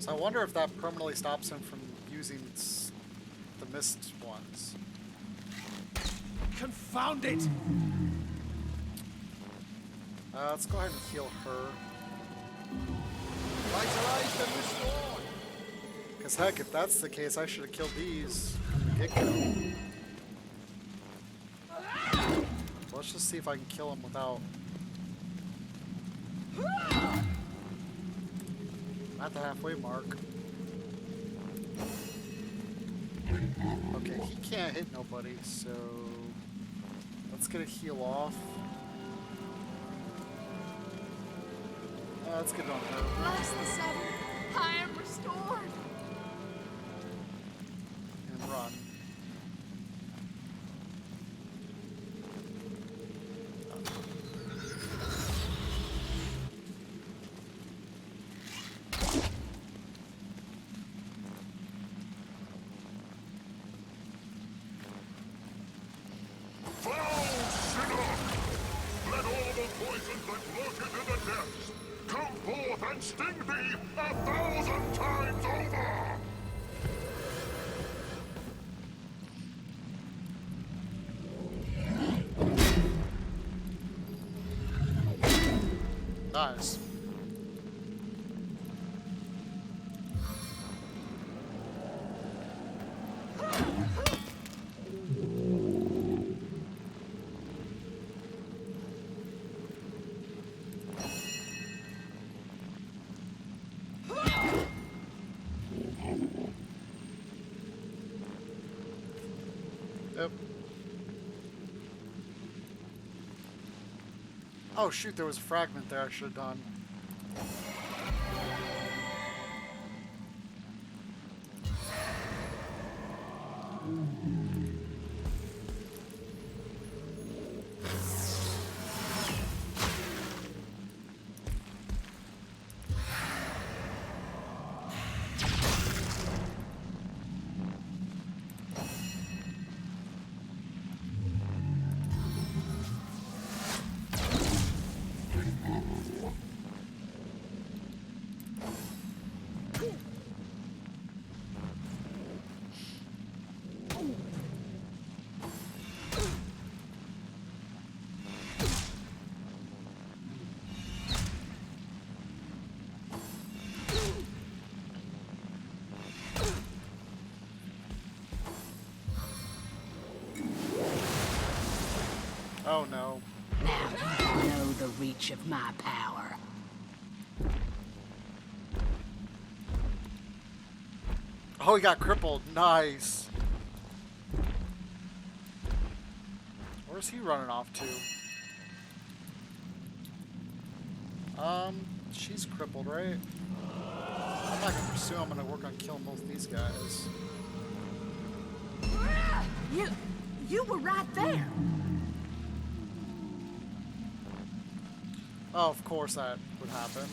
So I wonder if that permanently stops him from using the mist ones. Confound it! Let's go ahead and heal her. Vitalized and restored! Because heck, if that's the case, I should have killed these from the get-go. Let's just see if I can kill him without... I'm at the halfway mark. Okay, he can't hit nobody, so... Let's get a heal off. Let's get it on her. Bless the seven. I am restored. And run. Foul sinner! Let all the poison that lurketh in the depths come forth and sting thee 1,000 times over! Nice. Yep. Oh shoot, there was a fragment there I should have done. reach of my power. Oh, he got crippled. Nice. Where's he running off to? She's crippled, right? I'm not gonna pursue. I'm gonna work on killing both these guys. You were right there. Oh, of course that would happen.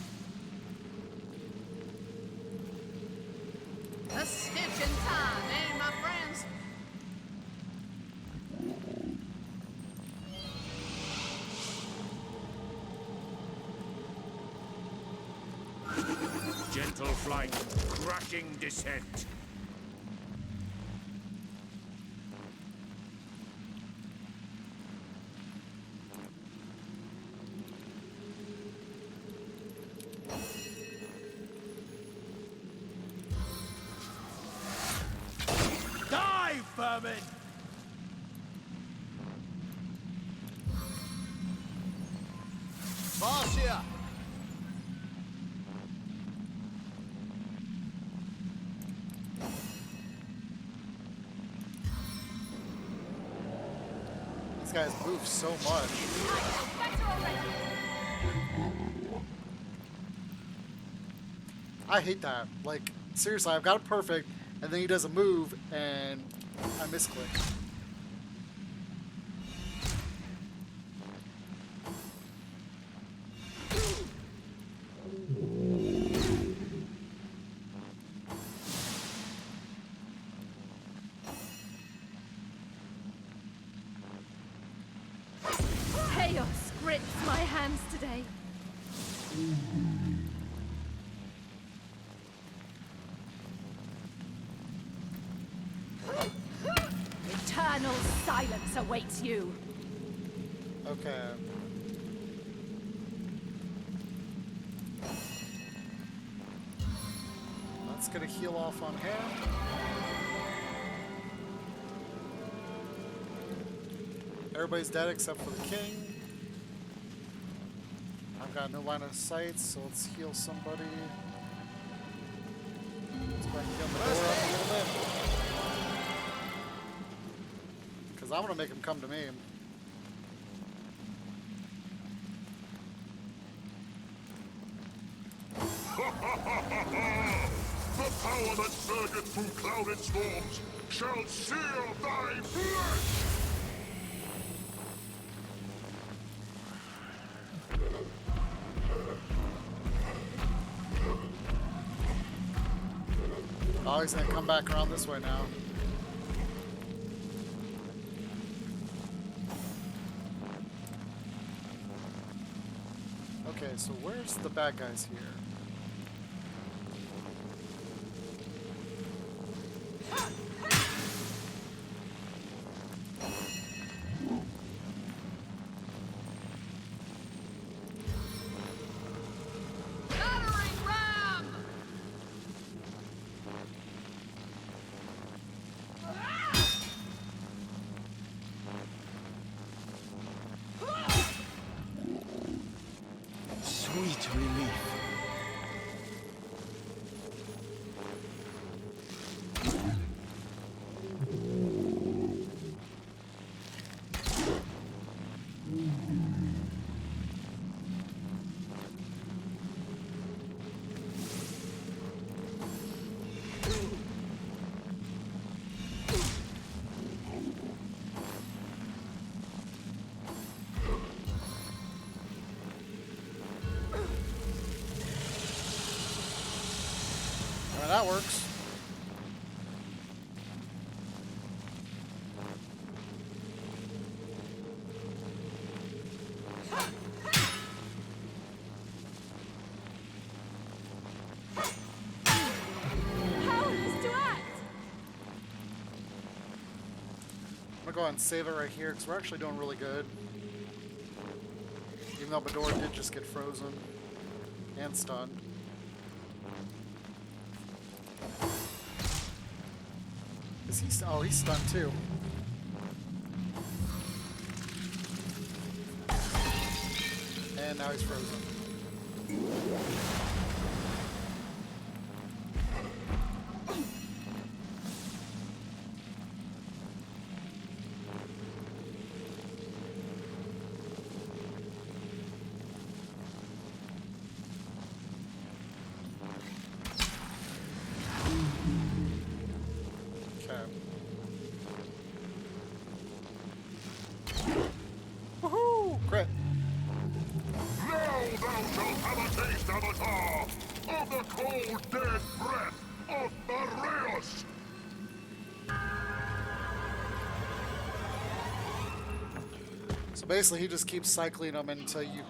A stitch in time, eh, my friends? Gentle flight, crashing descent. Die, vermin! Boss here! These guys move so much. I hate that. Like, seriously, I've got it perfect, and then he does a move, and I misclick. Chaos grips my hands today. Eternal silence awaits you. Okay. That's gonna heal off on him. Everybody's dead except for the king. I've got no line of sight, so let's heal somebody. Let's go ahead and get the door up a little bit. Because I'm gonna make him come to me. The power that surgeth through clouded storms shall seal thy flesh! Oh, he's gonna come back around this way now. Okay, so where's the bad guys here? Sweet relief. Well, that works. I'm gonna go ahead and save it right here because we're actually doing really good. Even though Bedora did just get frozen and stunned. Is he? Oh, he's stunned too. And And now he's frozen. Woohoo! Crit. Now thou shalt have a taste, Avatar, of the cold, dead breath of Boreas! So basically, he just keeps cycling them until you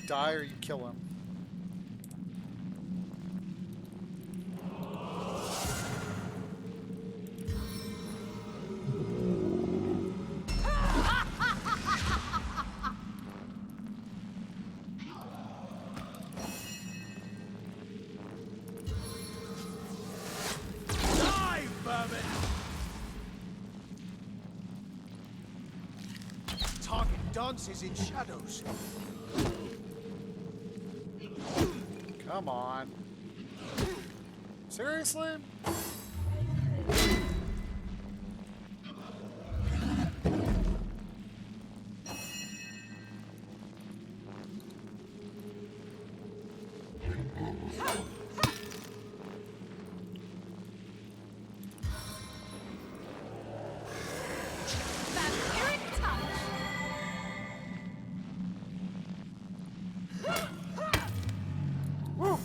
die or you kill him. Die, vermin! Target dances in shadows. Come on. Seriously? Vampiric touch! Woo!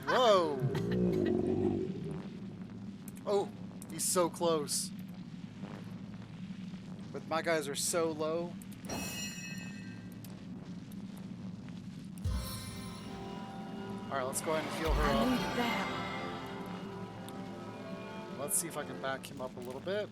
Whoa! Oh, he's so close. But my guys are so low. Alright, let's go ahead and heal her up. Let's see if I can back him up a little bit.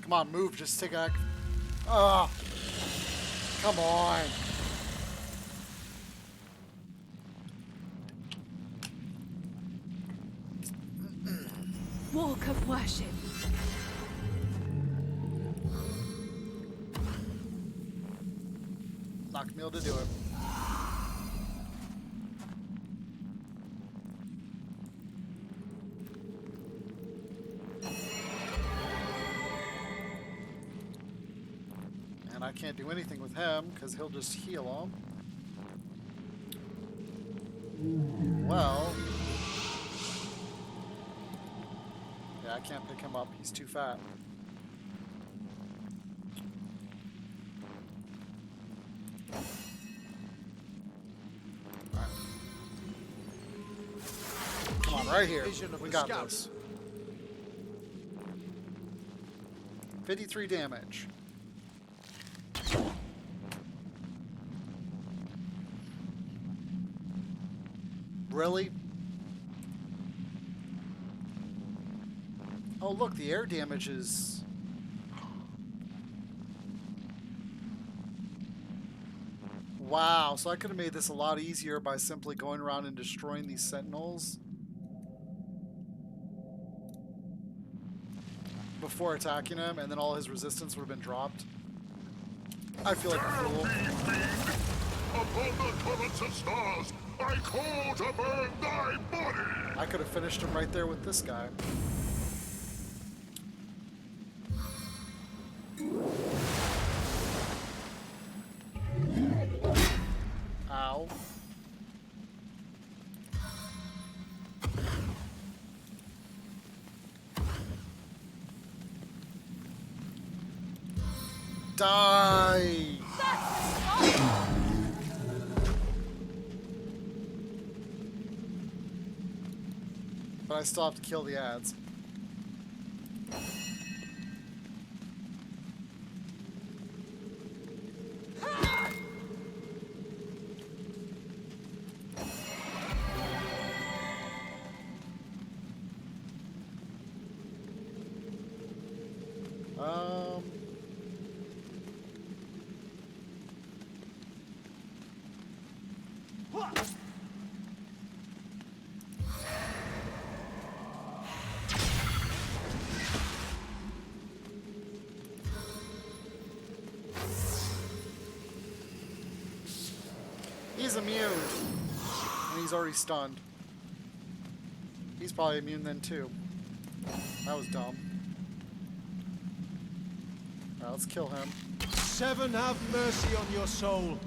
Come on, move, just take a... Ah! Come on! Walk of worship. Knock-meal to do it. And I can't do anything with him because he'll just heal him. Well... yeah, I can't pick him up. He's too fat. Alright. Come on, right here. We got this. 53 damage. Really? Oh, look, the air damage is... wow, so I could have made this a lot easier by simply going around and destroying these sentinels before attacking him, and then all his resistance would have been dropped. I feel like a fool. Upon the torrents of stars, I call to burn thy body! I could have finished him right there with this guy. Ow. Die! But I still have to kill the ads. he's immune. And he's already stunned. He's probably immune then too. That was dumb. Alright, let's kill him. Seven, have mercy on your soul.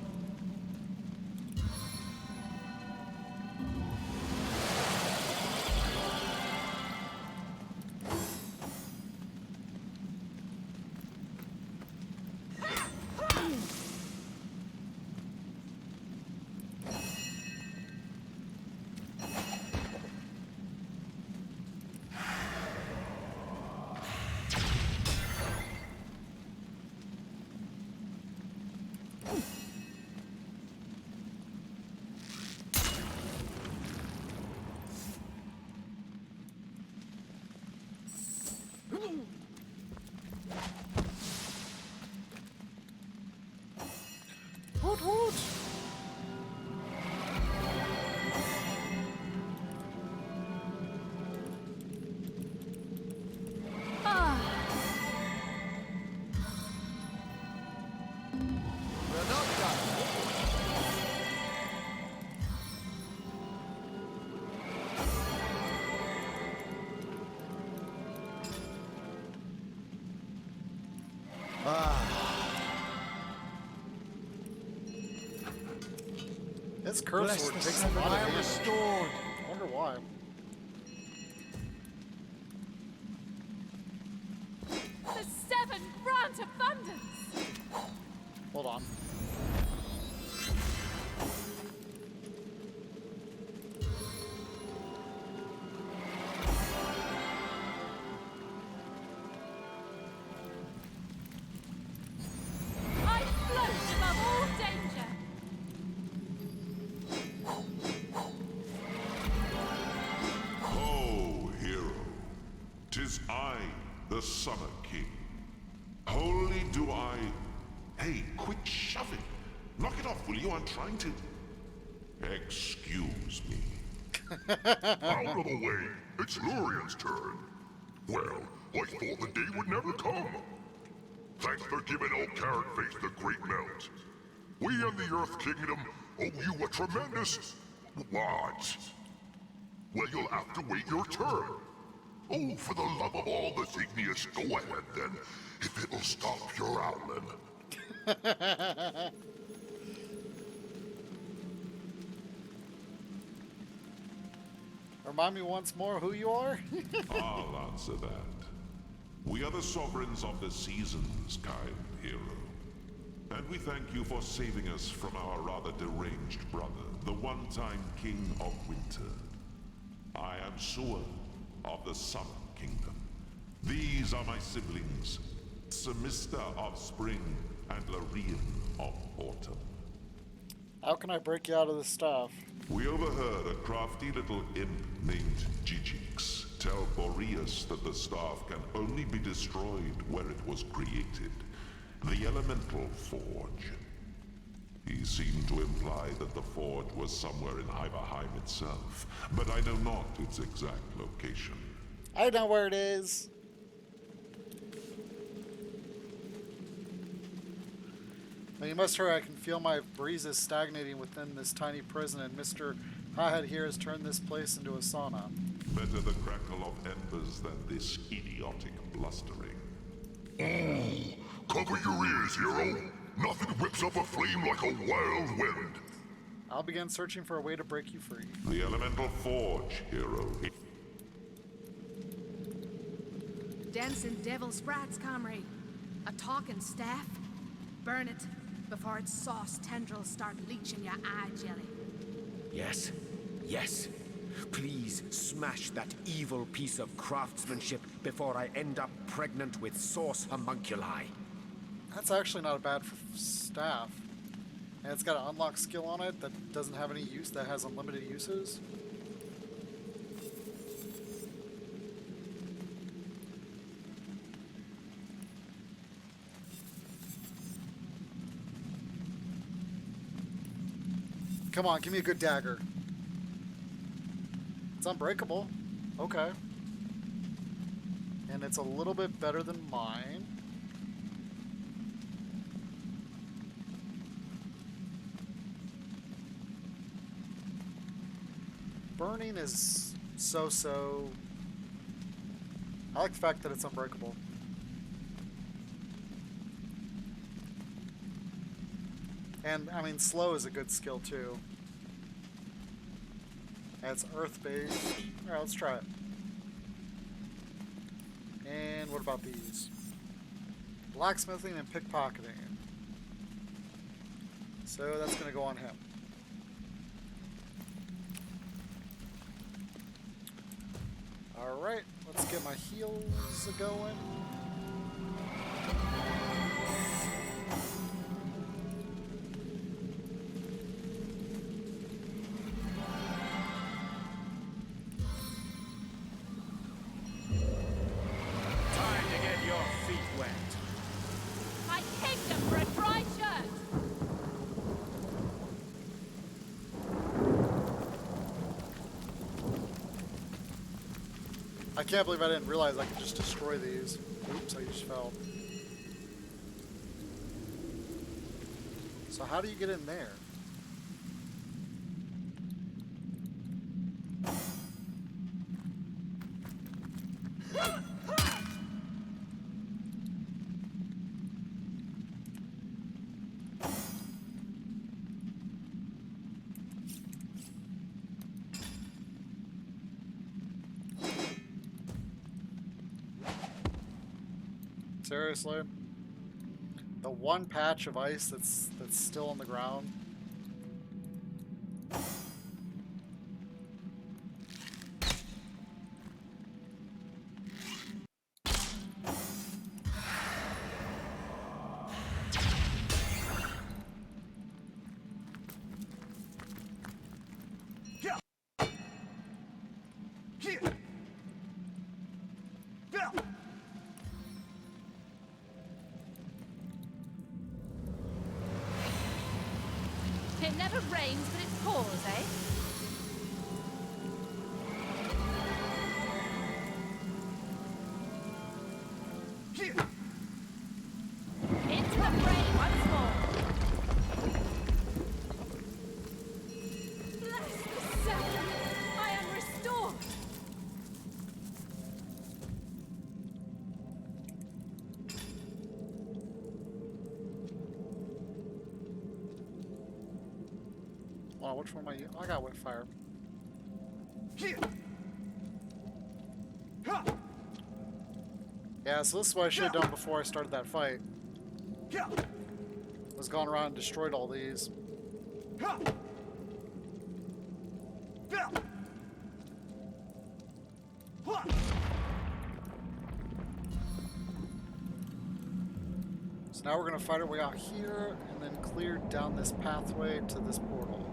Woot woot! We're not done. This curse Bless sword the takes a seven. lot of I am damage. restored. I wonder why. The seven grant abundance! Hold on. I float above all danger! Ho, hero. 'Tis I, the Summer King. Wholly do I... Hey, quit shoving. Knock it off, will you? I'm trying to... Excuse me. Out of the way. It's Lurian's turn. Well, I thought the day would never come. Thanks for giving old Carrot Face the great melt. We and the Earth Kingdom owe you a tremendous... what? Well, you'll have to wait your turn. Oh, for the love of all that's igneous, go ahead then, if it'll stop your owling. Remind me once more who you are? I'll answer that. We are the sovereigns of the seasons, kind hero. And we thank you for saving us from our rather deranged brother, the one-time King of Winter. I am Sua of the Summer Kingdom. These are my siblings, Semista of Spring and Lorien of Autumn. How can I break you out of the staff? We overheard a crafty little imp named Gigix tell Boreas that the staff can only be destroyed where it was created. The Elemental Forge. He seemed to imply that the forge was somewhere in Hiberheim itself, but I know not its exact location. I know where it is. Now you must hurry. I can feel my breezes stagnating within this tiny prison, and Mr. Hothead here has turned this place into a sauna. Better the crackle of embers than this idiotic blustering. Oh, cover your ears, hero. Nothing whips up a flame like a wild wind. I'll begin searching for a way to break you free. The Elemental Forge, hero. Dancing devil sprats, comrade. A talking staff. Burn it before its sauce tendrils start leaching your eye jelly. Yes, yes. Please smash that evil piece of craftsmanship before I end up pregnant with sauce homunculi. That's actually not a bad staff. And it's got an unlock skill on it that doesn't have any use, that has unlimited uses. Come on, give me a good dagger. It's unbreakable. Okay. And it's a little bit better than mine. burning is so-so. I like the fact that it's unbreakable. And, I mean, slow is a good skill, too. And it's earth-based. Alright, let's try it. And what about these? Blacksmithing and pickpocketing. So that's going to go on him. Alright, let's get my heals going. Time to get your feet wet. I kicked him for a dry shirt! I can't believe I didn't realize I could just destroy these. Oops, I just fell. So how do you get in there? Seriously? The one patch of ice that's still on the ground? It never rains, but it pours, eh? Into the rain once more. Bless the Saturn! I am restored! Oh, which one am I? I got wet fire. Yeah, so this is what I should have done before I started that fight. Was gone around and destroyed all these. So now we're gonna fight our way out here and then clear down this pathway to this portal.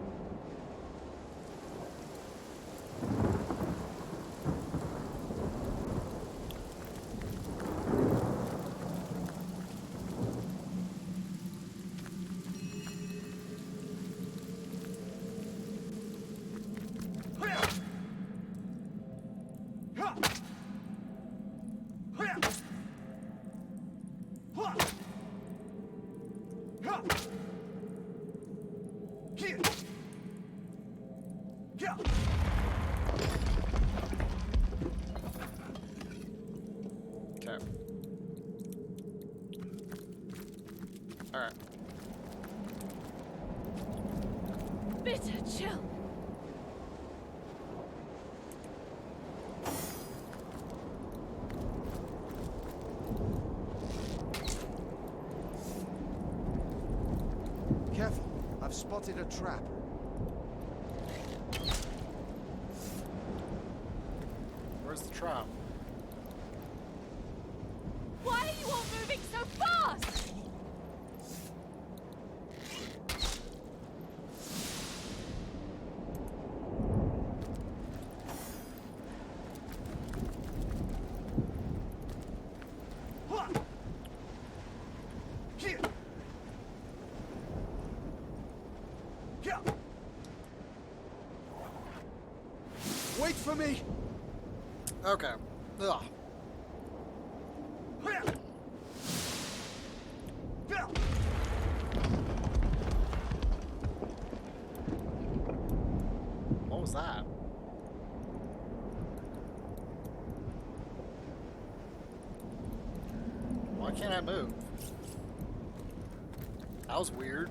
Okay. Alright. Bitter chill. Careful, I've spotted a trap. Where's the trap? Why are you all moving so fast? Wait for me! Okay. Ugh. What was that? can't I move? That was weird.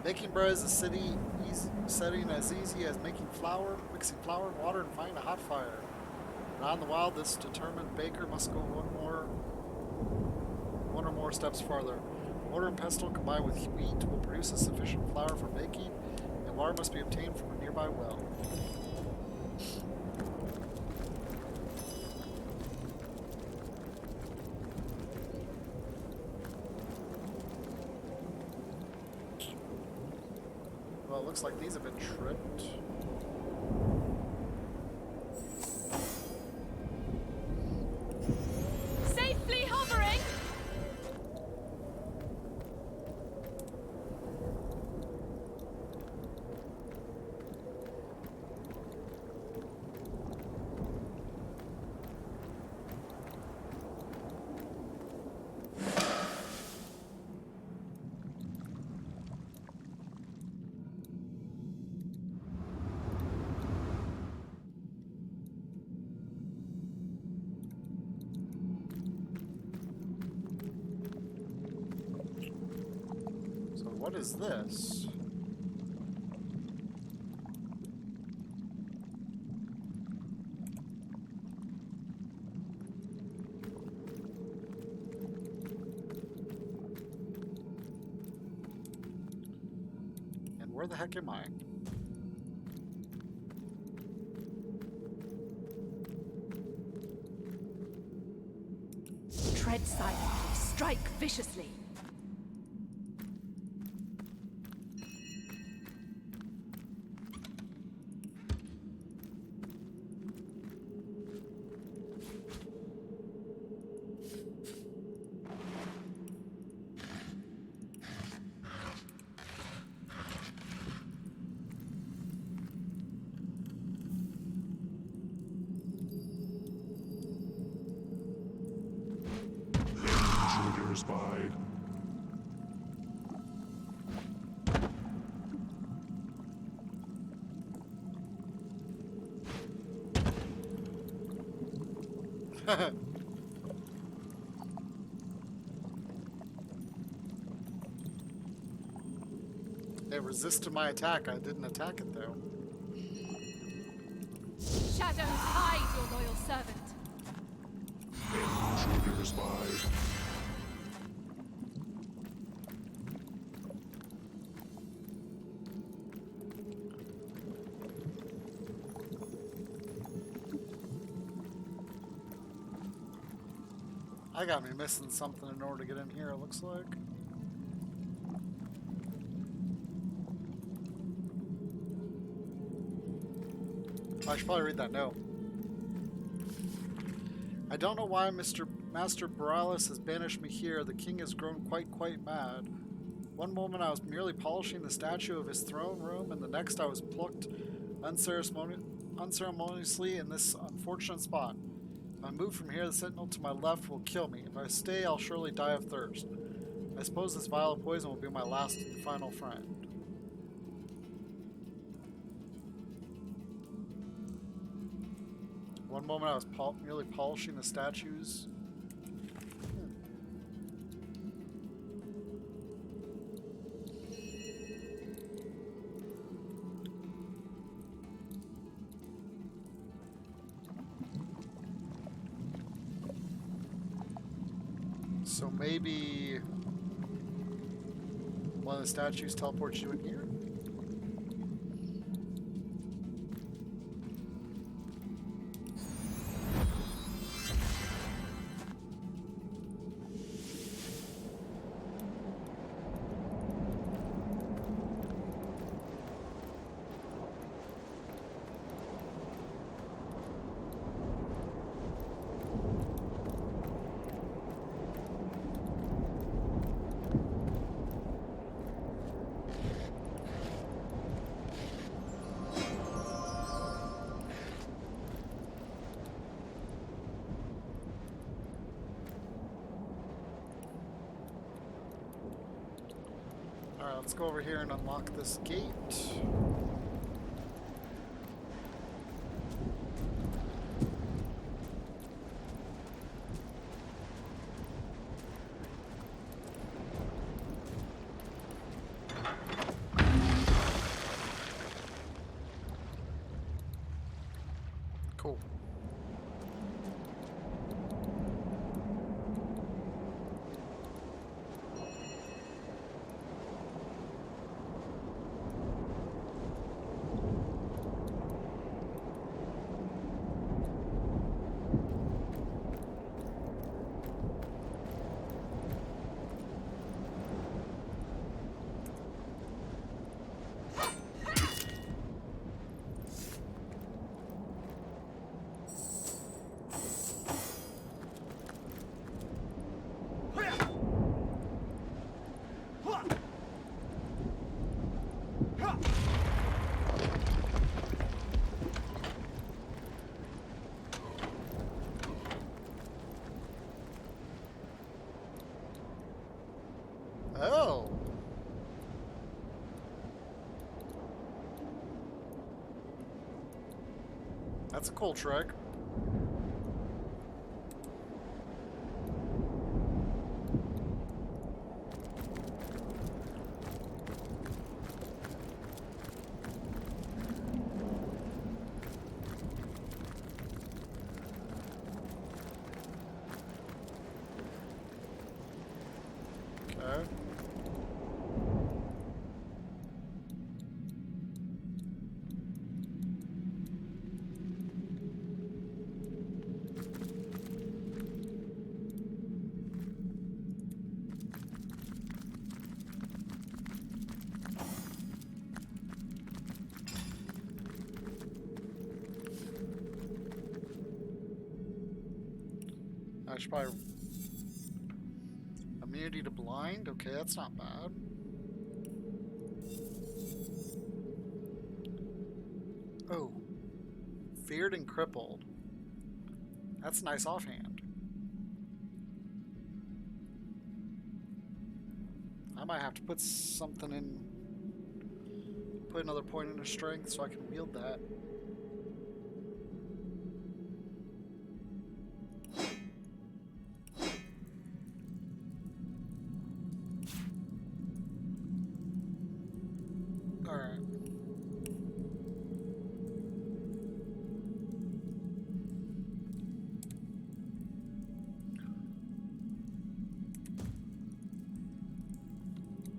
Making bread is a setting as easy as mixing flour, water, and finding a hot fire. But on the wild, this determined baker must go one or more steps farther. Mortar and pestle combined with wheat will produce a sufficient flour for baking, and water must be obtained from a nearby well. Well, it looks like these have been tripped. Safely hovering! What is this? And where the heck am I? Tread silently, strike viciously. Intruder spied. It resisted my attack. I didn't attack it though. Shadows hide your loyal servant. Intruder spied. I got me missing something in order to get in here, it looks like. I should probably read that note. I don't know why Master Borealis has banished me here. The king has grown quite mad. One moment I was merely polishing the statue of his throne room, and the next I was plucked unceremoniously in this unfortunate spot. If I move from here, the sentinel to my left will kill me. If I stay, I'll surely die of thirst. I suppose this vial of poison will be my last and final friend. One moment I was merely polishing the statues. So maybe one of the statues teleports you in here? let's go over here and unlock this gate. Cool. Oh. That's a cool trick. Okay. I should probably... Immunity to blind? Okay, that's not bad. Oh. Feared and crippled. That's nice offhand. I might have to put something in... Put another point into strength so I can wield that. Alright.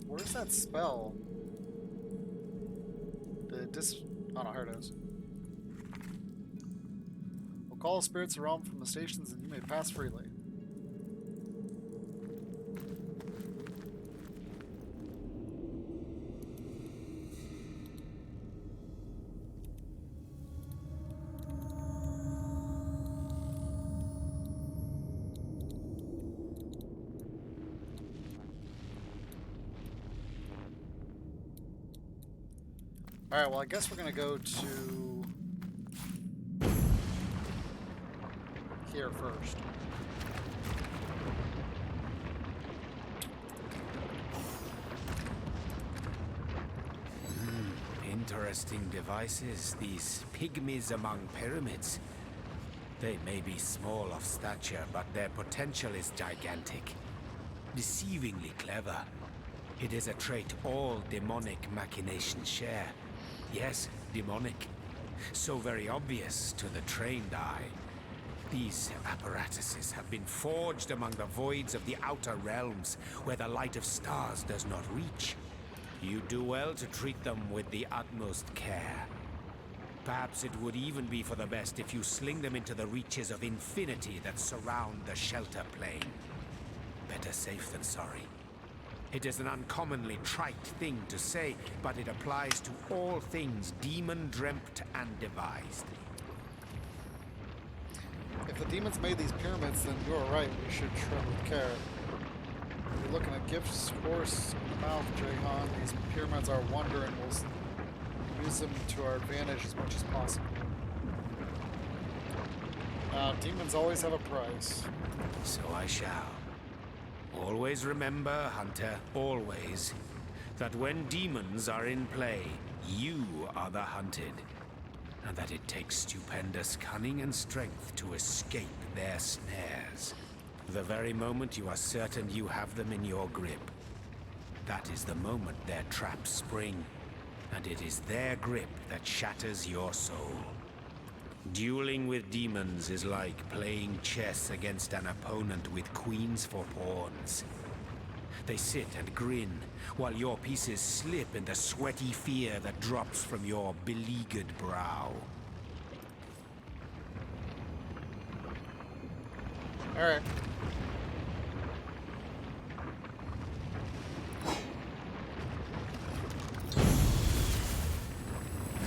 Where's that spell? Did it oh no, here it is. We'll call spirits around from the stations and you may pass freely. Alright, well I guess we're gonna go to here first. Interesting devices, these pygmies among pyramids. They may be small of stature, but their potential is gigantic. Deceivingly clever. It is a trait all demonic machinations share. Yes, demonic. So very obvious to the trained eye. These apparatuses have been forged among the voids of the outer realms, where the light of stars does not reach. You do well to treat them with the utmost care. Perhaps it would even be for the best if you sling them into the reaches of infinity that surround the shelter plane. Better safe than sorry. It is an uncommonly trite thing to say, but it applies to all things demon-dreamt and devised. If the demons made these pyramids, then you're right, we should tread with care. You're looking at gifts, horse in the mouth, Jahan. These pyramids are a wonder and we'll use them to our advantage as much as possible. Demons always have a price. So I shall. Always remember, Hunter, always. That when demons are in play, you are the hunted. And that it takes stupendous cunning and strength to escape their snares. The very moment you are certain you have them in your grip, that is the moment their traps spring, and it is their grip that shatters your soul. Dueling with demons is like playing chess against an opponent with queens for pawns. They sit and grin, while your pieces slip in the sweaty fear that drops from your beleaguered brow. Alright.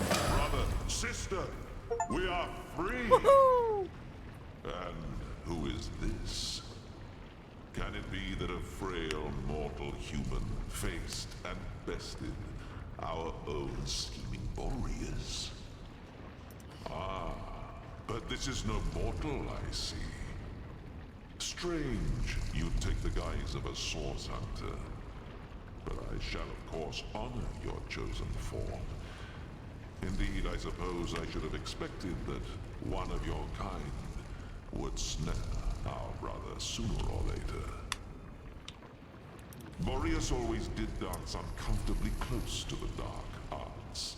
Brother, sister, we are free! And who is this? Can it be that a frail mortal human faced and bested our own scheming Boreas? Ah, but this is no mortal, I see. Strange you take the guise of a source hunter. But I shall of course honor your chosen form. Indeed, I suppose I should have expected that one of your kind would snare our brother sooner or later. Boreas always did dance uncomfortably close to the dark arts.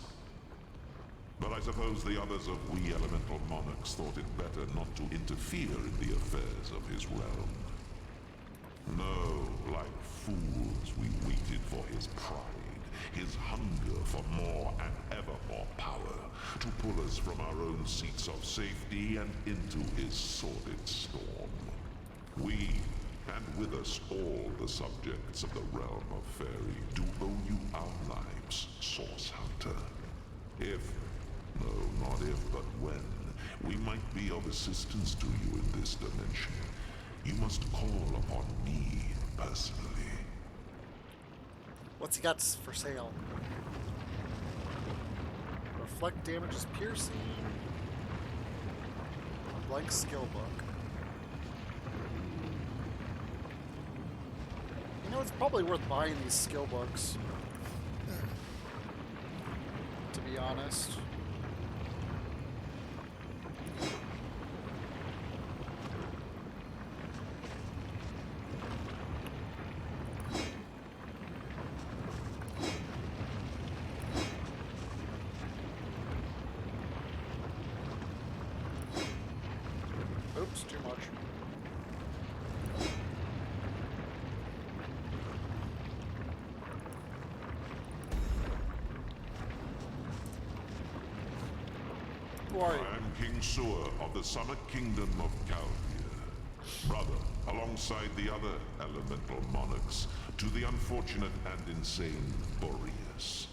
But I suppose the others of we elemental monarchs thought it better not to interfere in the affairs of his realm. No, like fools, we waited for his pride, his hunger for more and ever more power, to pull us from our own seats of safety and into his sordid storm. We, and with us all the subjects of the realm of Fairy, do owe you our lives, Source Hunter. If, no, not if, but when, we might be of assistance to you in this dimension, you must call upon me personally. What's he got for sale? Reflect damage is piercing. Blank skill book. You know, it's probably worth buying these skill books. To be honest. Oops, too much. Who are you? I am King Sewer of the Summer Kingdom of Calvia. Brother, alongside the other elemental monarchs, to the unfortunate and insane Boreas.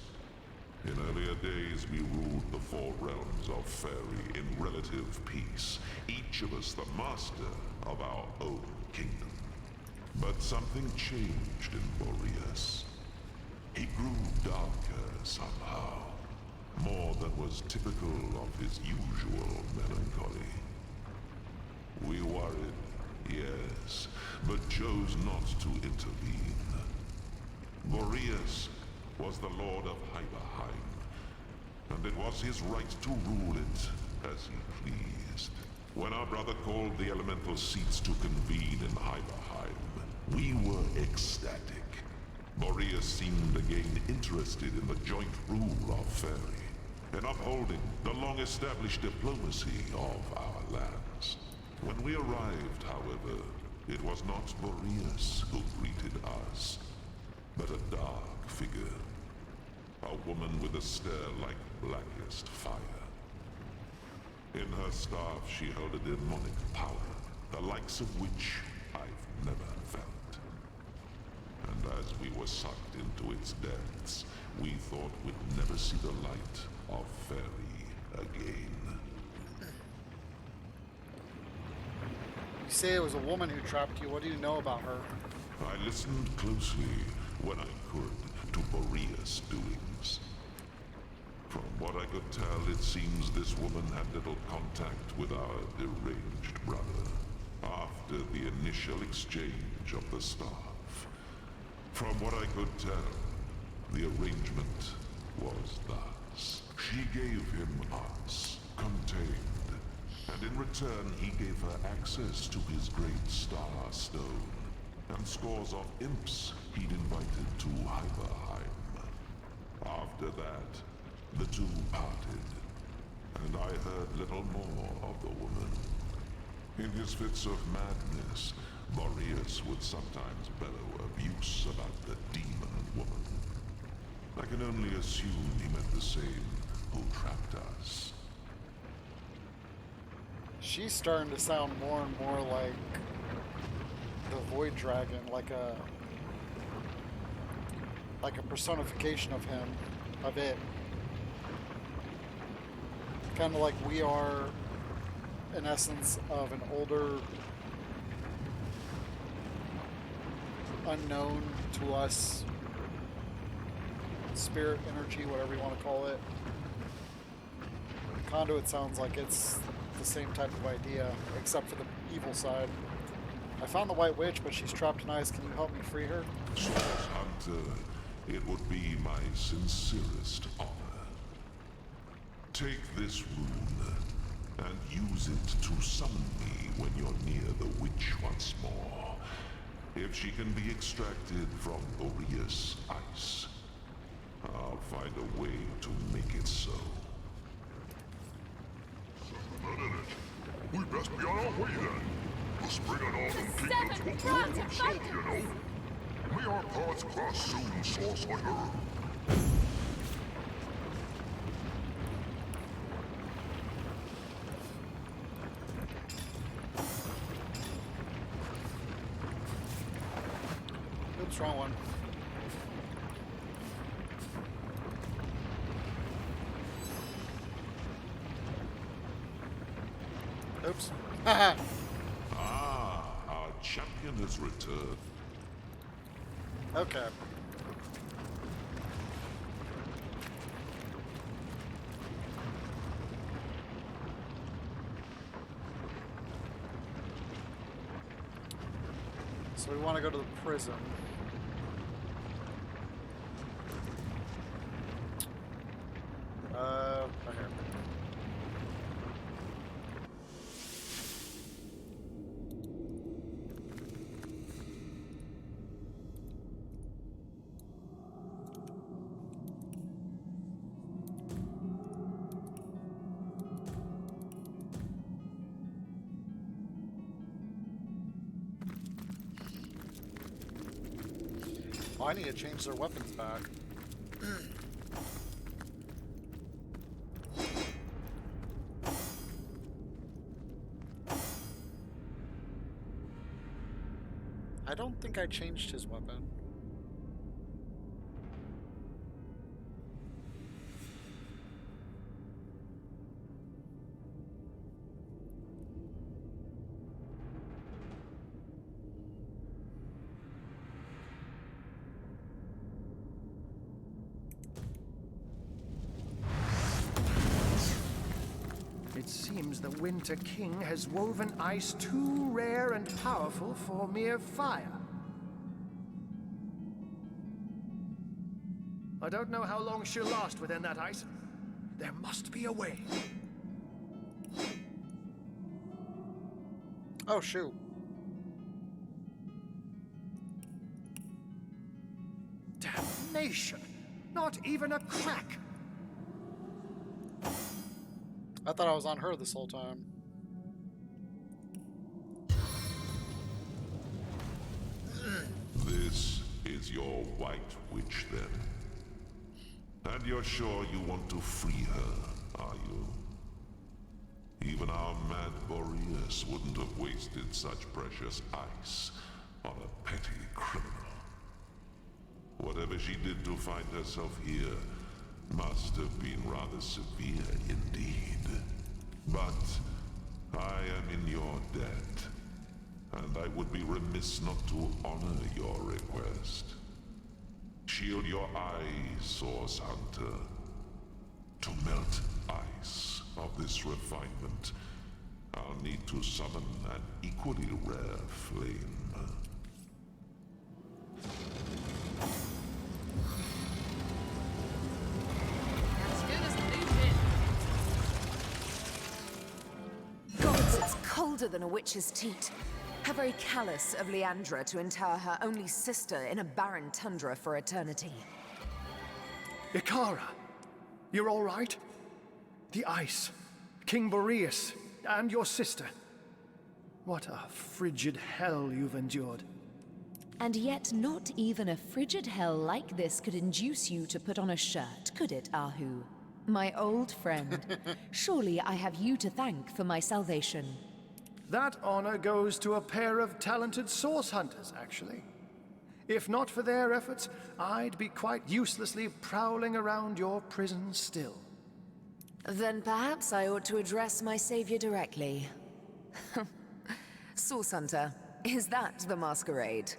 In earlier days, we ruled the four realms of Fairy in relative peace, each of us the master of our own kingdom. But something changed in Boreas. He grew darker somehow, more than was typical of his usual melancholy. We worried, yes, but chose not to intervene. Boreas was the Lord of Hiberheim, and it was his right to rule it as he pleased. When our brother called the elemental seats to convene in Hiberheim, we were ecstatic. Boreas seemed again interested in the joint rule of Fairy, in upholding the long-established diplomacy of our lands. When we arrived, however, it was not Boreas who greeted us, but a dark figure. A woman with a stare like blackest fire. In her staff she held a demonic power, the likes of which I've never felt. And as we were sucked into its depths, we thought we'd never see the light of Fairy again. You say it was a woman who trapped you. What do you know about her? I listened closely when I could to Boreas' doings. From what I could tell, it seems this woman had little contact with our deranged brother after the initial exchange of the staff. From what I could tell, The arrangement was thus. She gave him us, contained, and in return he gave her access to his great star stone, and scores of imps he'd invited to Hiberheim. After that, the two parted, and I heard little more of the woman. In his fits of madness, Boreas would sometimes bellow abuse about the demon woman. I can only assume he meant the same who trapped us. She's starting to sound more and more like the Void Dragon, like a personification of him, of it. Kind of like we are, in essence, of an older, unknown to us spirit, energy, whatever you want to call it. Conduit sounds like it's the same type of idea, except for the evil side. I found the White Witch, but she's trapped in ice. Can you help me free her? Source Hunter, it would be my sincerest honor. Take this rune, and use it to summon me when you're near the witch once more. If she can be extracted from Boreas ice, I'll find a way to make it so. We best be on our way then. The spring and autumn kingdoms will grow themselves, you know. May our paths cross soon, Source Hunter. Oops, wrong one. Oops. Haha. Our champion has returned. Okay. So we want to go to the prison. Right here. Oh, I need to change their weapons back. I don't think I changed his weapon. It seems the Winter King has woven ice too rare and powerful for mere fire. I don't know how long she'll last within that ice. There must be a way. Oh, shoot. Damnation! Not even a crack! I thought I was on her this whole time. This is your White Witch, then. And you're sure you want to free her, are you? Even our mad Boreas wouldn't have wasted such precious ice on a petty criminal. Whatever she did to find herself here must have been rather severe indeed. But I am in your debt, and I would be remiss not to honor your request. Shield your eyes, Source Hunter. To melt ice of this refinement, I'll need to summon an equally rare flame. colder than a witch's teat. How very callous of Leandra to inter her only sister in a barren tundra for eternity. Ikara, you're all right? The ice, King Boreas, and your sister. What a frigid hell you've endured. And yet not even a frigid hell like this could induce you to put on a shirt, could it, Ahu? My old friend, surely I have you to thank for my salvation. That honor goes to a pair of talented source hunters, actually. If not for their efforts, I'd be quite uselessly prowling around your prison still. Then perhaps I ought to address my savior directly. Source Hunter, is that the masquerade?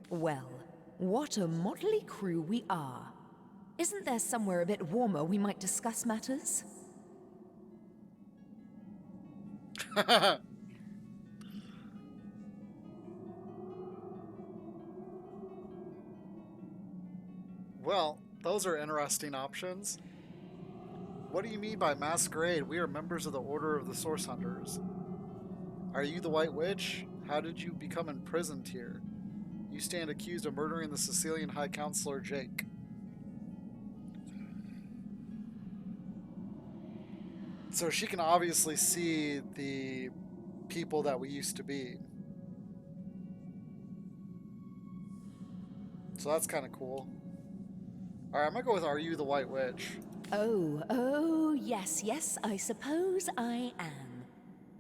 Well, what a motley crew we are. Isn't there somewhere a bit warmer we might discuss matters? Well, those are interesting options. What do you mean by masquerade? We are members of the Order of the Source Hunters. Are you the White Witch? How did you become imprisoned here? You stand accused of murdering the Sicilian High Counselor Jake. So she can obviously see the people that we used to be. So that's kind of cool. Alright, I'm gonna go with Are You the White Witch? Oh, yes, I suppose I am.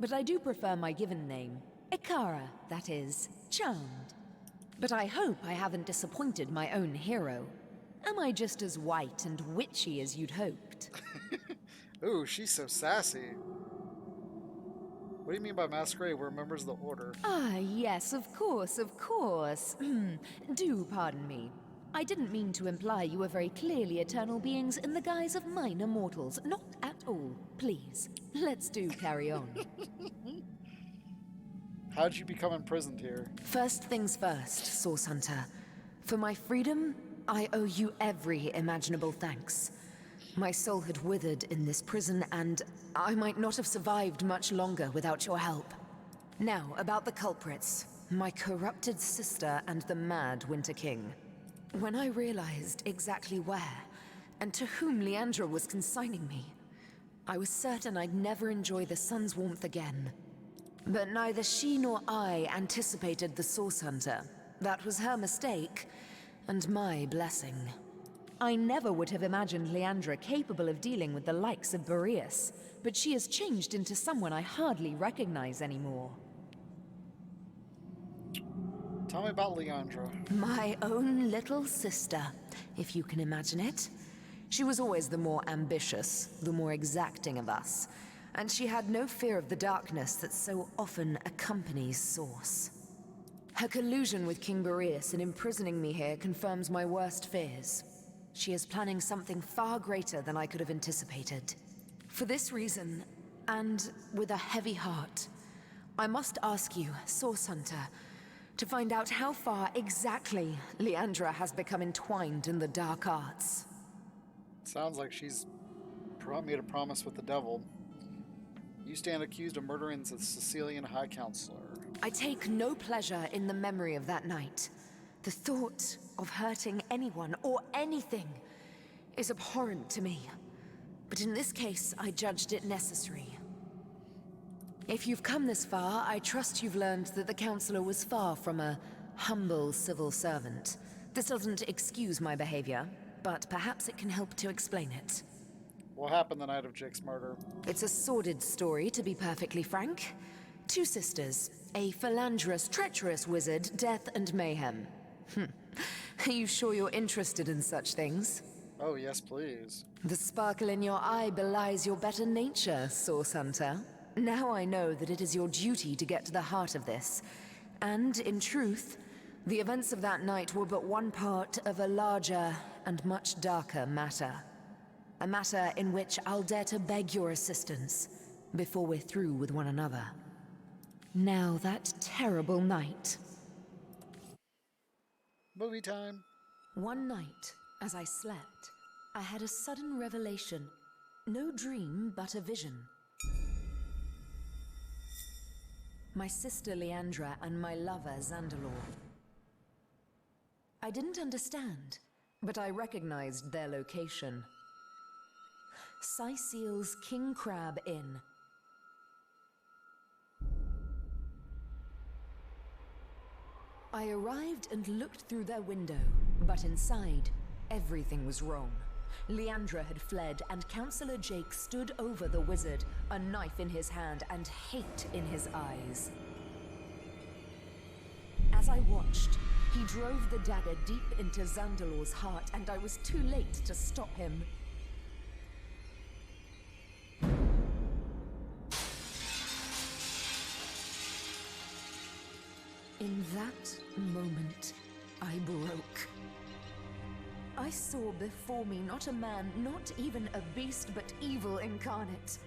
But I do prefer my given name. Ikara, that is. Charmed. But I hope I haven't disappointed my own hero. Am I just as white and witchy as you'd hoped? Ooh, she's so sassy. What do you mean by masquerade? We're members of the Order. Ah, yes, of course. Do pardon me. I didn't mean to imply you were very clearly eternal beings in the guise of minor mortals. Not at all. Please, let's do carry on. How'd you become imprisoned here? First things first, Source Hunter. For my freedom, I owe you every imaginable thanks. My soul had withered in this prison, and I might not have survived much longer without your help. Now, about the culprits. My corrupted sister and the mad Winter King. When I realized exactly where, and to whom Leandra was consigning me, I was certain I'd never enjoy the sun's warmth again. But neither she nor I anticipated the Source Hunter. That was her mistake, and my blessing. I never would have imagined Leandra capable of dealing with the likes of Boreas, but she has changed into someone I hardly recognize anymore. Tell me about Leandra. My own little sister, if you can imagine it. She was always the more ambitious, the more exacting of us, and she had no fear of the darkness that so often accompanies Source. Her collusion with King Boreas in imprisoning me here confirms my worst fears. She is planning something far greater than I could have anticipated. For this reason, and with a heavy heart, I must ask you, Source Hunter, to find out how far exactly Leandra has become entwined in the dark arts. Sounds like she's made a promise with the devil. You stand accused of murdering the Sicilian High Counselor. I take no pleasure in the memory of that night. The thought of hurting anyone or anything is abhorrent to me. But in this case, I judged it necessary. If you've come this far, I trust you've learned that the Counselor was far from a humble civil servant. This doesn't excuse my behavior, but perhaps it can help to explain it. What happened the night of Jake's murder? It's a sordid story, to be perfectly frank. Two sisters, a philanderous, treacherous wizard, death and mayhem. Are you sure you're interested in such things? Oh, yes, please. The sparkle in your eye belies your better nature, Source Hunter. Now I know that it is your duty to get to the heart of this. And, in truth, the events of that night were but one part of a larger and much darker matter. A matter in which I'll dare to beg your assistance before we're through with one another. Now that terrible night. Movie time. One night, as I slept, I had a sudden revelation. No dream, but a vision. My sister Leandra and my lover Zandalor. I didn't understand, but I recognized their location. Syceel's King Crab Inn. I arrived and looked through their window, but inside, everything was wrong. Leandra had fled, and Councillor Jake stood over the wizard, a knife in his hand and hate in his eyes. As I watched, he drove the dagger deep into Zandalor's heart, and I was too late to stop him. In that moment, I broke. I saw before me not a man, not even a beast, but evil incarnate.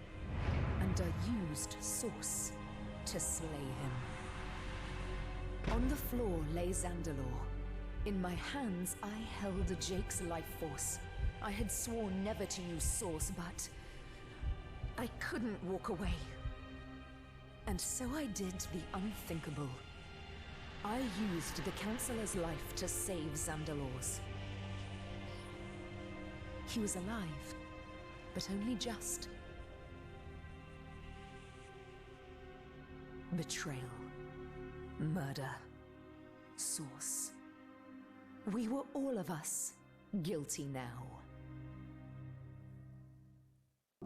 And I used Source to slay him. On the floor lay Zandalor. In my hands, I held Jake's life force. I had sworn never to use Source, but I couldn't walk away. And so I did the unthinkable. I used the Councillor's life to save Zandalor's. He was alive, but only just. Betrayal. Murder. Source. We were all of us guilty now.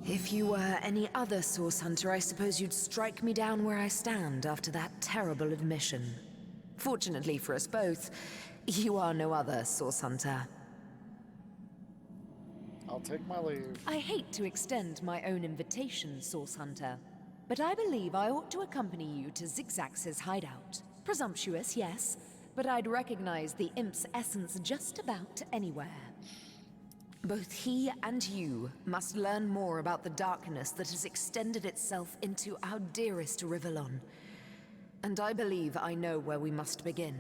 If you were any other Source Hunter, I suppose you'd strike me down where I stand after that terrible admission. Fortunately for us both, you are no other Source Hunter. I'll take my leave. I hate to extend my own invitation, Source Hunter, but I believe I ought to accompany you to Zigzax's hideout. Presumptuous, yes, but I'd recognize the imp's essence just about anywhere. Both he and you must learn more about the darkness that has extended itself into our dearest Rivellon. And I believe I know where we must begin.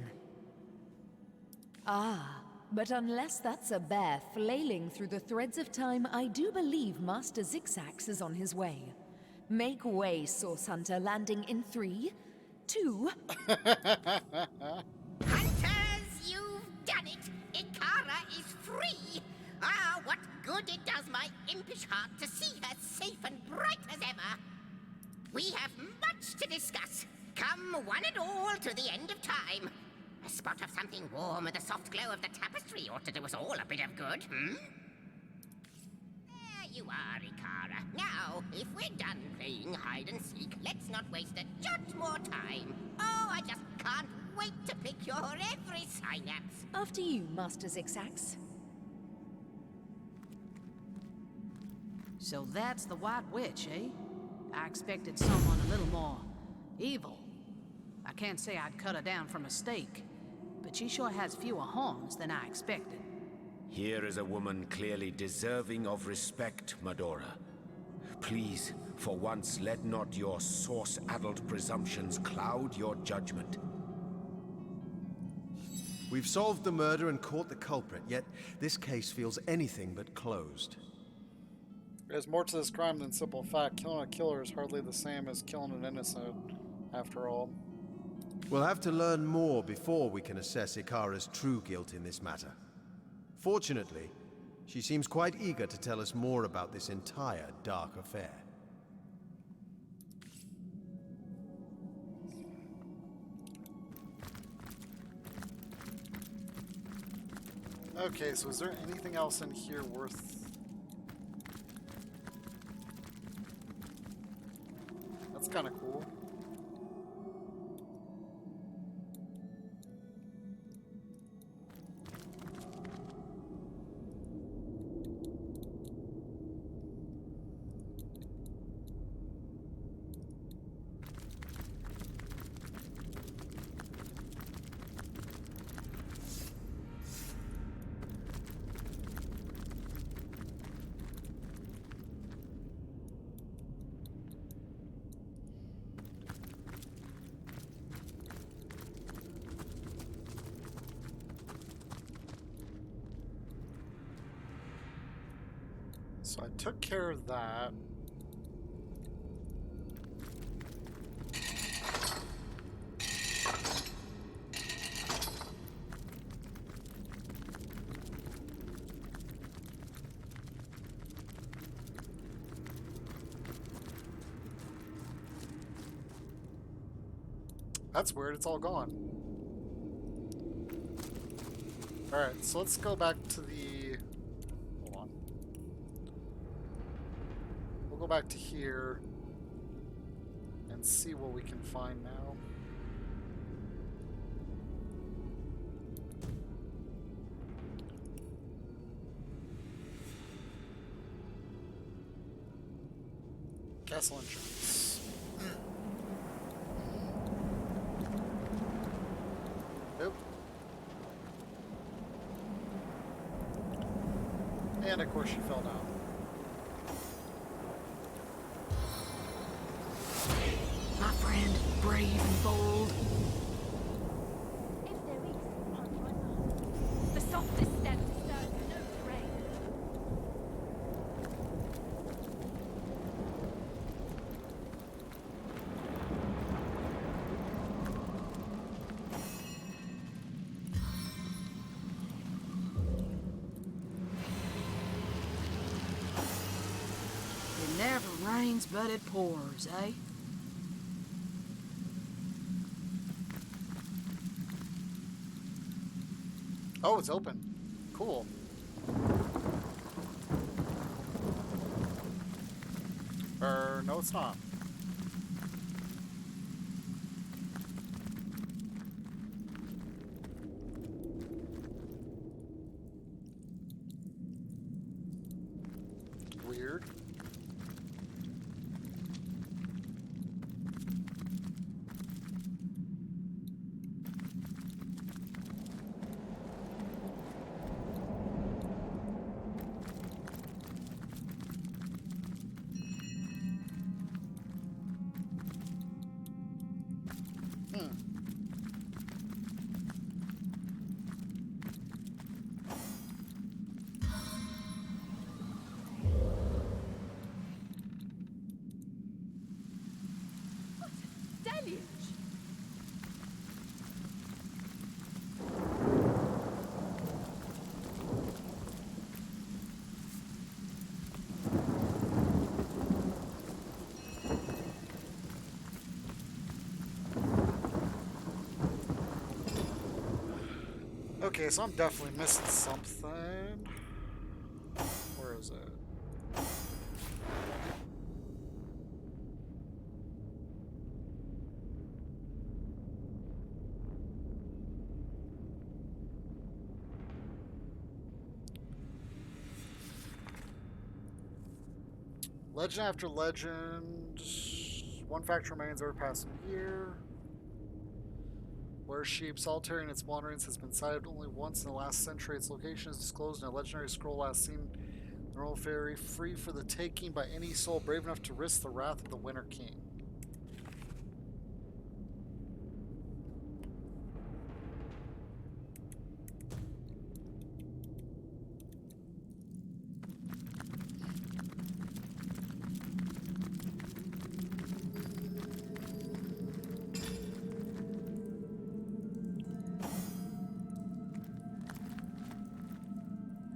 Ah, but unless that's a bear flailing through the threads of time, I do believe Master Zigzax is on his way. Make way, Source Hunter, landing in 3, 2... Hunters, you've done it! Ikara is free! Ah, what good it does my impish heart to see her safe and bright as ever! We have much to discuss. Come one and all to the end of time. A spot of something warm with the soft glow of the tapestry ought to do us all a bit of good, hmm? There you are, Ikara. Now, if we're done playing hide and seek, let's not waste a jot more time. Oh, I just can't wait to pick your every synapse. After you, Master Zigzax. So that's the White Witch, eh? I expected someone a little more evil. I can't say I'd cut her down from a stake, but she sure has fewer horns than I expected. Here is a woman clearly deserving of respect, Medora. Please, for once, let not your source-addled presumptions cloud your judgment. We've solved the murder and caught the culprit, yet this case feels anything but closed. There's more to this crime than simple fact. Killing a killer is hardly the same as killing an innocent, after all. We'll have to learn more before we can assess Ikara's true guilt in this matter. Fortunately, she seems quite eager to tell us more about this entire dark affair. Okay, so is there anything else in here worth... That's kind of cool. So I took care of that. That's weird, it's all gone. Alright, so let's go back to the... Hold on. We'll go back to here and see what we can find now. Castle entrance. Nope. And of course she fell down. My friend, brave and bold. The softest step disturbs no terrain. It never rains, but it pours, eh? Oh, it's open. Cool. No, it's not. Weird. Deluge! Okay, so I'm definitely missing something. Where is it? Legend after legend. One fact remains over past a year. Where sheep solitary in its wanderings has been sighted only once in the last century. Its location is disclosed in a legendary scroll last seen the Royal Ferry, free for the taking by any soul brave enough to risk the wrath of the Winter King.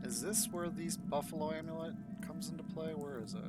Is this where these buffalo amulet comes into play? Where is it?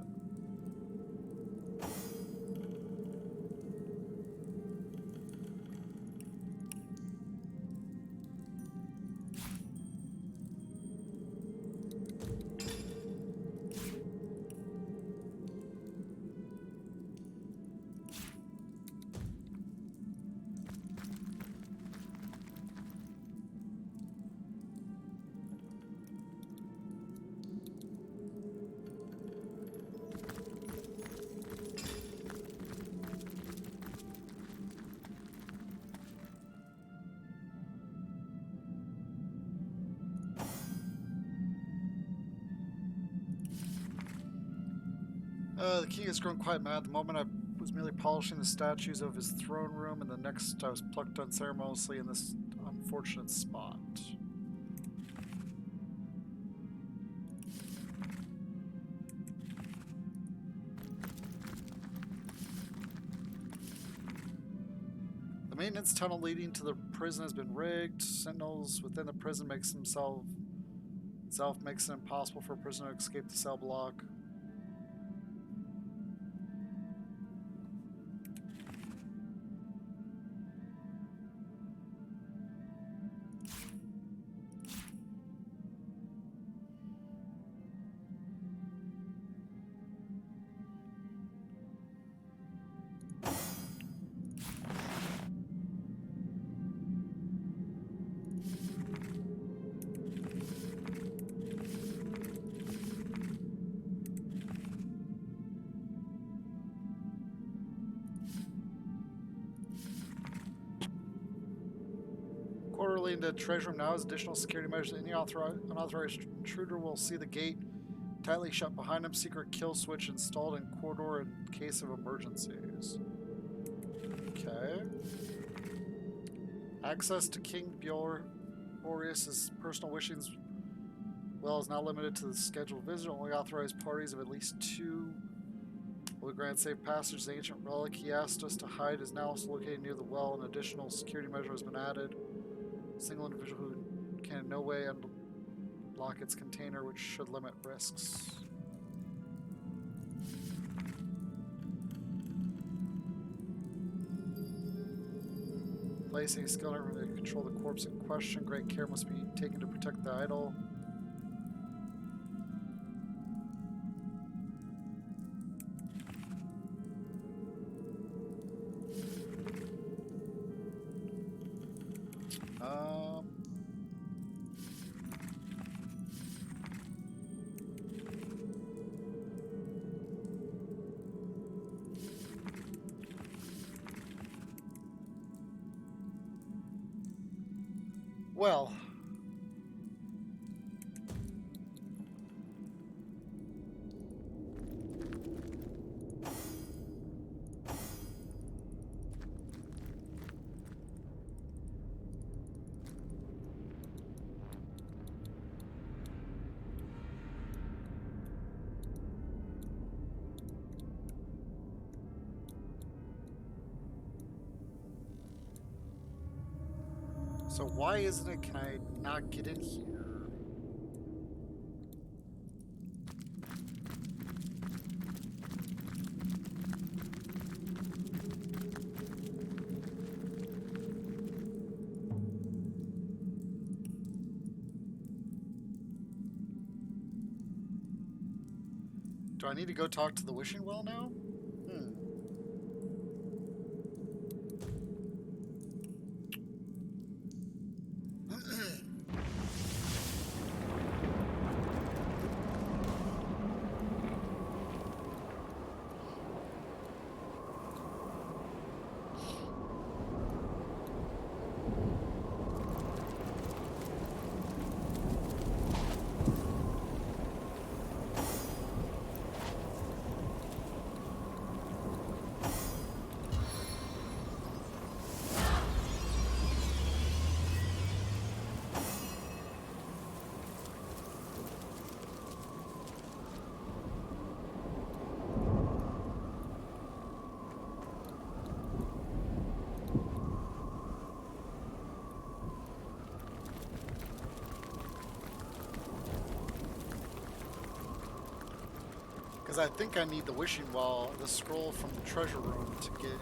The king has grown quite mad. The moment I was merely polishing the statues of his throne room, and the next I was plucked unceremoniously in this unfortunate spot. The maintenance tunnel leading to the prison has been rigged. Sentinels within the prison makes itself makes it impossible for a prisoner to escape the cell block. into treasure room now as additional security measures. Any unauthorized intruder will see the gate tightly shut behind him. Secret kill switch installed in corridor in case of emergencies. Okay. Access to King Boreas' personal wishings well is now limited to the scheduled visit. Only authorized parties of at least 2 will grant safe passage. The ancient relic he asked us to hide is now also located near the well. An additional security measure has been added. A single individual who can in no way unlock its container, which should limit risks. Placing a skill to control the corpse in question. Great care must be taken to protect the idol. Well, so why isn't it? Can I not get in here? Do I need to go talk to the wishing well now? Because I think I need the wishing well, the scroll from the treasure room to get.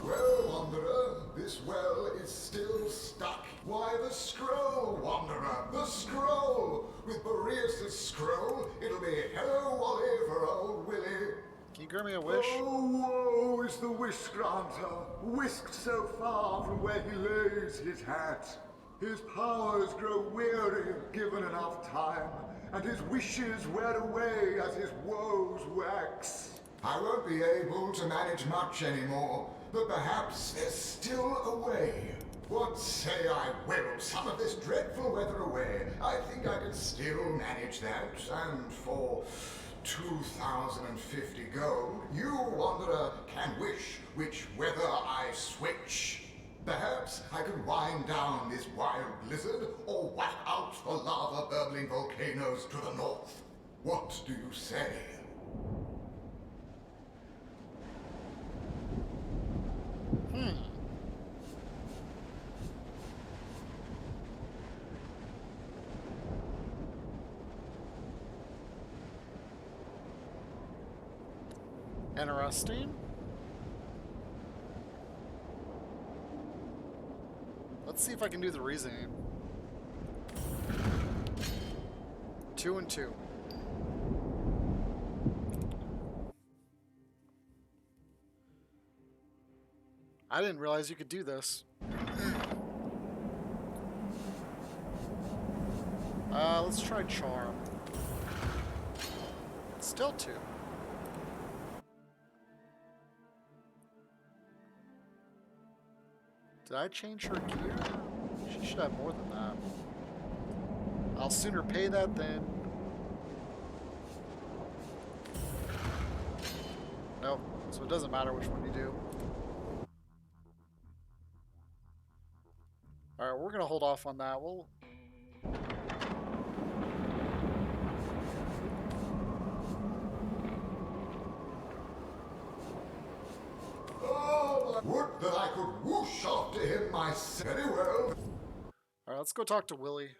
Well, Wanderer, this well is still stuck. Why, the scroll, Wanderer, the scroll! With Boreas' scroll, it'll be hello, Wally, for old Willie. Can you grant me a wish? Oh, woe is the wish granter, whisked so far from where he lays his hat. His powers grow weary, given enough time, and his wishes wear away as his woes wax. I won't be able to manage much anymore, but perhaps there's still a way. What say I will some of this dreadful weather away? I think I could still manage that, and for 2,050 gold, you, Wanderer, can wish which weather I switch. Perhaps I could wind down this wild blizzard, or wipe out the lava-burbling volcanoes to the north. What do you say? Interesting. Let's see if I can do the reasoning. 2 and 2. I didn't realize you could do this. Let's try charm. Still 2. Did I change her gear? She should have more than that. I'll sooner pay that than... Nope. So it doesn't matter which one you do. Alright, we're gonna hold off on that. We'll... Oh, would that I could whoosh after him myself. Very well. Alright, let's go talk to Willie.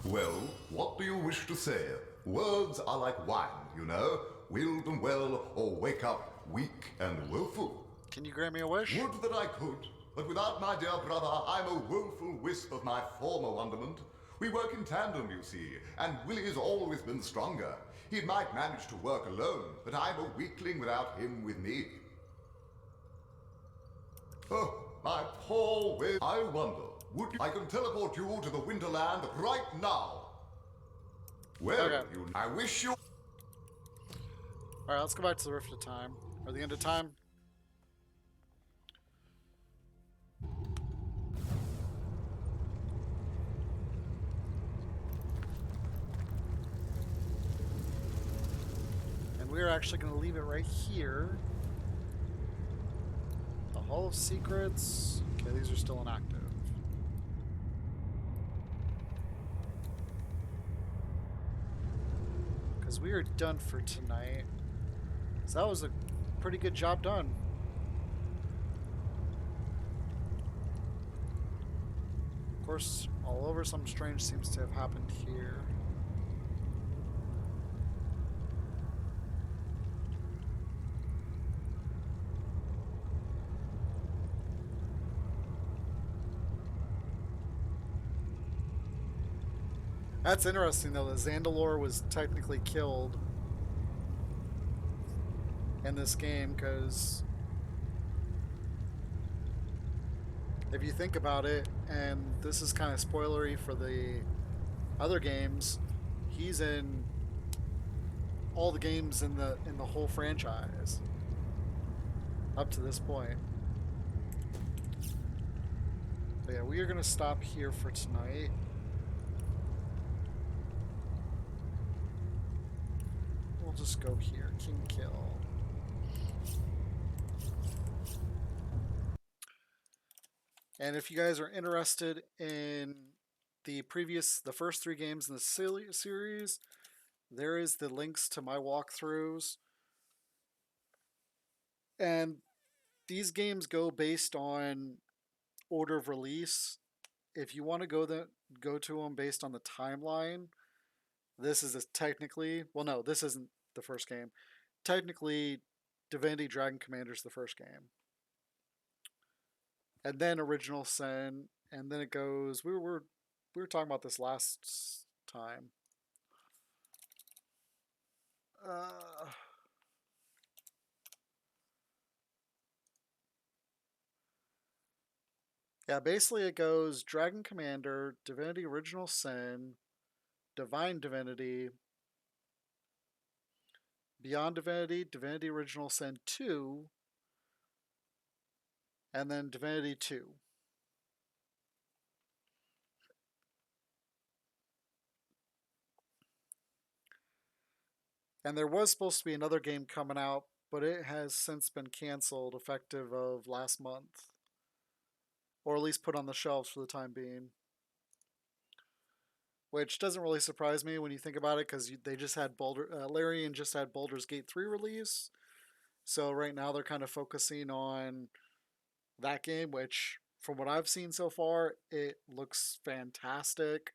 Well, what do you wish to say? Words are like wine, you know. Wield them well, or wake up weak and woeful. Can you grant me a wish? Would that I could, but without my dear brother, I'm a woeful wisp of my former wonderment. We work in tandem, you see, and Willie's always been stronger. He might manage to work alone, but I'm a weakling without him with me. Oh, my poor Will. I wonder, would you... I can teleport you to the Winterland right now. Well, okay. I wish you... Alright, let's go back to the Rift of Time. Or the End of Time. And we're actually going to leave it right here. The Hall of Secrets. Okay, these are still inactive. Because we are done for tonight. So that was a pretty good job done. Of course, all over, something strange seems to have happened here. That's interesting, though, that Zandalore was technically killed in this game, because if you think about it, and this is kind of spoilery for the other games, he's in all the games in the whole franchise up to this point. But yeah, we are going to stop here for tonight. We'll just go here. King Kill. And if you guys are interested in the first 3 games in the series, there is the links to my walkthroughs. And these games go based on order of release. If you want to go to them based on the timeline, this is technically, well, no, this isn't the first game. Technically, Divinity Dragon Commander is the first game. And then Original Sin, and then it goes. We were talking about this last time. Yeah, basically it goes Dragon Commander, Divinity Original Sin, Divine Divinity, Beyond Divinity, Divinity Original Sin 2, and then Divinity 2. And there was supposed to be another game coming out, but it has since been canceled effective of last month. Or at least put on the shelves for the time being. Which doesn't really surprise me when you think about it, because they just had Larian just had Baldur's Gate 3 release. So right now they're kind of focusing on that game, which from what I've seen so far, it looks fantastic.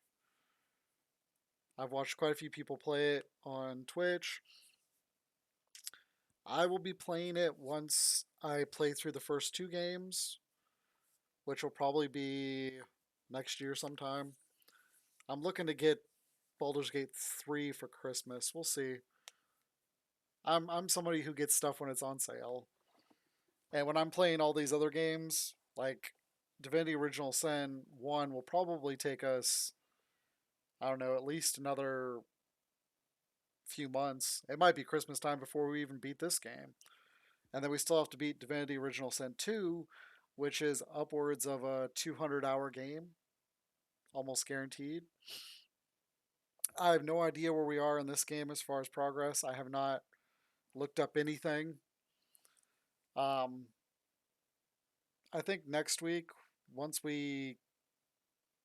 I've watched quite a few people play it on Twitch. I will be playing it once I play through the first 2 games, which will probably be next year sometime. I'm looking to get Baldur's Gate 3 for Christmas. We'll see. I'm somebody who gets stuff when it's on sale. And when I'm playing all these other games, like Divinity Original Sin 1 will probably take us, I don't know, at least another few months. It might be Christmas time before we even beat this game. And then we still have to beat Divinity Original Sin 2, which is upwards of a 200-hour game, almost guaranteed. I have no idea where we are in this game as far as progress. I have not looked up anything. I think next week, once we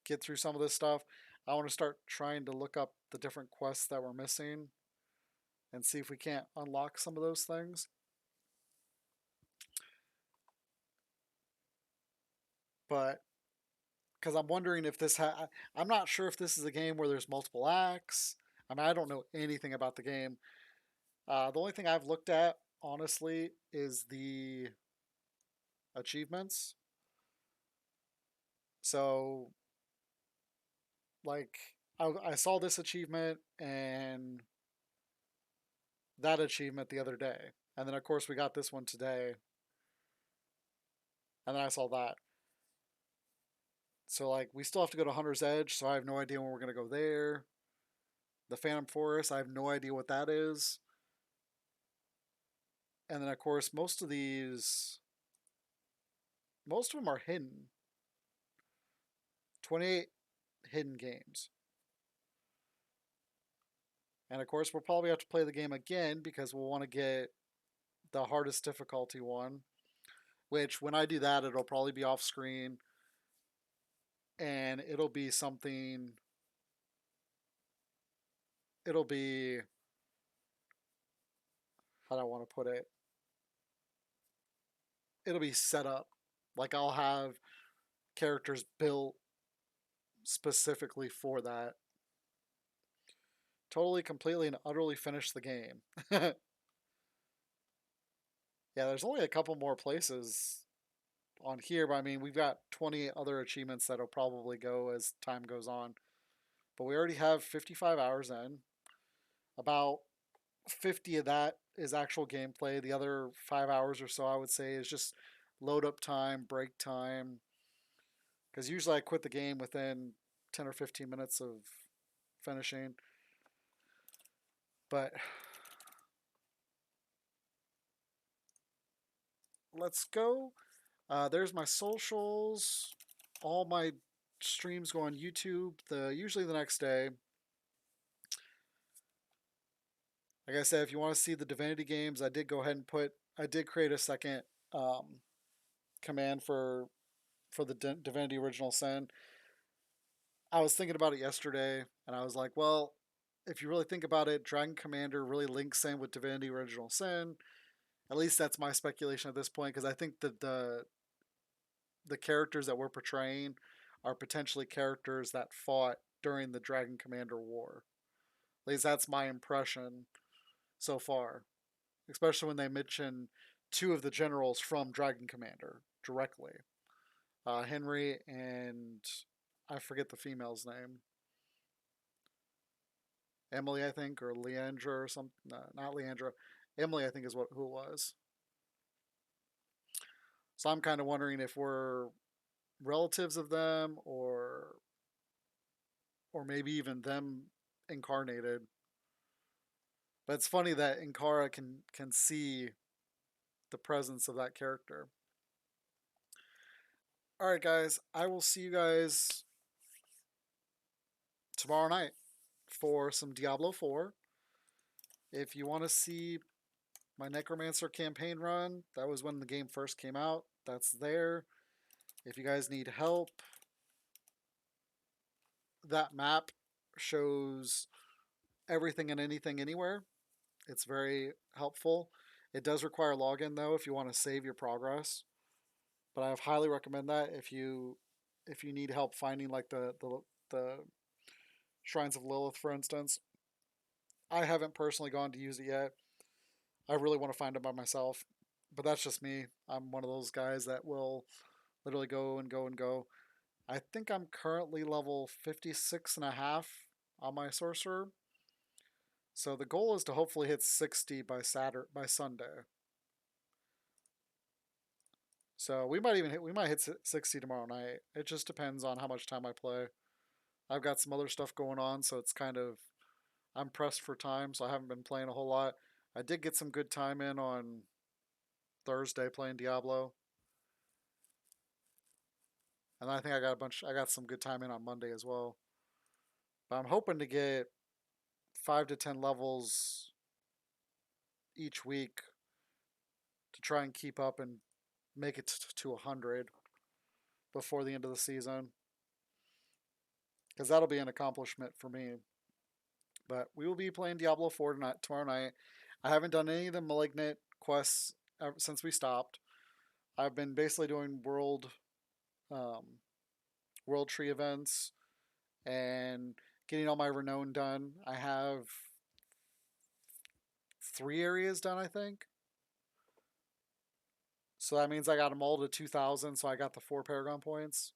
get through some of this stuff, I want to start trying to look up the different quests that we're missing and see if we can't unlock some of those things. But because I'm wondering if this I'm not sure if this is a game where there's multiple acts. I mean, I don't know anything about the game. The only thing I've looked at, honestly, is the achievements. So, like, I saw this achievement and that achievement the other day. And then, of course, we got this one today. And then I saw that. So, like, we still have to go to Hunter's Edge, so I have no idea when we're going to go there. The Phantom Forest, I have no idea what that is. And then, of course, most of them are hidden. 28 hidden games. And, of course, we'll probably have to play the game again because we'll want to get the hardest difficulty one. Which, when I do that, it'll probably be off screen. And it'll be something... It'll be... How do I want to put it? It'll be set up. Like, I'll have characters built specifically for that. Totally, completely, and utterly finished the game. Yeah, there's only a couple more places on here, but I mean, we've got 20 other achievements that'll probably go as time goes on. But we already have 55 hours in. About 50 of that is actual gameplay. The other 5 hours or so, I would say, is just load up time, break time. Because usually I quit the game within 10 or 15 minutes of finishing. But let's go. There's my socials. All my streams go on YouTube. Usually the next day. Like I said, if you want to see the Divinity games, I did go ahead and I did create a second command for the Divinity Original Sin. I was thinking about it yesterday, and I was like, well, if you really think about it, Dragon Commander really links in with Divinity Original Sin. At least that's my speculation at this point, because I think that the characters that we're portraying are potentially characters that fought during the Dragon Commander War. At least that's my impression so far, especially when they mention two of the generals from Dragon Commander directly. Henry and I forget the female's name. Emily, I think, or Leandra or something. No, not Leandra. Emily, I think, is who it was. So I'm kind of wondering if we're relatives of them or maybe even them incarnated. But it's funny that Inkara can see the presence of that character. Alright guys, I will see you guys tomorrow night for some Diablo 4. If you want to see my Necromancer campaign run, that was when the game first came out. That's there. If you guys need help, that map shows everything and anything anywhere. It's very helpful. It does require login though if you want to save your progress. But I highly recommend that if you need help finding like the Shrines of Lilith, for instance. I haven't personally gone to use it yet. I really want to find it by myself. But that's just me. I'm one of those guys that will literally go and go and go. I think I'm currently level 56 and a half on my sorcerer. So the goal is to hopefully hit 60 by Sunday. So we might hit 60 tomorrow night. It just depends on how much time I play. I've got some other stuff going on, so it's kind of, I'm pressed for time, so I haven't been playing a whole lot. I did get some good time in on Thursday playing Diablo. And I think I got some good time in on Monday as well. But I'm hoping to get 5 to 10 levels each week to try and keep up and make it to 100 before the end of the season. Because that'll be an accomplishment for me. But we will be playing Diablo 4 tomorrow night. I haven't done any of the Malignant quests since we stopped. I've been basically doing world tree events and getting all my renown done. I have 3 areas done, I think. So that means I got them all to 2,000, so I got the 4 Paragon points.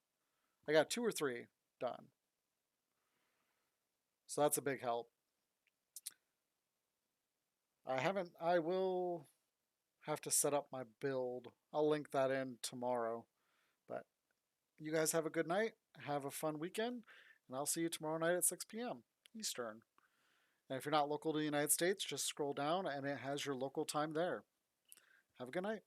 I got 2 or 3 done. So that's a big help. I will have to set up my build. I'll link that in tomorrow. But you guys have a good night. Have a fun weekend. And I'll see you tomorrow night at 6 p.m. Eastern. And if you're not local to the United States, just scroll down and it has your local time there. Have a good night.